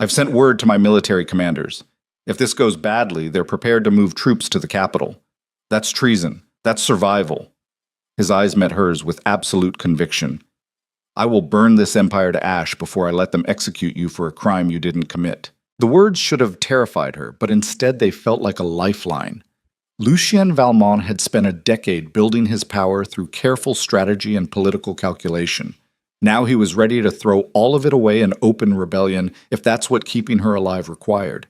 "I've sent word to my military commanders. If this goes badly, they're prepared to move troops to the capital. That's treason. That's survival." His eyes met hers with absolute conviction. "I will burn this empire to ash before I let them execute you for a crime you didn't commit." The words should have terrified her, but instead they felt like a lifeline. Lucien Valmont had spent a decade building his power through careful strategy and political calculation. Now he was ready to throw all of it away in open rebellion if that's what keeping her alive required.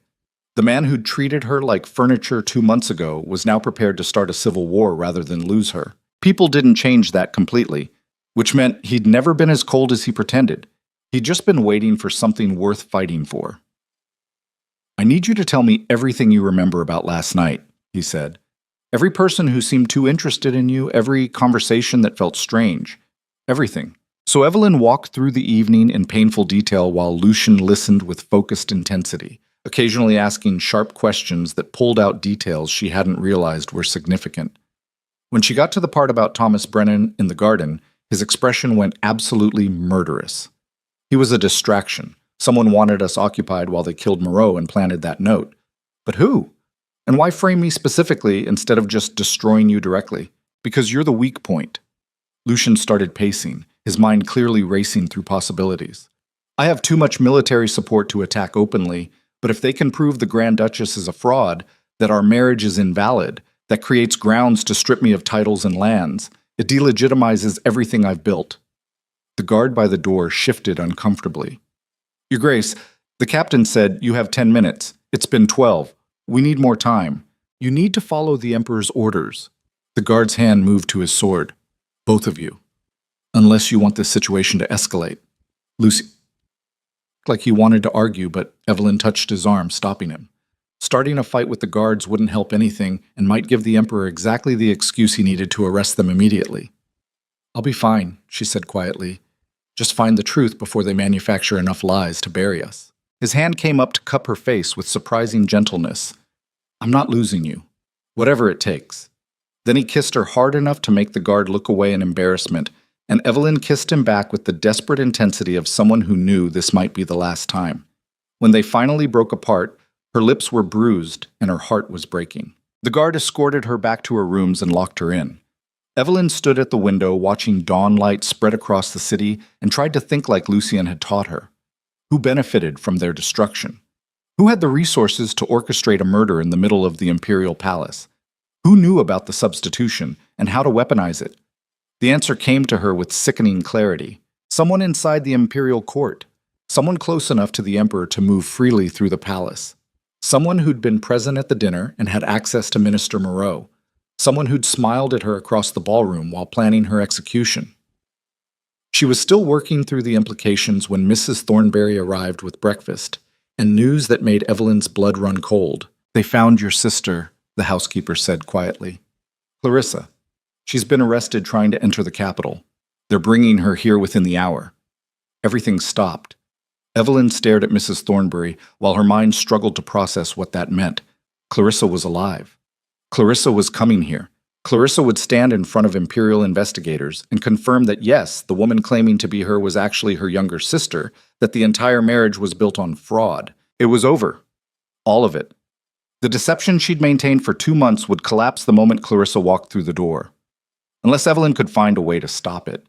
The man who'd treated her like furniture 2 months ago was now prepared to start a civil war rather than lose her. People didn't change that completely, which meant he'd never been as cold as he pretended. He'd just been waiting for something worth fighting for. "I need you to tell me everything you remember about last night," he said. "Every person who seemed too interested in you, every conversation that felt strange. Everything." So Evelyn walked through the evening in painful detail while Lucien listened with focused intensity, occasionally asking sharp questions that pulled out details she hadn't realized were significant. When she got to the part about Thomas Brennan in the garden, his expression went absolutely murderous. He was a distraction. Someone wanted us occupied while they killed Moreau and planted that note. But who? And why frame me specifically instead of just destroying you directly? Because you're the weak point. Lucien started pacing, his mind clearly racing through possibilities. "I have too much military support to attack openly, but if they can prove the Grand Duchess is a fraud, that our marriage is invalid, that creates grounds to strip me of titles and lands, it delegitimizes everything I've built." The guard by the door shifted uncomfortably. "Your Grace, the captain said you have 10 minutes. It's been 12. We need more time." You need to follow the Emperor's orders. The guard's hand moved to his sword. Both of you. Unless you want this situation to escalate. Lucy. Like he wanted to argue, but Evelyn touched his arm, stopping him. Starting a fight with the guards wouldn't help anything and might give the Emperor exactly the excuse he needed to arrest them immediately. I'll be fine, she said quietly. Just find the truth before they manufacture enough lies to bury us. His hand came up to cup her face with surprising gentleness. I'm not losing you. Whatever it takes. Then he kissed her hard enough to make the guard look away in embarrassment, and Evelyn kissed him back with the desperate intensity of someone who knew this might be the last time. When they finally broke apart, her lips were bruised and her heart was breaking. The guard escorted her back to her rooms and locked her in. Evelyn stood at the window watching dawn light spread across the city and tried to think like Lucien had taught her. Who benefited from their destruction? Who had the resources to orchestrate a murder in the middle of the imperial palace? Who knew about the substitution and how to weaponize it? The answer came to her with sickening clarity. Someone inside the imperial court. Someone close enough to the emperor to move freely through the palace. Someone who'd been present at the dinner and had access to Minister Moreau. Someone who'd smiled at her across the ballroom while planning her execution. She was still working through the implications when Mrs. Thornberry arrived with breakfast, and news that made Evelyn's blood run cold. They found your sister, the housekeeper said quietly. Clarissa. She's been arrested trying to enter the capital. They're bringing her here within the hour. Everything stopped. Evelyn stared at Mrs. Thornberry while her mind struggled to process what that meant. Clarissa was alive. Clarissa was coming here. Clarissa would stand in front of imperial investigators and confirm that yes, the woman claiming to be her was actually her younger sister, that the entire marriage was built on fraud. It was over. All of it. The deception she'd maintained for 2 months would collapse the moment Clarissa walked through the door. Unless Evelyn could find a way to stop it.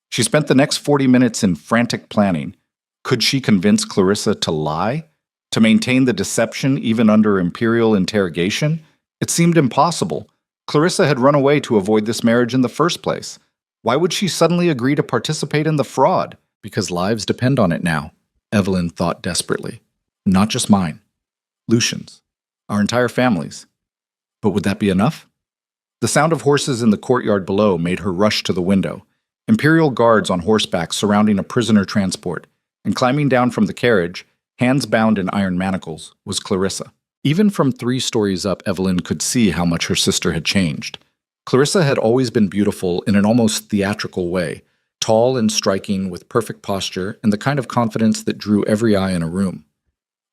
She spent the next 40 minutes in frantic planning. Could she convince Clarissa to lie? To maintain the deception even under imperial interrogation? It seemed impossible. Clarissa had run away to avoid this marriage in the first place. Why would she suddenly agree to participate in the fraud? Because lives depend on it now, Evelyn thought desperately. Not just mine. Lucian's. Our entire family's. But would that be enough? The sound of horses in the courtyard below made her rush to the window. Imperial guards on horseback surrounding a prisoner transport, and climbing down from the carriage, hands bound in iron manacles, was Clarissa. Even from 3 stories up, Evelyn could see how much her sister had changed. Clarissa had always been beautiful in an almost theatrical way, tall and striking with perfect posture and the kind of confidence that drew every eye in a room.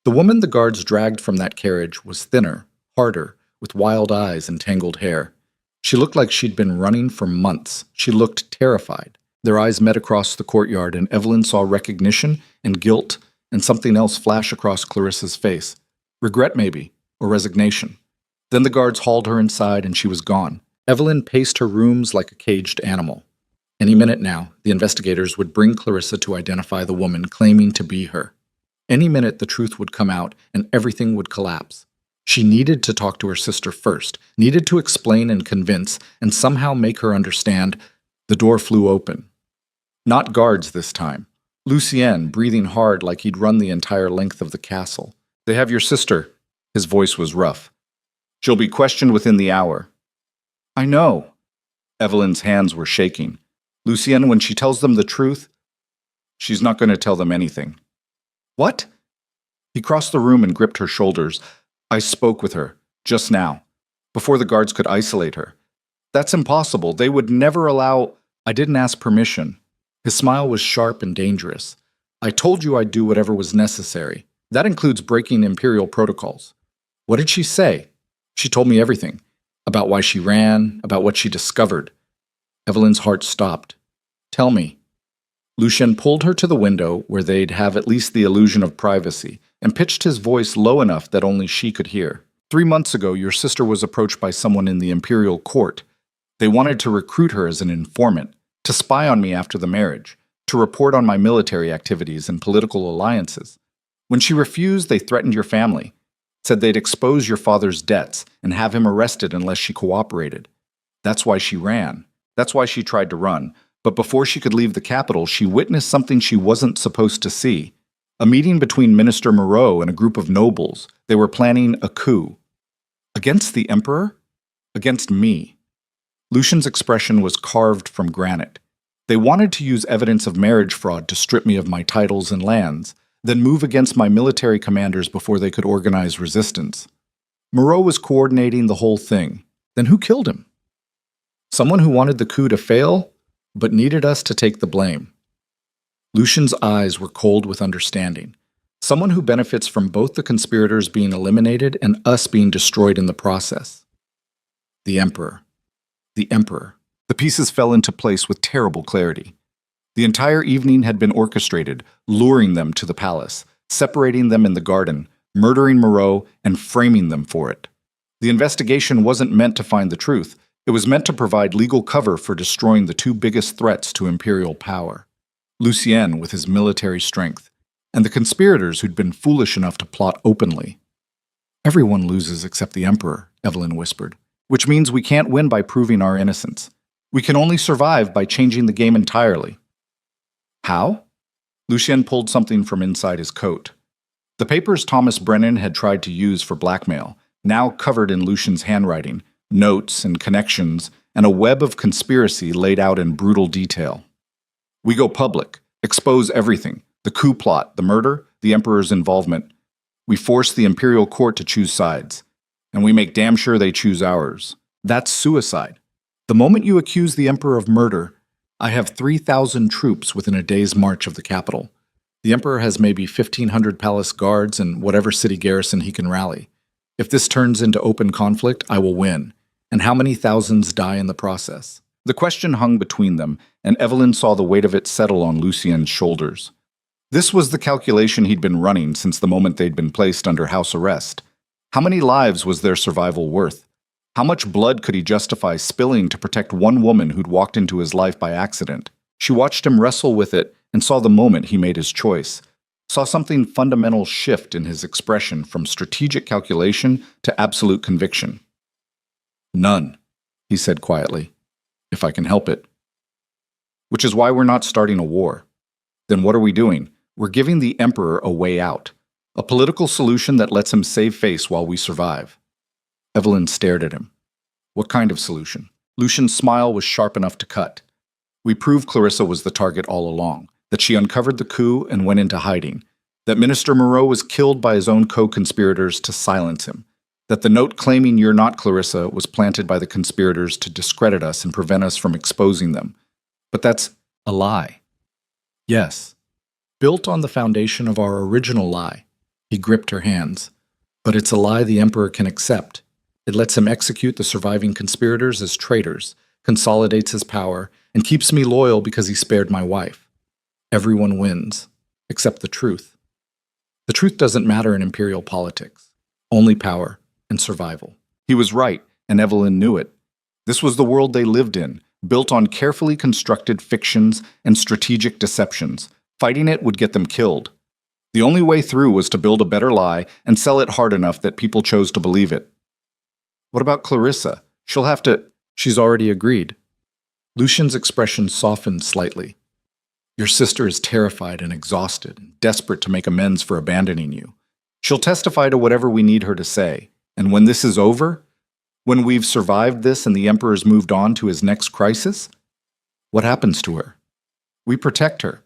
The woman the guards dragged from that carriage was thinner, harder, with wild eyes and tangled hair. She looked like she'd been running for months. She looked terrified. Their eyes met across the courtyard, and Evelyn saw recognition and guilt and something else flash across Clarissa's face. Regret, maybe, or resignation. Then the guards hauled her inside, and she was gone. Evelyn paced her rooms like a caged animal. Any minute now, the investigators would bring Clarissa to identify the woman claiming to be her. Any minute, the truth would come out, and everything would collapse. She needed to talk to her sister first, needed to explain and convince, and somehow make her understand. The door flew open. Not guards this time. Lucien, breathing hard like he'd run the entire length of the castle. They have your sister. His voice was rough. She'll be questioned within the hour. I know. Evelyn's hands were shaking. Lucien, when she tells them the truth, she's not going to tell them anything. What? He crossed the room and gripped her shoulders. I spoke with her, just now, before the guards could isolate her. That's impossible. They would never allow... I didn't ask permission. His smile was sharp and dangerous. I told you I'd do whatever was necessary. That includes breaking imperial protocols. What did she say? She told me everything. About why she ran, about what she discovered. Evelyn's heart stopped. Tell me. Lucien pulled her to the window where they'd have at least the illusion of privacy and pitched his voice low enough that only she could hear. 3 months ago, your sister was approached by someone in the imperial court. They wanted to recruit her as an informant, to spy on me after the marriage, to report on my military activities and political alliances. When she refused, they threatened your family, said they'd expose your father's debts and have him arrested unless she cooperated. That's why she ran. That's why she tried to run. But before she could leave the capital, she witnessed something she wasn't supposed to see. A meeting between Minister Moreau and a group of nobles. They were planning a coup. Against the Emperor? Against me. Lucian's expression was carved from granite. They wanted to use evidence of marriage fraud to strip me of my titles and lands, then move against my military commanders before they could organize resistance. Moreau was coordinating the whole thing. Then who killed him? Someone who wanted the coup to fail, but needed us to take the blame. Lucian's eyes were cold with understanding. Someone who benefits from both the conspirators being eliminated and us being destroyed in the process. The Emperor. The Emperor. The pieces fell into place with terrible clarity. The entire evening had been orchestrated, luring them to the palace, separating them in the garden, murdering Moreau, and framing them for it. The investigation wasn't meant to find the truth. It was meant to provide legal cover for destroying the two biggest threats to imperial power. Lucien with his military strength, and the conspirators who'd been foolish enough to plot openly. Everyone loses except the Emperor, Evelyn whispered, which means we can't win by proving our innocence. We can only survive by changing the game entirely. How? Lucien pulled something from inside his coat. The papers Thomas Brennan had tried to use for blackmail, now covered in Lucian's handwriting, notes and connections, and a web of conspiracy laid out in brutal detail. We go public, expose everything, the coup plot, the murder, the Emperor's involvement. We force the imperial court to choose sides, and we make damn sure they choose ours. That's suicide. The moment you accuse the Emperor of murder, I have 3,000 troops within a day's march of the capital. The Emperor has maybe 1,500 palace guards and whatever city garrison he can rally. If this turns into open conflict, I will win. And how many thousands die in the process? The question hung between them, and Evelyn saw the weight of it settle on Lucien's shoulders. This was the calculation he'd been running since the moment they'd been placed under house arrest. How many lives was their survival worth? How much blood could he justify spilling to protect one woman who'd walked into his life by accident? She watched him wrestle with it and saw the moment he made his choice. Saw something fundamental shift in his expression from strategic calculation to absolute conviction. None, he said quietly, if I can help it. Which is why we're not starting a war. Then what are we doing? We're giving the Emperor a way out. A political solution that lets him save face while we survive. Evelyn stared at him. What kind of solution? Lucian's smile was sharp enough to cut. We proved Clarissa was the target all along, that she uncovered the coup and went into hiding, that Minister Moreau was killed by his own co-conspirators to silence him, that the note claiming you're not Clarissa was planted by the conspirators to discredit us and prevent us from exposing them. But that's a lie. Yes, built on the foundation of our original lie. He gripped her hands. But it's a lie the Emperor can accept. It lets him execute the surviving conspirators as traitors, consolidates his power, and keeps me loyal because he spared my wife. Everyone wins, except the truth. The truth doesn't matter in imperial politics. Only power and survival. He was right, and Evelyn knew it. This was the world they lived in, built on carefully constructed fictions and strategic deceptions. Fighting it would get them killed. The only way through was to build a better lie and sell it hard enough that people chose to believe it. What about Clarissa? She'll have to... She's already agreed. Lucian's expression softened slightly. Your sister is terrified and exhausted, and desperate to make amends for abandoning you. She'll testify to whatever we need her to say. And when this is over, when we've survived this and the Emperor's moved on to his next crisis, what happens to her? We protect her.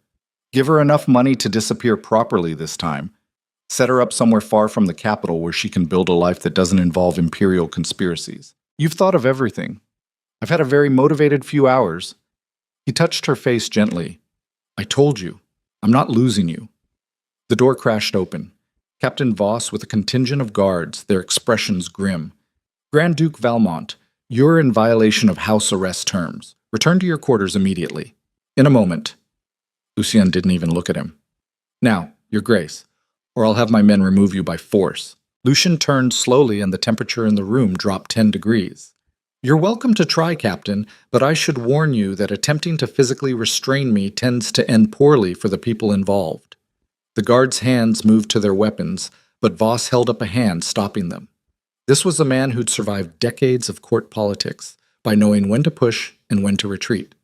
Give her enough money to disappear properly this time. Set her up somewhere far from the capital where she can build a life that doesn't involve imperial conspiracies. You've thought of everything. I've had a very motivated few hours. He touched her face gently. I told you, I'm not losing you. The door crashed open. Captain Voss with a contingent of guards, their expressions grim. Grand Duke Valmont, you're in violation of house arrest terms. Return to your quarters immediately. In a moment. Lucien didn't even look at him. Now, Your Grace, or I'll have my men remove you by force. Lucien turned slowly and the temperature in the room dropped 10 degrees. You're welcome to try, Captain, but I should warn you that attempting to physically restrain me tends to end poorly for the people involved. The guards' hands moved to their weapons, but Voss held up a hand, stopping them. This was a man who'd survived decades of court politics by knowing when to push and when to retreat.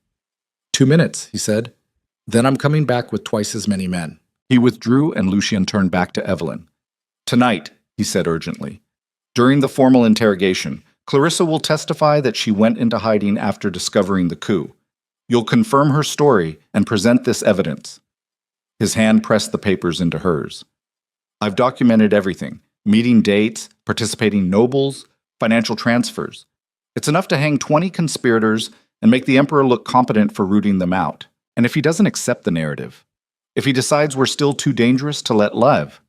2 minutes, he said. Then I'm coming back with twice as many men. He withdrew and Lucien turned back to Evelyn. Tonight, he said urgently. During the formal interrogation, Clarissa will testify that she went into hiding after discovering the coup. You'll confirm her story and present this evidence. His hand pressed the papers into hers. I've documented everything: meeting dates, participating nobles, financial transfers. It's enough to hang 20 conspirators and make the Emperor look competent for rooting them out. And if he doesn't accept the narrative, if he decides we're still too dangerous to let live,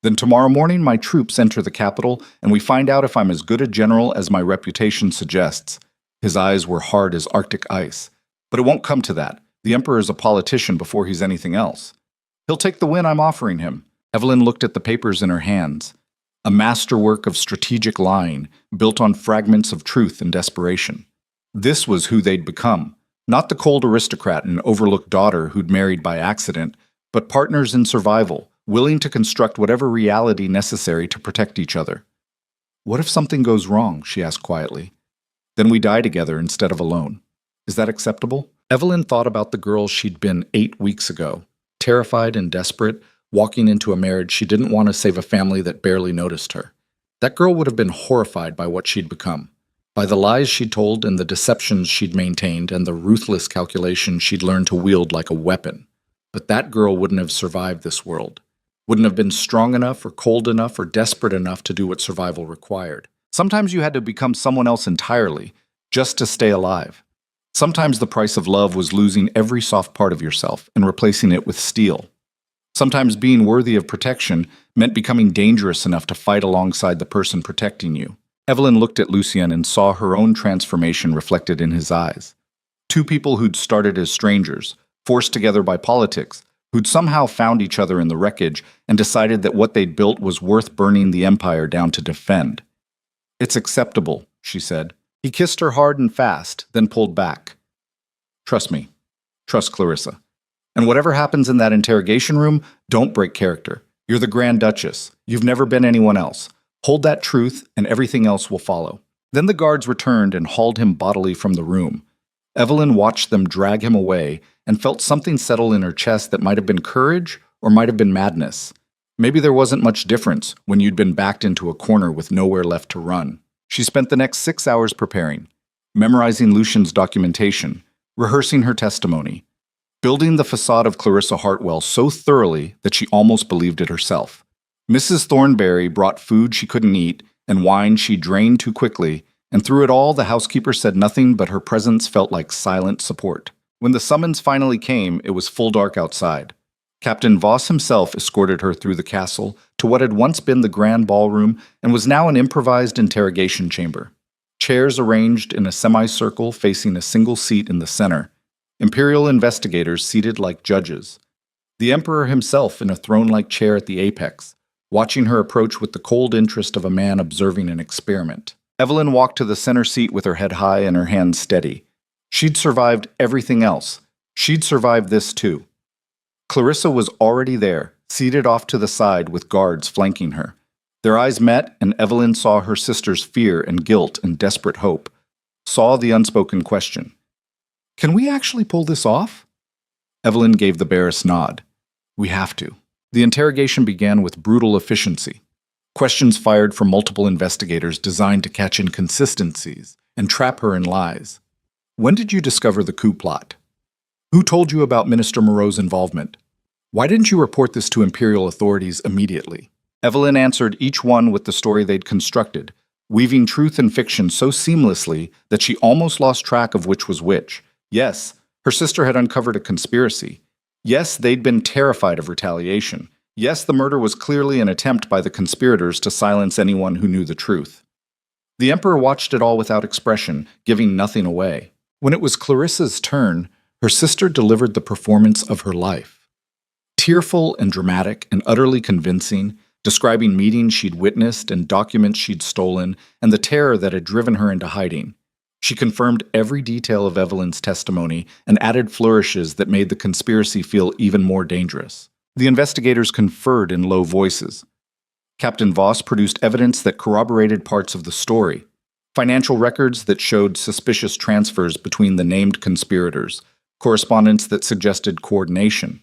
then tomorrow morning my troops enter the capital and we find out if I'm as good a general as my reputation suggests. His eyes were hard as Arctic ice. But it won't come to that. The Emperor is a politician before he's anything else. He'll take the win I'm offering him. Evelyn looked at the papers in her hands. A masterwork of strategic lying, built on fragments of truth and desperation. This was who they'd become. Not the cold aristocrat and overlooked daughter who'd married by accident, but partners in survival, willing to construct whatever reality necessary to protect each other. What if something goes wrong? She asked quietly. Then we die together instead of alone. Is that acceptable? Evelyn thought about the girl she'd been 8 weeks ago, terrified and desperate, walking into a marriage she didn't want to save a family that barely noticed her. That girl would have been horrified by what she'd become, by the lies she'd told and the deceptions she'd maintained and the ruthless calculation she'd learned to wield like a weapon. But that girl wouldn't have survived this world, wouldn't have been strong enough or cold enough or desperate enough to do what survival required. Sometimes you had to become someone else entirely, just to stay alive. Sometimes the price of love was losing every soft part of yourself and replacing it with steel. Sometimes being worthy of protection meant becoming dangerous enough to fight alongside the person protecting you. Evelyn looked at Lucien and saw her own transformation reflected in his eyes. Two people who'd started as strangers, forced together by politics, who'd somehow found each other in the wreckage and decided that what they'd built was worth burning the empire down to defend. It's acceptable, she said. He kissed her hard and fast, then pulled back. Trust me. Trust Clarissa. And whatever happens in that interrogation room, don't break character. You're the Grand Duchess. You've never been anyone else. Hold that truth, and everything else will follow. Then the guards returned and hauled him bodily from the room. Evelyn watched them drag him away and felt something settle in her chest that might have been courage or might have been madness. Maybe there wasn't much difference when you'd been backed into a corner with nowhere left to run. She spent the next 6 hours preparing, memorizing Lucien's documentation, rehearsing her testimony, building the facade of Clarissa Hartwell so thoroughly that she almost believed it herself. Mrs. Thornberry brought food she couldn't eat and wine she drained too quickly, and through it all the housekeeper said nothing but her presence felt like silent support. When the summons finally came, it was full dark outside. Captain Voss himself escorted her through the castle to what had once been the grand ballroom and was now an improvised interrogation chamber. Chairs arranged in a semicircle facing a single seat in the center. Imperial investigators seated like judges. The Emperor himself in a throne-like chair at the apex, watching her approach with the cold interest of a man observing an experiment. Evelyn walked to the center seat with her head high and her hands steady. She'd survived everything else. She'd survived this too. Clarissa was already there, seated off to the side with guards flanking her. Their eyes met, and Evelyn saw her sister's fear and guilt and desperate hope, saw the unspoken question. Can we actually pull this off? Evelyn gave the barest nod. We have to. The interrogation began with brutal efficiency. Questions fired from multiple investigators designed to catch inconsistencies and trap her in lies. When did you discover the coup plot? Who told you about Minister Moreau's involvement? Why didn't you report this to imperial authorities immediately? Evelyn answered each one with the story they'd constructed, weaving truth and fiction so seamlessly that she almost lost track of which was which. Yes, her sister had uncovered a conspiracy. Yes, they'd been terrified of retaliation. Yes, the murder was clearly an attempt by the conspirators to silence anyone who knew the truth. The Emperor watched it all without expression, giving nothing away. When it was Clarissa's turn, her sister delivered the performance of her life. Tearful and dramatic and utterly convincing, describing meetings she'd witnessed and documents she'd stolen and the terror that had driven her into hiding. She confirmed every detail of Evelyn's testimony and added flourishes that made the conspiracy feel even more dangerous. The investigators conferred in low voices. Captain Voss produced evidence that corroborated parts of the story, financial records that showed suspicious transfers between the named conspirators, correspondence that suggested coordination.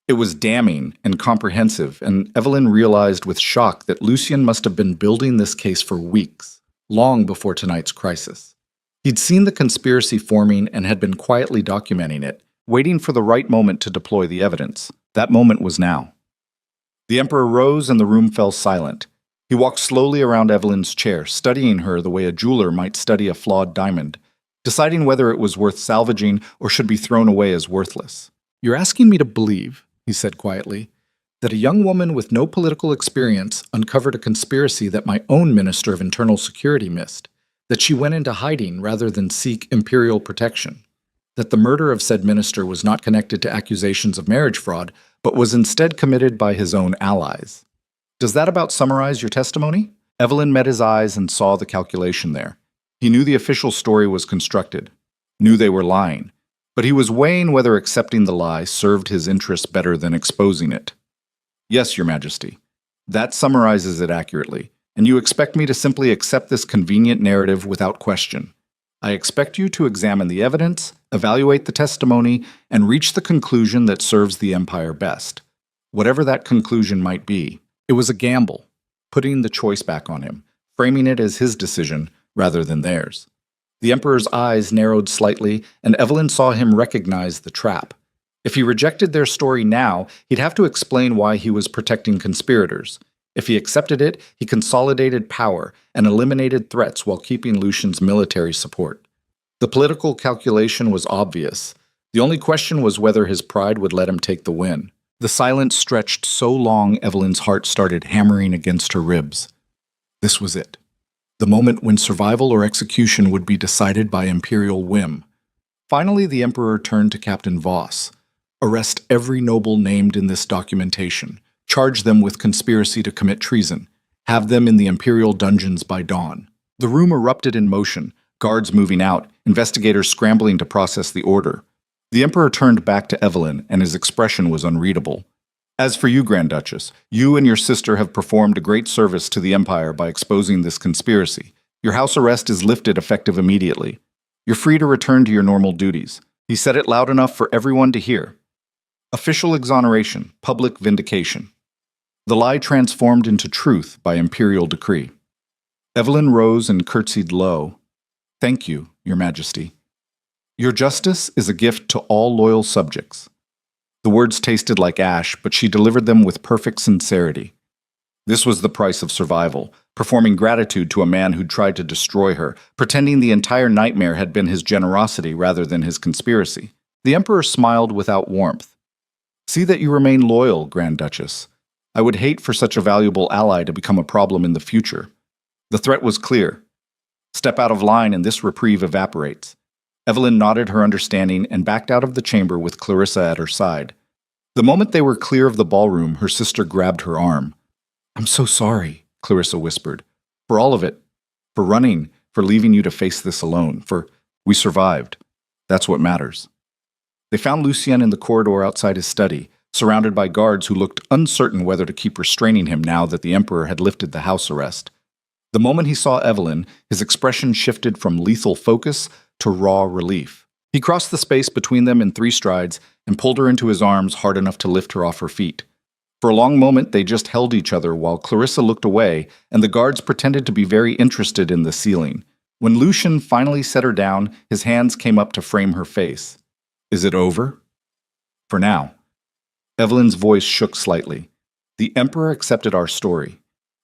It was damning and comprehensive, and Evelyn realized with shock that Lucien must have been building this case for weeks, long before tonight's crisis. He'd seen the conspiracy forming and had been quietly documenting it, waiting for the right moment to deploy the evidence. That moment was now. The Emperor rose and the room fell silent. He walked slowly around Evelyn's chair, studying her the way a jeweler might study a flawed diamond, deciding whether it was worth salvaging or should be thrown away as worthless. "You're asking me to believe," he said quietly, "that a young woman with no political experience uncovered a conspiracy that my own Minister of Internal Security missed, that she went into hiding rather than seek imperial protection, that the murder of said minister was not connected to accusations of marriage fraud, but was instead committed by his own allies. Does that about summarize your testimony?" Evelyn met his eyes and saw the calculation there. He knew the official story was constructed, knew they were lying, but he was weighing whether accepting the lie served his interests better than exposing it. "Yes, Your Majesty. That summarizes it accurately, and you expect me to simply accept this convenient narrative without question. I expect you to examine the evidence, evaluate the testimony, and reach the conclusion that serves the Empire best, whatever that conclusion might be." It was a gamble, putting the choice back on him, framing it as his decision rather than theirs. The Emperor's eyes narrowed slightly, and Evelyn saw him recognize the trap. If he rejected their story now, he'd have to explain why he was protecting conspirators. If he accepted it, he consolidated power and eliminated threats while keeping Lucien's military support. The political calculation was obvious. The only question was whether his pride would let him take the win. The silence stretched so long Evelyn's heart started hammering against her ribs. This was it. The moment when survival or execution would be decided by imperial whim. Finally, the Emperor turned to Captain Voss. "Arrest every noble named in this documentation. Charge them with conspiracy to commit treason. Have them in the imperial dungeons by dawn." The room erupted in motion, guards moving out, investigators scrambling to process the order. The Emperor turned back to Evelyn, and his expression was unreadable. "As for you, Grand Duchess, you and your sister have performed a great service to the Empire by exposing this conspiracy. Your house arrest is lifted effective immediately. You're free to return to your normal duties." He said it loud enough for everyone to hear. Official exoneration, public vindication. The lie transformed into truth by imperial decree. Evelyn rose and curtsied low. "Thank you, Your Majesty. Your justice is a gift to all loyal subjects." The words tasted like ash, but she delivered them with perfect sincerity. This was the price of survival, performing gratitude to a man who'd tried to destroy her, pretending the entire nightmare had been his generosity rather than his conspiracy. The Emperor smiled without warmth. "See that you remain loyal, Grand Duchess. I would hate for such a valuable ally to become a problem in the future." The threat was clear. Step out of line and this reprieve evaporates. Evelyn nodded her understanding and backed out of the chamber with Clarissa at her side. The moment they were clear of the ballroom, her sister grabbed her arm. "I'm so sorry," Clarissa whispered. "For all of it. For running, for leaving you to face this alone, we survived. That's what matters." They found Lucien in the corridor outside his study, surrounded by guards who looked uncertain whether to keep restraining him now that the Emperor had lifted the house arrest. The moment he saw Evelyn, his expression shifted from lethal focus to raw relief. He crossed the space between them in 3 strides and pulled her into his arms hard enough to lift her off her feet. For a long moment, they just held each other while Clarissa looked away and the guards pretended to be very interested in the ceiling. When Lucien finally set her down, his hands came up to frame her face. "Is it over?" "For now." Evelyn's voice shook slightly. "The Emperor accepted our story.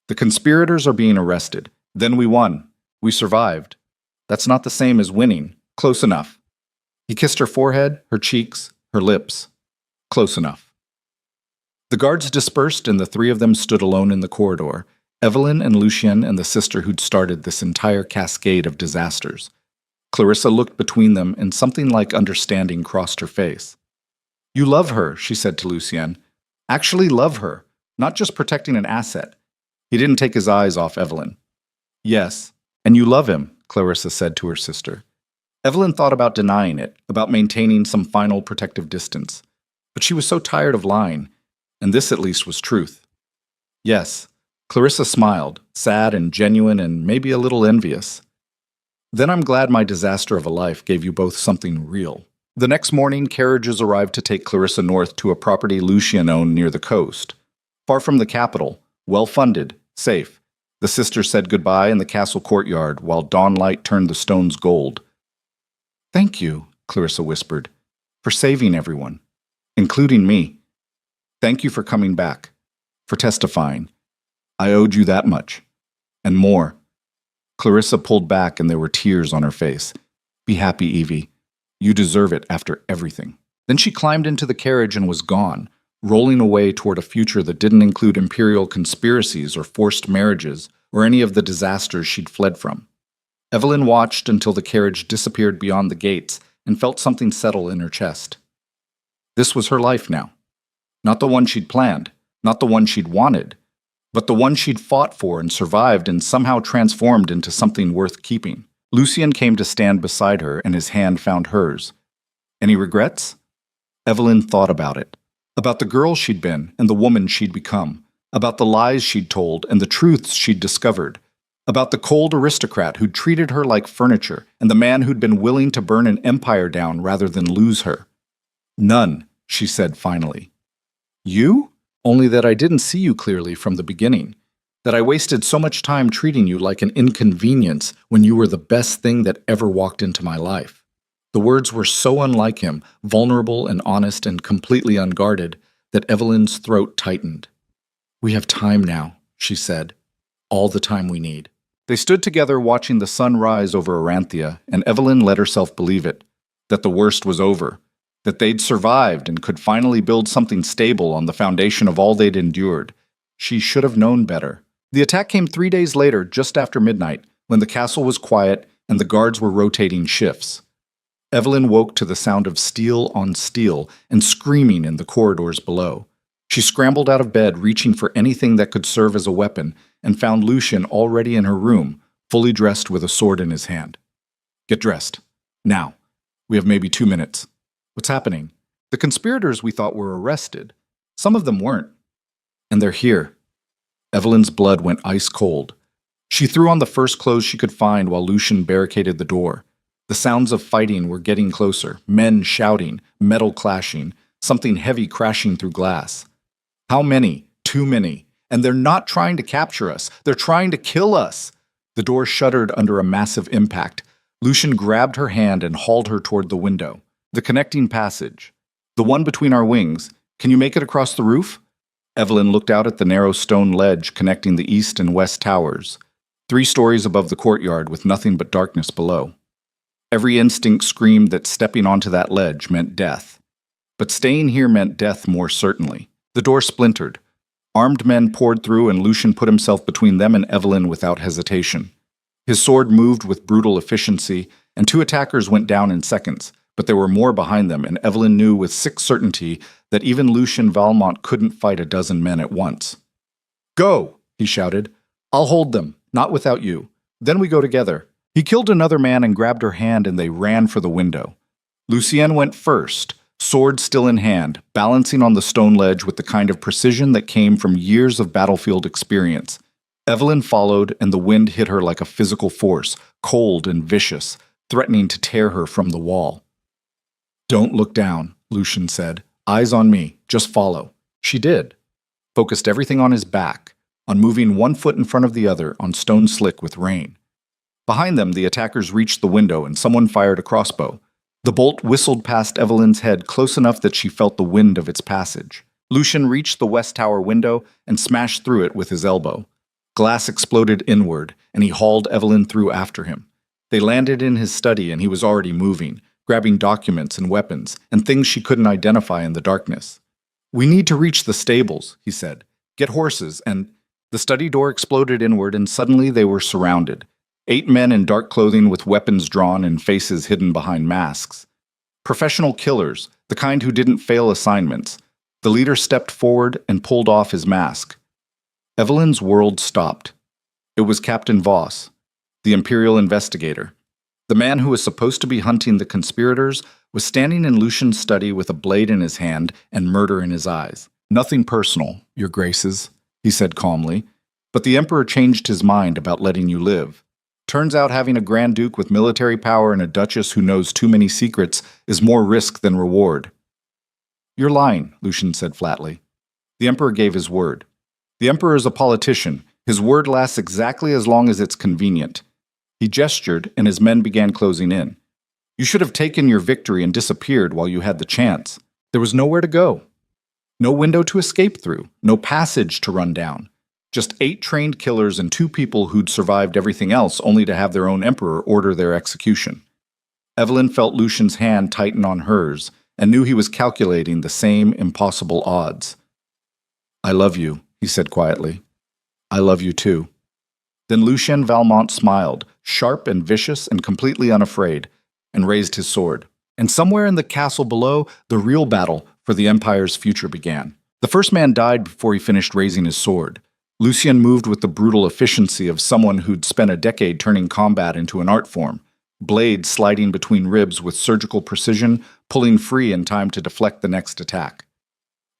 The conspirators are being arrested. Then we won. We survived. That's not the same as winning. Close enough." He kissed her forehead, her cheeks, her lips. Close enough. The guards dispersed and the 3 of them stood alone in the corridor, Evelyn and Lucien and the sister who'd started this entire cascade of disasters. Clarissa looked between them and something like understanding crossed her face. "You love her," she said to Lucien. "Actually love her, not just protecting an asset." He didn't take his eyes off Evelyn. "Yes, and you love him," Clarissa said to her sister. Evelyn thought about denying it, about maintaining some final protective distance. But she was so tired of lying, and this at least was truth. "Yes." Clarissa smiled, sad and genuine and maybe a little envious. "Then I'm glad my disaster of a life gave you both something real." The next morning, carriages arrived to take Clarissa north to a property Lucian owned near the coast. Far from the capital, well-funded, safe. The sisters said goodbye in the castle courtyard while dawn light turned the stones gold. "Thank you," Clarissa whispered, "for saving everyone, including me. Thank you for coming back, for testifying. I owed you that much, and more." Clarissa pulled back and there were tears on her face. "Be happy, Evie. You deserve it after everything." Then she climbed into the carriage and was gone, rolling away toward a future that didn't include imperial conspiracies or forced marriages or any of the disasters she'd fled from. Evelyn watched until the carriage disappeared beyond the gates and felt something settle in her chest. This was her life now. Not the one she'd planned, not the one she'd wanted, but the one she'd fought for and survived and somehow transformed into something worth keeping. Lucian came to stand beside her and his hand found hers. Any regrets? Evelyn thought about it. About the girl she'd been and the woman she'd become. About the lies she'd told and the truths she'd discovered. About the cold aristocrat who'd treated her like furniture and the man who'd been willing to burn an empire down rather than lose her. "None," she said finally. "You? Only that I didn't see you clearly from the beginning. That I wasted so much time treating you like an inconvenience when you were the best thing that ever walked into my life." The words were so unlike him, vulnerable and honest and completely unguarded, that Evelyn's throat tightened. "We have time now," she said. "All the time we need." They stood together watching the sun rise over Aranthia, and Evelyn let herself believe it. That the worst was over. That they'd survived and could finally build something stable on the foundation of all they'd endured. She should have known better. The attack came 3 days later, just after midnight, when the castle was quiet and the guards were rotating shifts. Evelyn woke to the sound of steel on steel and screaming in the corridors below. She scrambled out of bed, reaching for anything that could serve as a weapon, and found Lucian already in her room, fully dressed with a sword in his hand. "Get dressed. Now. We have maybe 2 minutes." "What's happening?" "The conspirators we thought were arrested. Some of them weren't. And they're here." Evelyn's blood went ice cold. She threw on the first clothes she could find while Lucian barricaded the door. The sounds of fighting were getting closer, men shouting, metal clashing, something heavy crashing through glass. How many? Too many. And they're not trying to capture us. They're trying to kill us. The door shuddered under a massive impact. Lucian grabbed her hand and hauled her toward the window. "The connecting passage. The one between our wings. Can you make it across the roof?" Evelyn looked out at the narrow stone ledge connecting the east and west towers, 3 stories above the courtyard with nothing but darkness below. Every instinct screamed that stepping onto that ledge meant death. But staying here meant death more certainly. The door splintered. Armed men poured through and Lucian put himself between them and Evelyn without hesitation. His sword moved with brutal efficiency, and 2 attackers went down in seconds, but there were more behind them, and Evelyn knew with sick certainty that even Lucian Valmont couldn't fight a dozen men at once. "Go!" he shouted. "I'll hold them, not without you. Then we go together." He killed another man and grabbed her hand, and they ran for the window. Lucienne went first, sword still in hand, balancing on the stone ledge with the kind of precision that came from years of battlefield experience. Evelyn followed, and the wind hit her like a physical force, cold and vicious, threatening to tear her from the wall. "Don't look down," Lucian said. "Eyes on me. Just follow." She did. Focused everything on his back, on moving one foot in front of the other on stone slick with rain. Behind them, the attackers reached the window and someone fired a crossbow. The bolt whistled past Evelyn's head close enough that she felt the wind of its passage. Lucian reached the west tower window and smashed through it with his elbow. Glass exploded inward, and he hauled Evelyn through after him. They landed in his study and he was already moving, grabbing documents and weapons, and things she couldn't identify in the darkness. "We need to reach the stables," he said. "Get horses," and the study door exploded inward and suddenly they were surrounded. 8 men in dark clothing with weapons drawn and faces hidden behind masks. Professional killers, the kind who didn't fail assignments. The leader stepped forward and pulled off his mask. Evelyn's world stopped. It was Captain Voss, the Imperial investigator. The man who was supposed to be hunting the conspirators was standing in Lucian's study with a blade in his hand and murder in his eyes. "Nothing personal, Your Graces," he said calmly, "but the Emperor changed his mind about letting you live. Turns out having a Grand Duke with military power and a Duchess who knows too many secrets is more risk than reward. You're lying, Lucian said flatly. The Emperor gave his word. The Emperor is a politician. His word lasts exactly as long as it's convenient. He gestured, and his men began closing in. You should have taken your victory and disappeared while you had the chance. There was nowhere to go. No window to escape through, no passage to run down. Just 8 trained killers and 2 people who'd survived everything else only to have their own emperor order their execution. Evelyn felt Lucian's hand tighten on hers and knew he was calculating the same impossible odds. I love you, he said quietly. I love you too. Then Lucien Valmont smiled, sharp and vicious and completely unafraid, and raised his sword. And somewhere in the castle below, the real battle for the Empire's future began. The first man died before he finished raising his sword. Lucien moved with the brutal efficiency of someone who'd spent a decade turning combat into an art form, blades sliding between ribs with surgical precision, pulling free in time to deflect the next attack.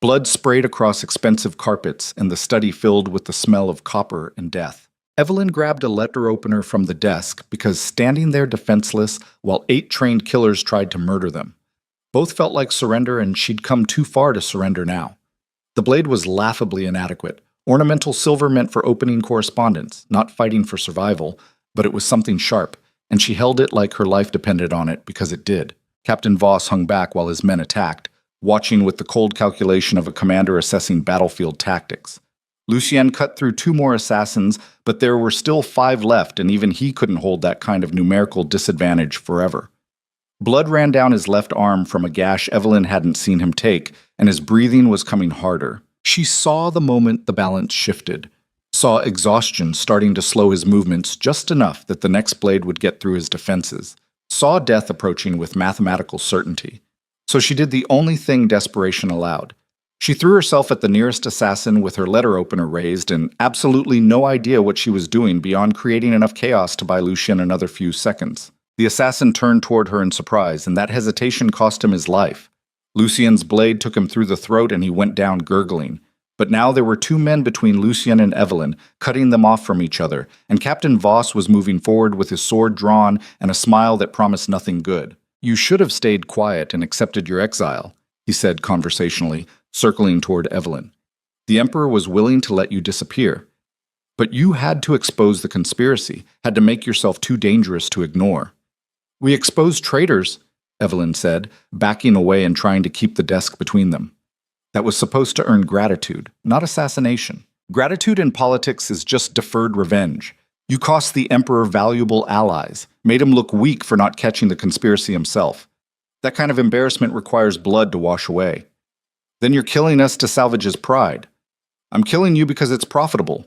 Blood sprayed across expensive carpets, and the study filled with the smell of copper and death. Evelyn grabbed a letter opener from the desk because standing there defenseless while 8 trained killers tried to murder them. Both felt like surrender, and she'd come too far to surrender now. The blade was laughably inadequate. Ornamental silver meant for opening correspondence, not fighting for survival, but it was something sharp, and she held it like her life depended on it because it did. Captain Voss hung back while his men attacked, watching with the cold calculation of a commander assessing battlefield tactics. Lucien cut through 2 more assassins, but there were still 5 left, and even he couldn't hold that kind of numerical disadvantage forever. Blood ran down his left arm from a gash Evelyn hadn't seen him take, and his breathing was coming harder. She saw the moment the balance shifted, saw exhaustion starting to slow his movements just enough that the next blade would get through his defenses, saw death approaching with mathematical certainty. So she did the only thing desperation allowed. She threw herself at the nearest assassin with her letter opener raised and absolutely no idea what she was doing beyond creating enough chaos to buy Lucien another few seconds. The assassin turned toward her in surprise, and that hesitation cost him his life. Lucien's blade took him through the throat and he went down gurgling. But now there were 2 men between Lucien and Evelyn, cutting them off from each other, and Captain Voss was moving forward with his sword drawn and a smile that promised nothing good. You should have stayed quiet and accepted your exile, he said conversationally, circling toward Evelyn. The Emperor was willing to let you disappear. But you had to expose the conspiracy, had to make yourself too dangerous to ignore. We exposed traitors, Evelyn said, backing away and trying to keep the desk between them. That was supposed to earn gratitude, not assassination. Gratitude in politics is just deferred revenge. You cost the Emperor valuable allies, made him look weak for not catching the conspiracy himself. That kind of embarrassment requires blood to wash away. Then you're killing us to salvage his pride. I'm killing you because it's profitable.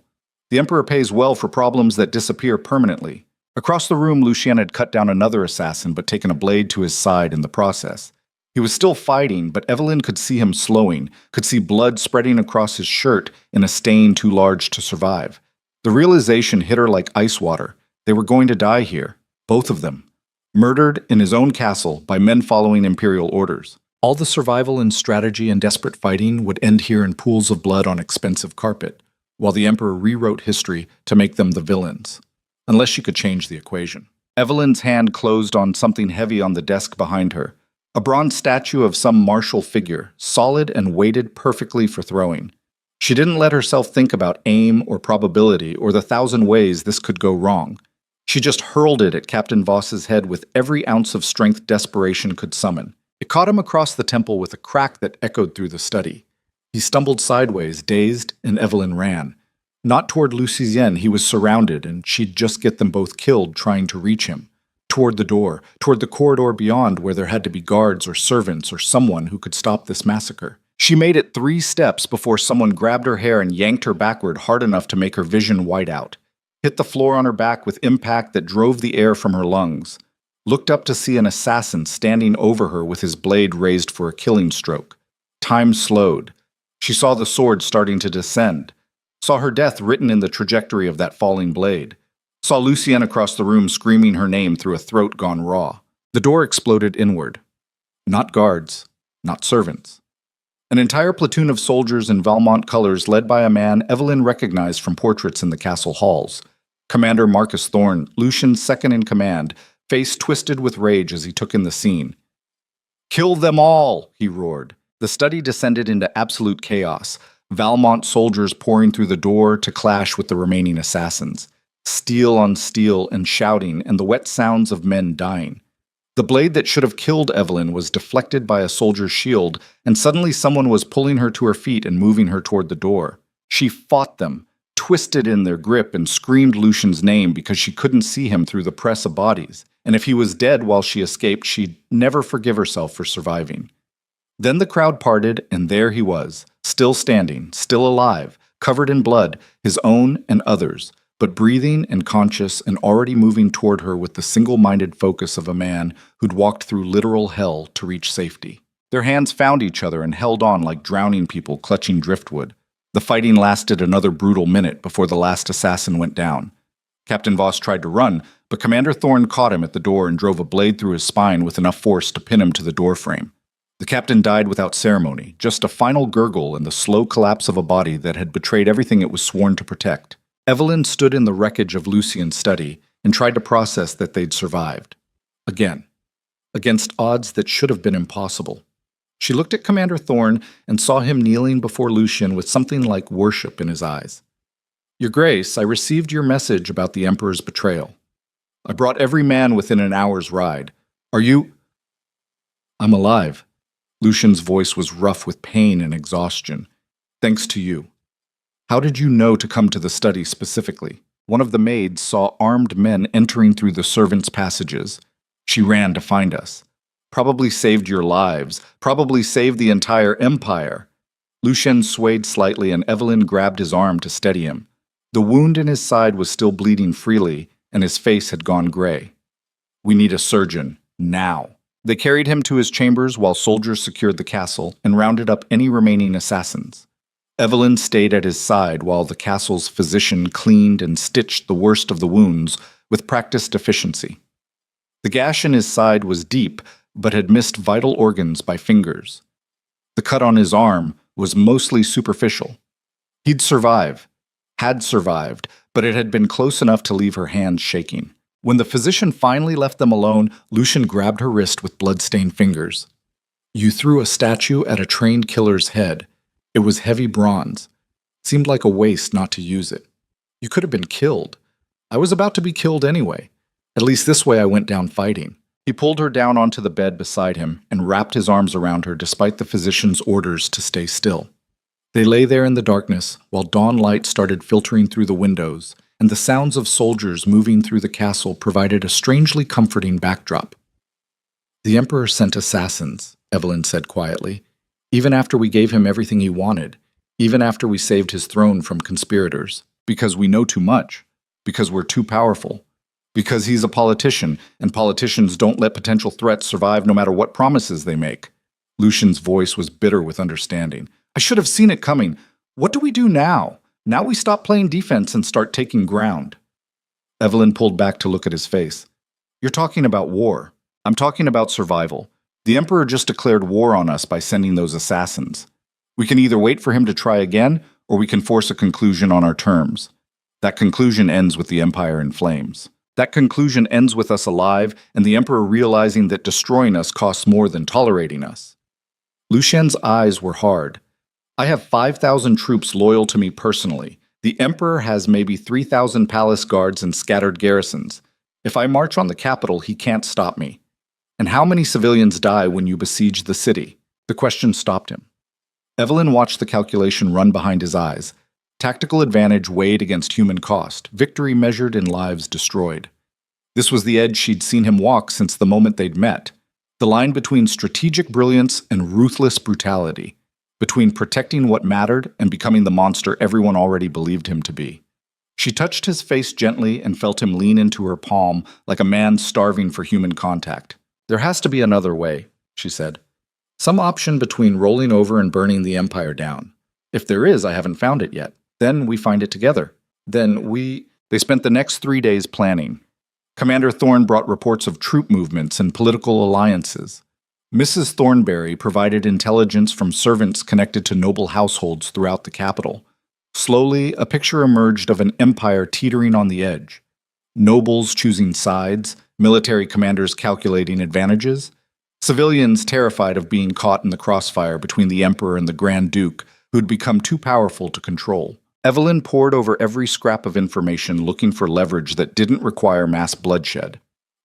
The Emperor pays well for problems that disappear permanently. Across the room, Lucien had cut down another assassin but taken a blade to his side in the process. He was still fighting, but Evelyn could see him slowing, could see blood spreading across his shirt in a stain too large to survive. The realization hit her like ice water. They were going to die here, both of them. Murdered in his own castle by men following imperial orders. All the survival and strategy and desperate fighting would end here in pools of blood on expensive carpet, while the Emperor rewrote history to make them the villains. Unless she could change the equation. Evelyn's hand closed on something heavy on the desk behind her. A bronze statue of some martial figure, solid and weighted perfectly for throwing. She didn't let herself think about aim or probability or the 1,000 ways this could go wrong. She just hurled it at Captain Voss's head with every ounce of strength desperation could summon. It caught him across the temple with a crack that echoed through the study. He stumbled sideways, dazed, and Evelyn ran. Not toward Lucien, he was surrounded, and she'd just get them both killed trying to reach him. Toward the door, toward the corridor beyond where there had to be guards or servants or someone who could stop this massacre. She made it 3 steps before someone grabbed her hair and yanked her backward hard enough to make her vision white out. Hit the floor on her back with impact that drove the air from her lungs. Looked up to see an assassin standing over her with his blade raised for a killing stroke. Time slowed. She saw the sword starting to descend. Saw her death written in the trajectory of that falling blade. Saw Lucien across the room screaming her name through a throat gone raw. The door exploded inward. Not guards, not servants. An entire platoon of soldiers in Valmont colors led by a man Evelyn recognized from portraits in the castle halls. Commander Marcus Thorne, Lucian's second in command, face twisted with rage as he took in the scene. "Kill them all!" he roared. The study descended into absolute chaos, Valmont soldiers pouring through the door to clash with the remaining assassins. Steel on steel and shouting, and the wet sounds of men dying. The blade that should have killed Evelyn was deflected by a soldier's shield, and suddenly someone was pulling her to her feet and moving her toward the door. She fought them, twisted in their grip, and screamed Lucian's name because she couldn't see him through the press of bodies. And if he was dead while she escaped, she'd never forgive herself for surviving. Then the crowd parted, and there he was, still standing, still alive, covered in blood, his own and others', but breathing and conscious and already moving toward her with the single-minded focus of a man who'd walked through literal hell to reach safety. Their hands found each other and held on like drowning people clutching driftwood. The fighting lasted another brutal minute before the last assassin went down. Captain Voss tried to run, but Commander Thorne caught him at the door and drove a blade through his spine with enough force to pin him to the doorframe. The captain died without ceremony, just a final gurgle and the slow collapse of a body that had betrayed everything it was sworn to protect. Evelyn stood in the wreckage of Lucian's study and tried to process that they'd survived. Again. Against odds that should have been impossible. She looked at Commander Thorne and saw him kneeling before Lucian with something like worship in his eyes. "Your Grace, I received your message about the Emperor's betrayal. I brought every man within an hour's ride. Are you—" "I'm alive." Lucian's voice was rough with pain and exhaustion. "Thanks to you. How did you know to come to the study specifically?" One of the maids saw armed men entering through the servants' passages. She ran to find us. "Probably saved your lives. Probably saved the entire empire." Lucian swayed slightly and Evelyn grabbed his arm to steady him. The wound in his side was still bleeding freely, and his face had gone gray. "We need a surgeon. Now." They carried him to his chambers while soldiers secured the castle and rounded up any remaining assassins. Evelyn stayed at his side while the castle's physician cleaned and stitched the worst of the wounds with practiced efficiency. The gash in his side was deep, but had missed vital organs by fingers. The cut on his arm was mostly superficial. He'd survive, had survived, but it had been close enough to leave her hands shaking. When the physician finally left them alone, Lucian grabbed her wrist with blood-stained fingers. "You threw a statue at a trained killer's head. It was heavy bronze. Seemed like a waste not to use it. You could have been killed. I was about to be killed anyway. At least this way I went down fighting." He pulled her down onto the bed beside him and wrapped his arms around her despite the physician's orders to stay still. They lay there in the darkness while dawn light started filtering through the windows, and the sounds of soldiers moving through the castle provided a strangely comforting backdrop. "The Emperor sent assassins," Evelyn said quietly, "even after we gave him everything he wanted, even after we saved his throne from conspirators, because we know too much, because we're too powerful, because he's a politician, and politicians don't let potential threats survive no matter what promises they make." Lucian's voice was bitter with understanding. "I should have seen it coming. What do we do now? Now we stop playing defense and start taking ground." Evelyn pulled back to look at his face. "You're talking about war. I'm talking about survival. The Emperor just declared war on us by sending those assassins. We can either wait for him to try again, or we can force a conclusion on our terms. That conclusion ends with the Empire in flames. That conclusion ends with us alive and the Emperor realizing that destroying us costs more than tolerating us." Lucian's eyes were hard. "I have 5,000 troops loyal to me personally. The Emperor has maybe 3,000 palace guards and scattered garrisons. If I march on the capital, he can't stop me. And how many civilians die when you besiege the city?" The question stopped him. Evelyn watched the calculation run behind his eyes. Tactical advantage weighed against human cost, victory measured in lives destroyed. This was the edge she'd seen him walk since the moment they'd met. The line between strategic brilliance and ruthless brutality. Between protecting what mattered and becoming the monster everyone already believed him to be. She touched his face gently and felt him lean into her palm like a man starving for human contact. "There has to be another way," she said. "Some option between rolling over and burning the Empire down. If there is, I haven't found it yet. Then we find it together. They spent the next 3 days planning. Commander Thorne brought reports of troop movements and political alliances. Mrs. Thornberry provided intelligence from servants connected to noble households throughout the capital. Slowly, a picture emerged of an empire teetering on the edge. Nobles choosing sides, military commanders calculating advantages, civilians terrified of being caught in the crossfire between the emperor and the Grand Duke, who'd become too powerful to control. Evelyn pored over every scrap of information looking for leverage that didn't require mass bloodshed.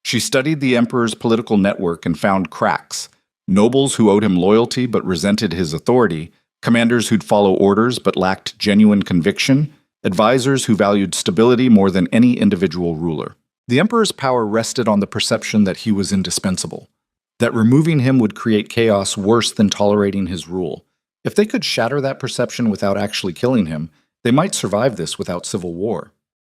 She studied the emperor's political network and found cracks: nobles who owed him loyalty but resented his authority, commanders who'd follow orders but lacked genuine conviction, advisors who valued stability more than any individual ruler. The emperor's power rested on the perception that he was indispensable, that removing him would create chaos worse than tolerating his rule. If they could shatter that perception without actually killing him, they might survive this without civil war.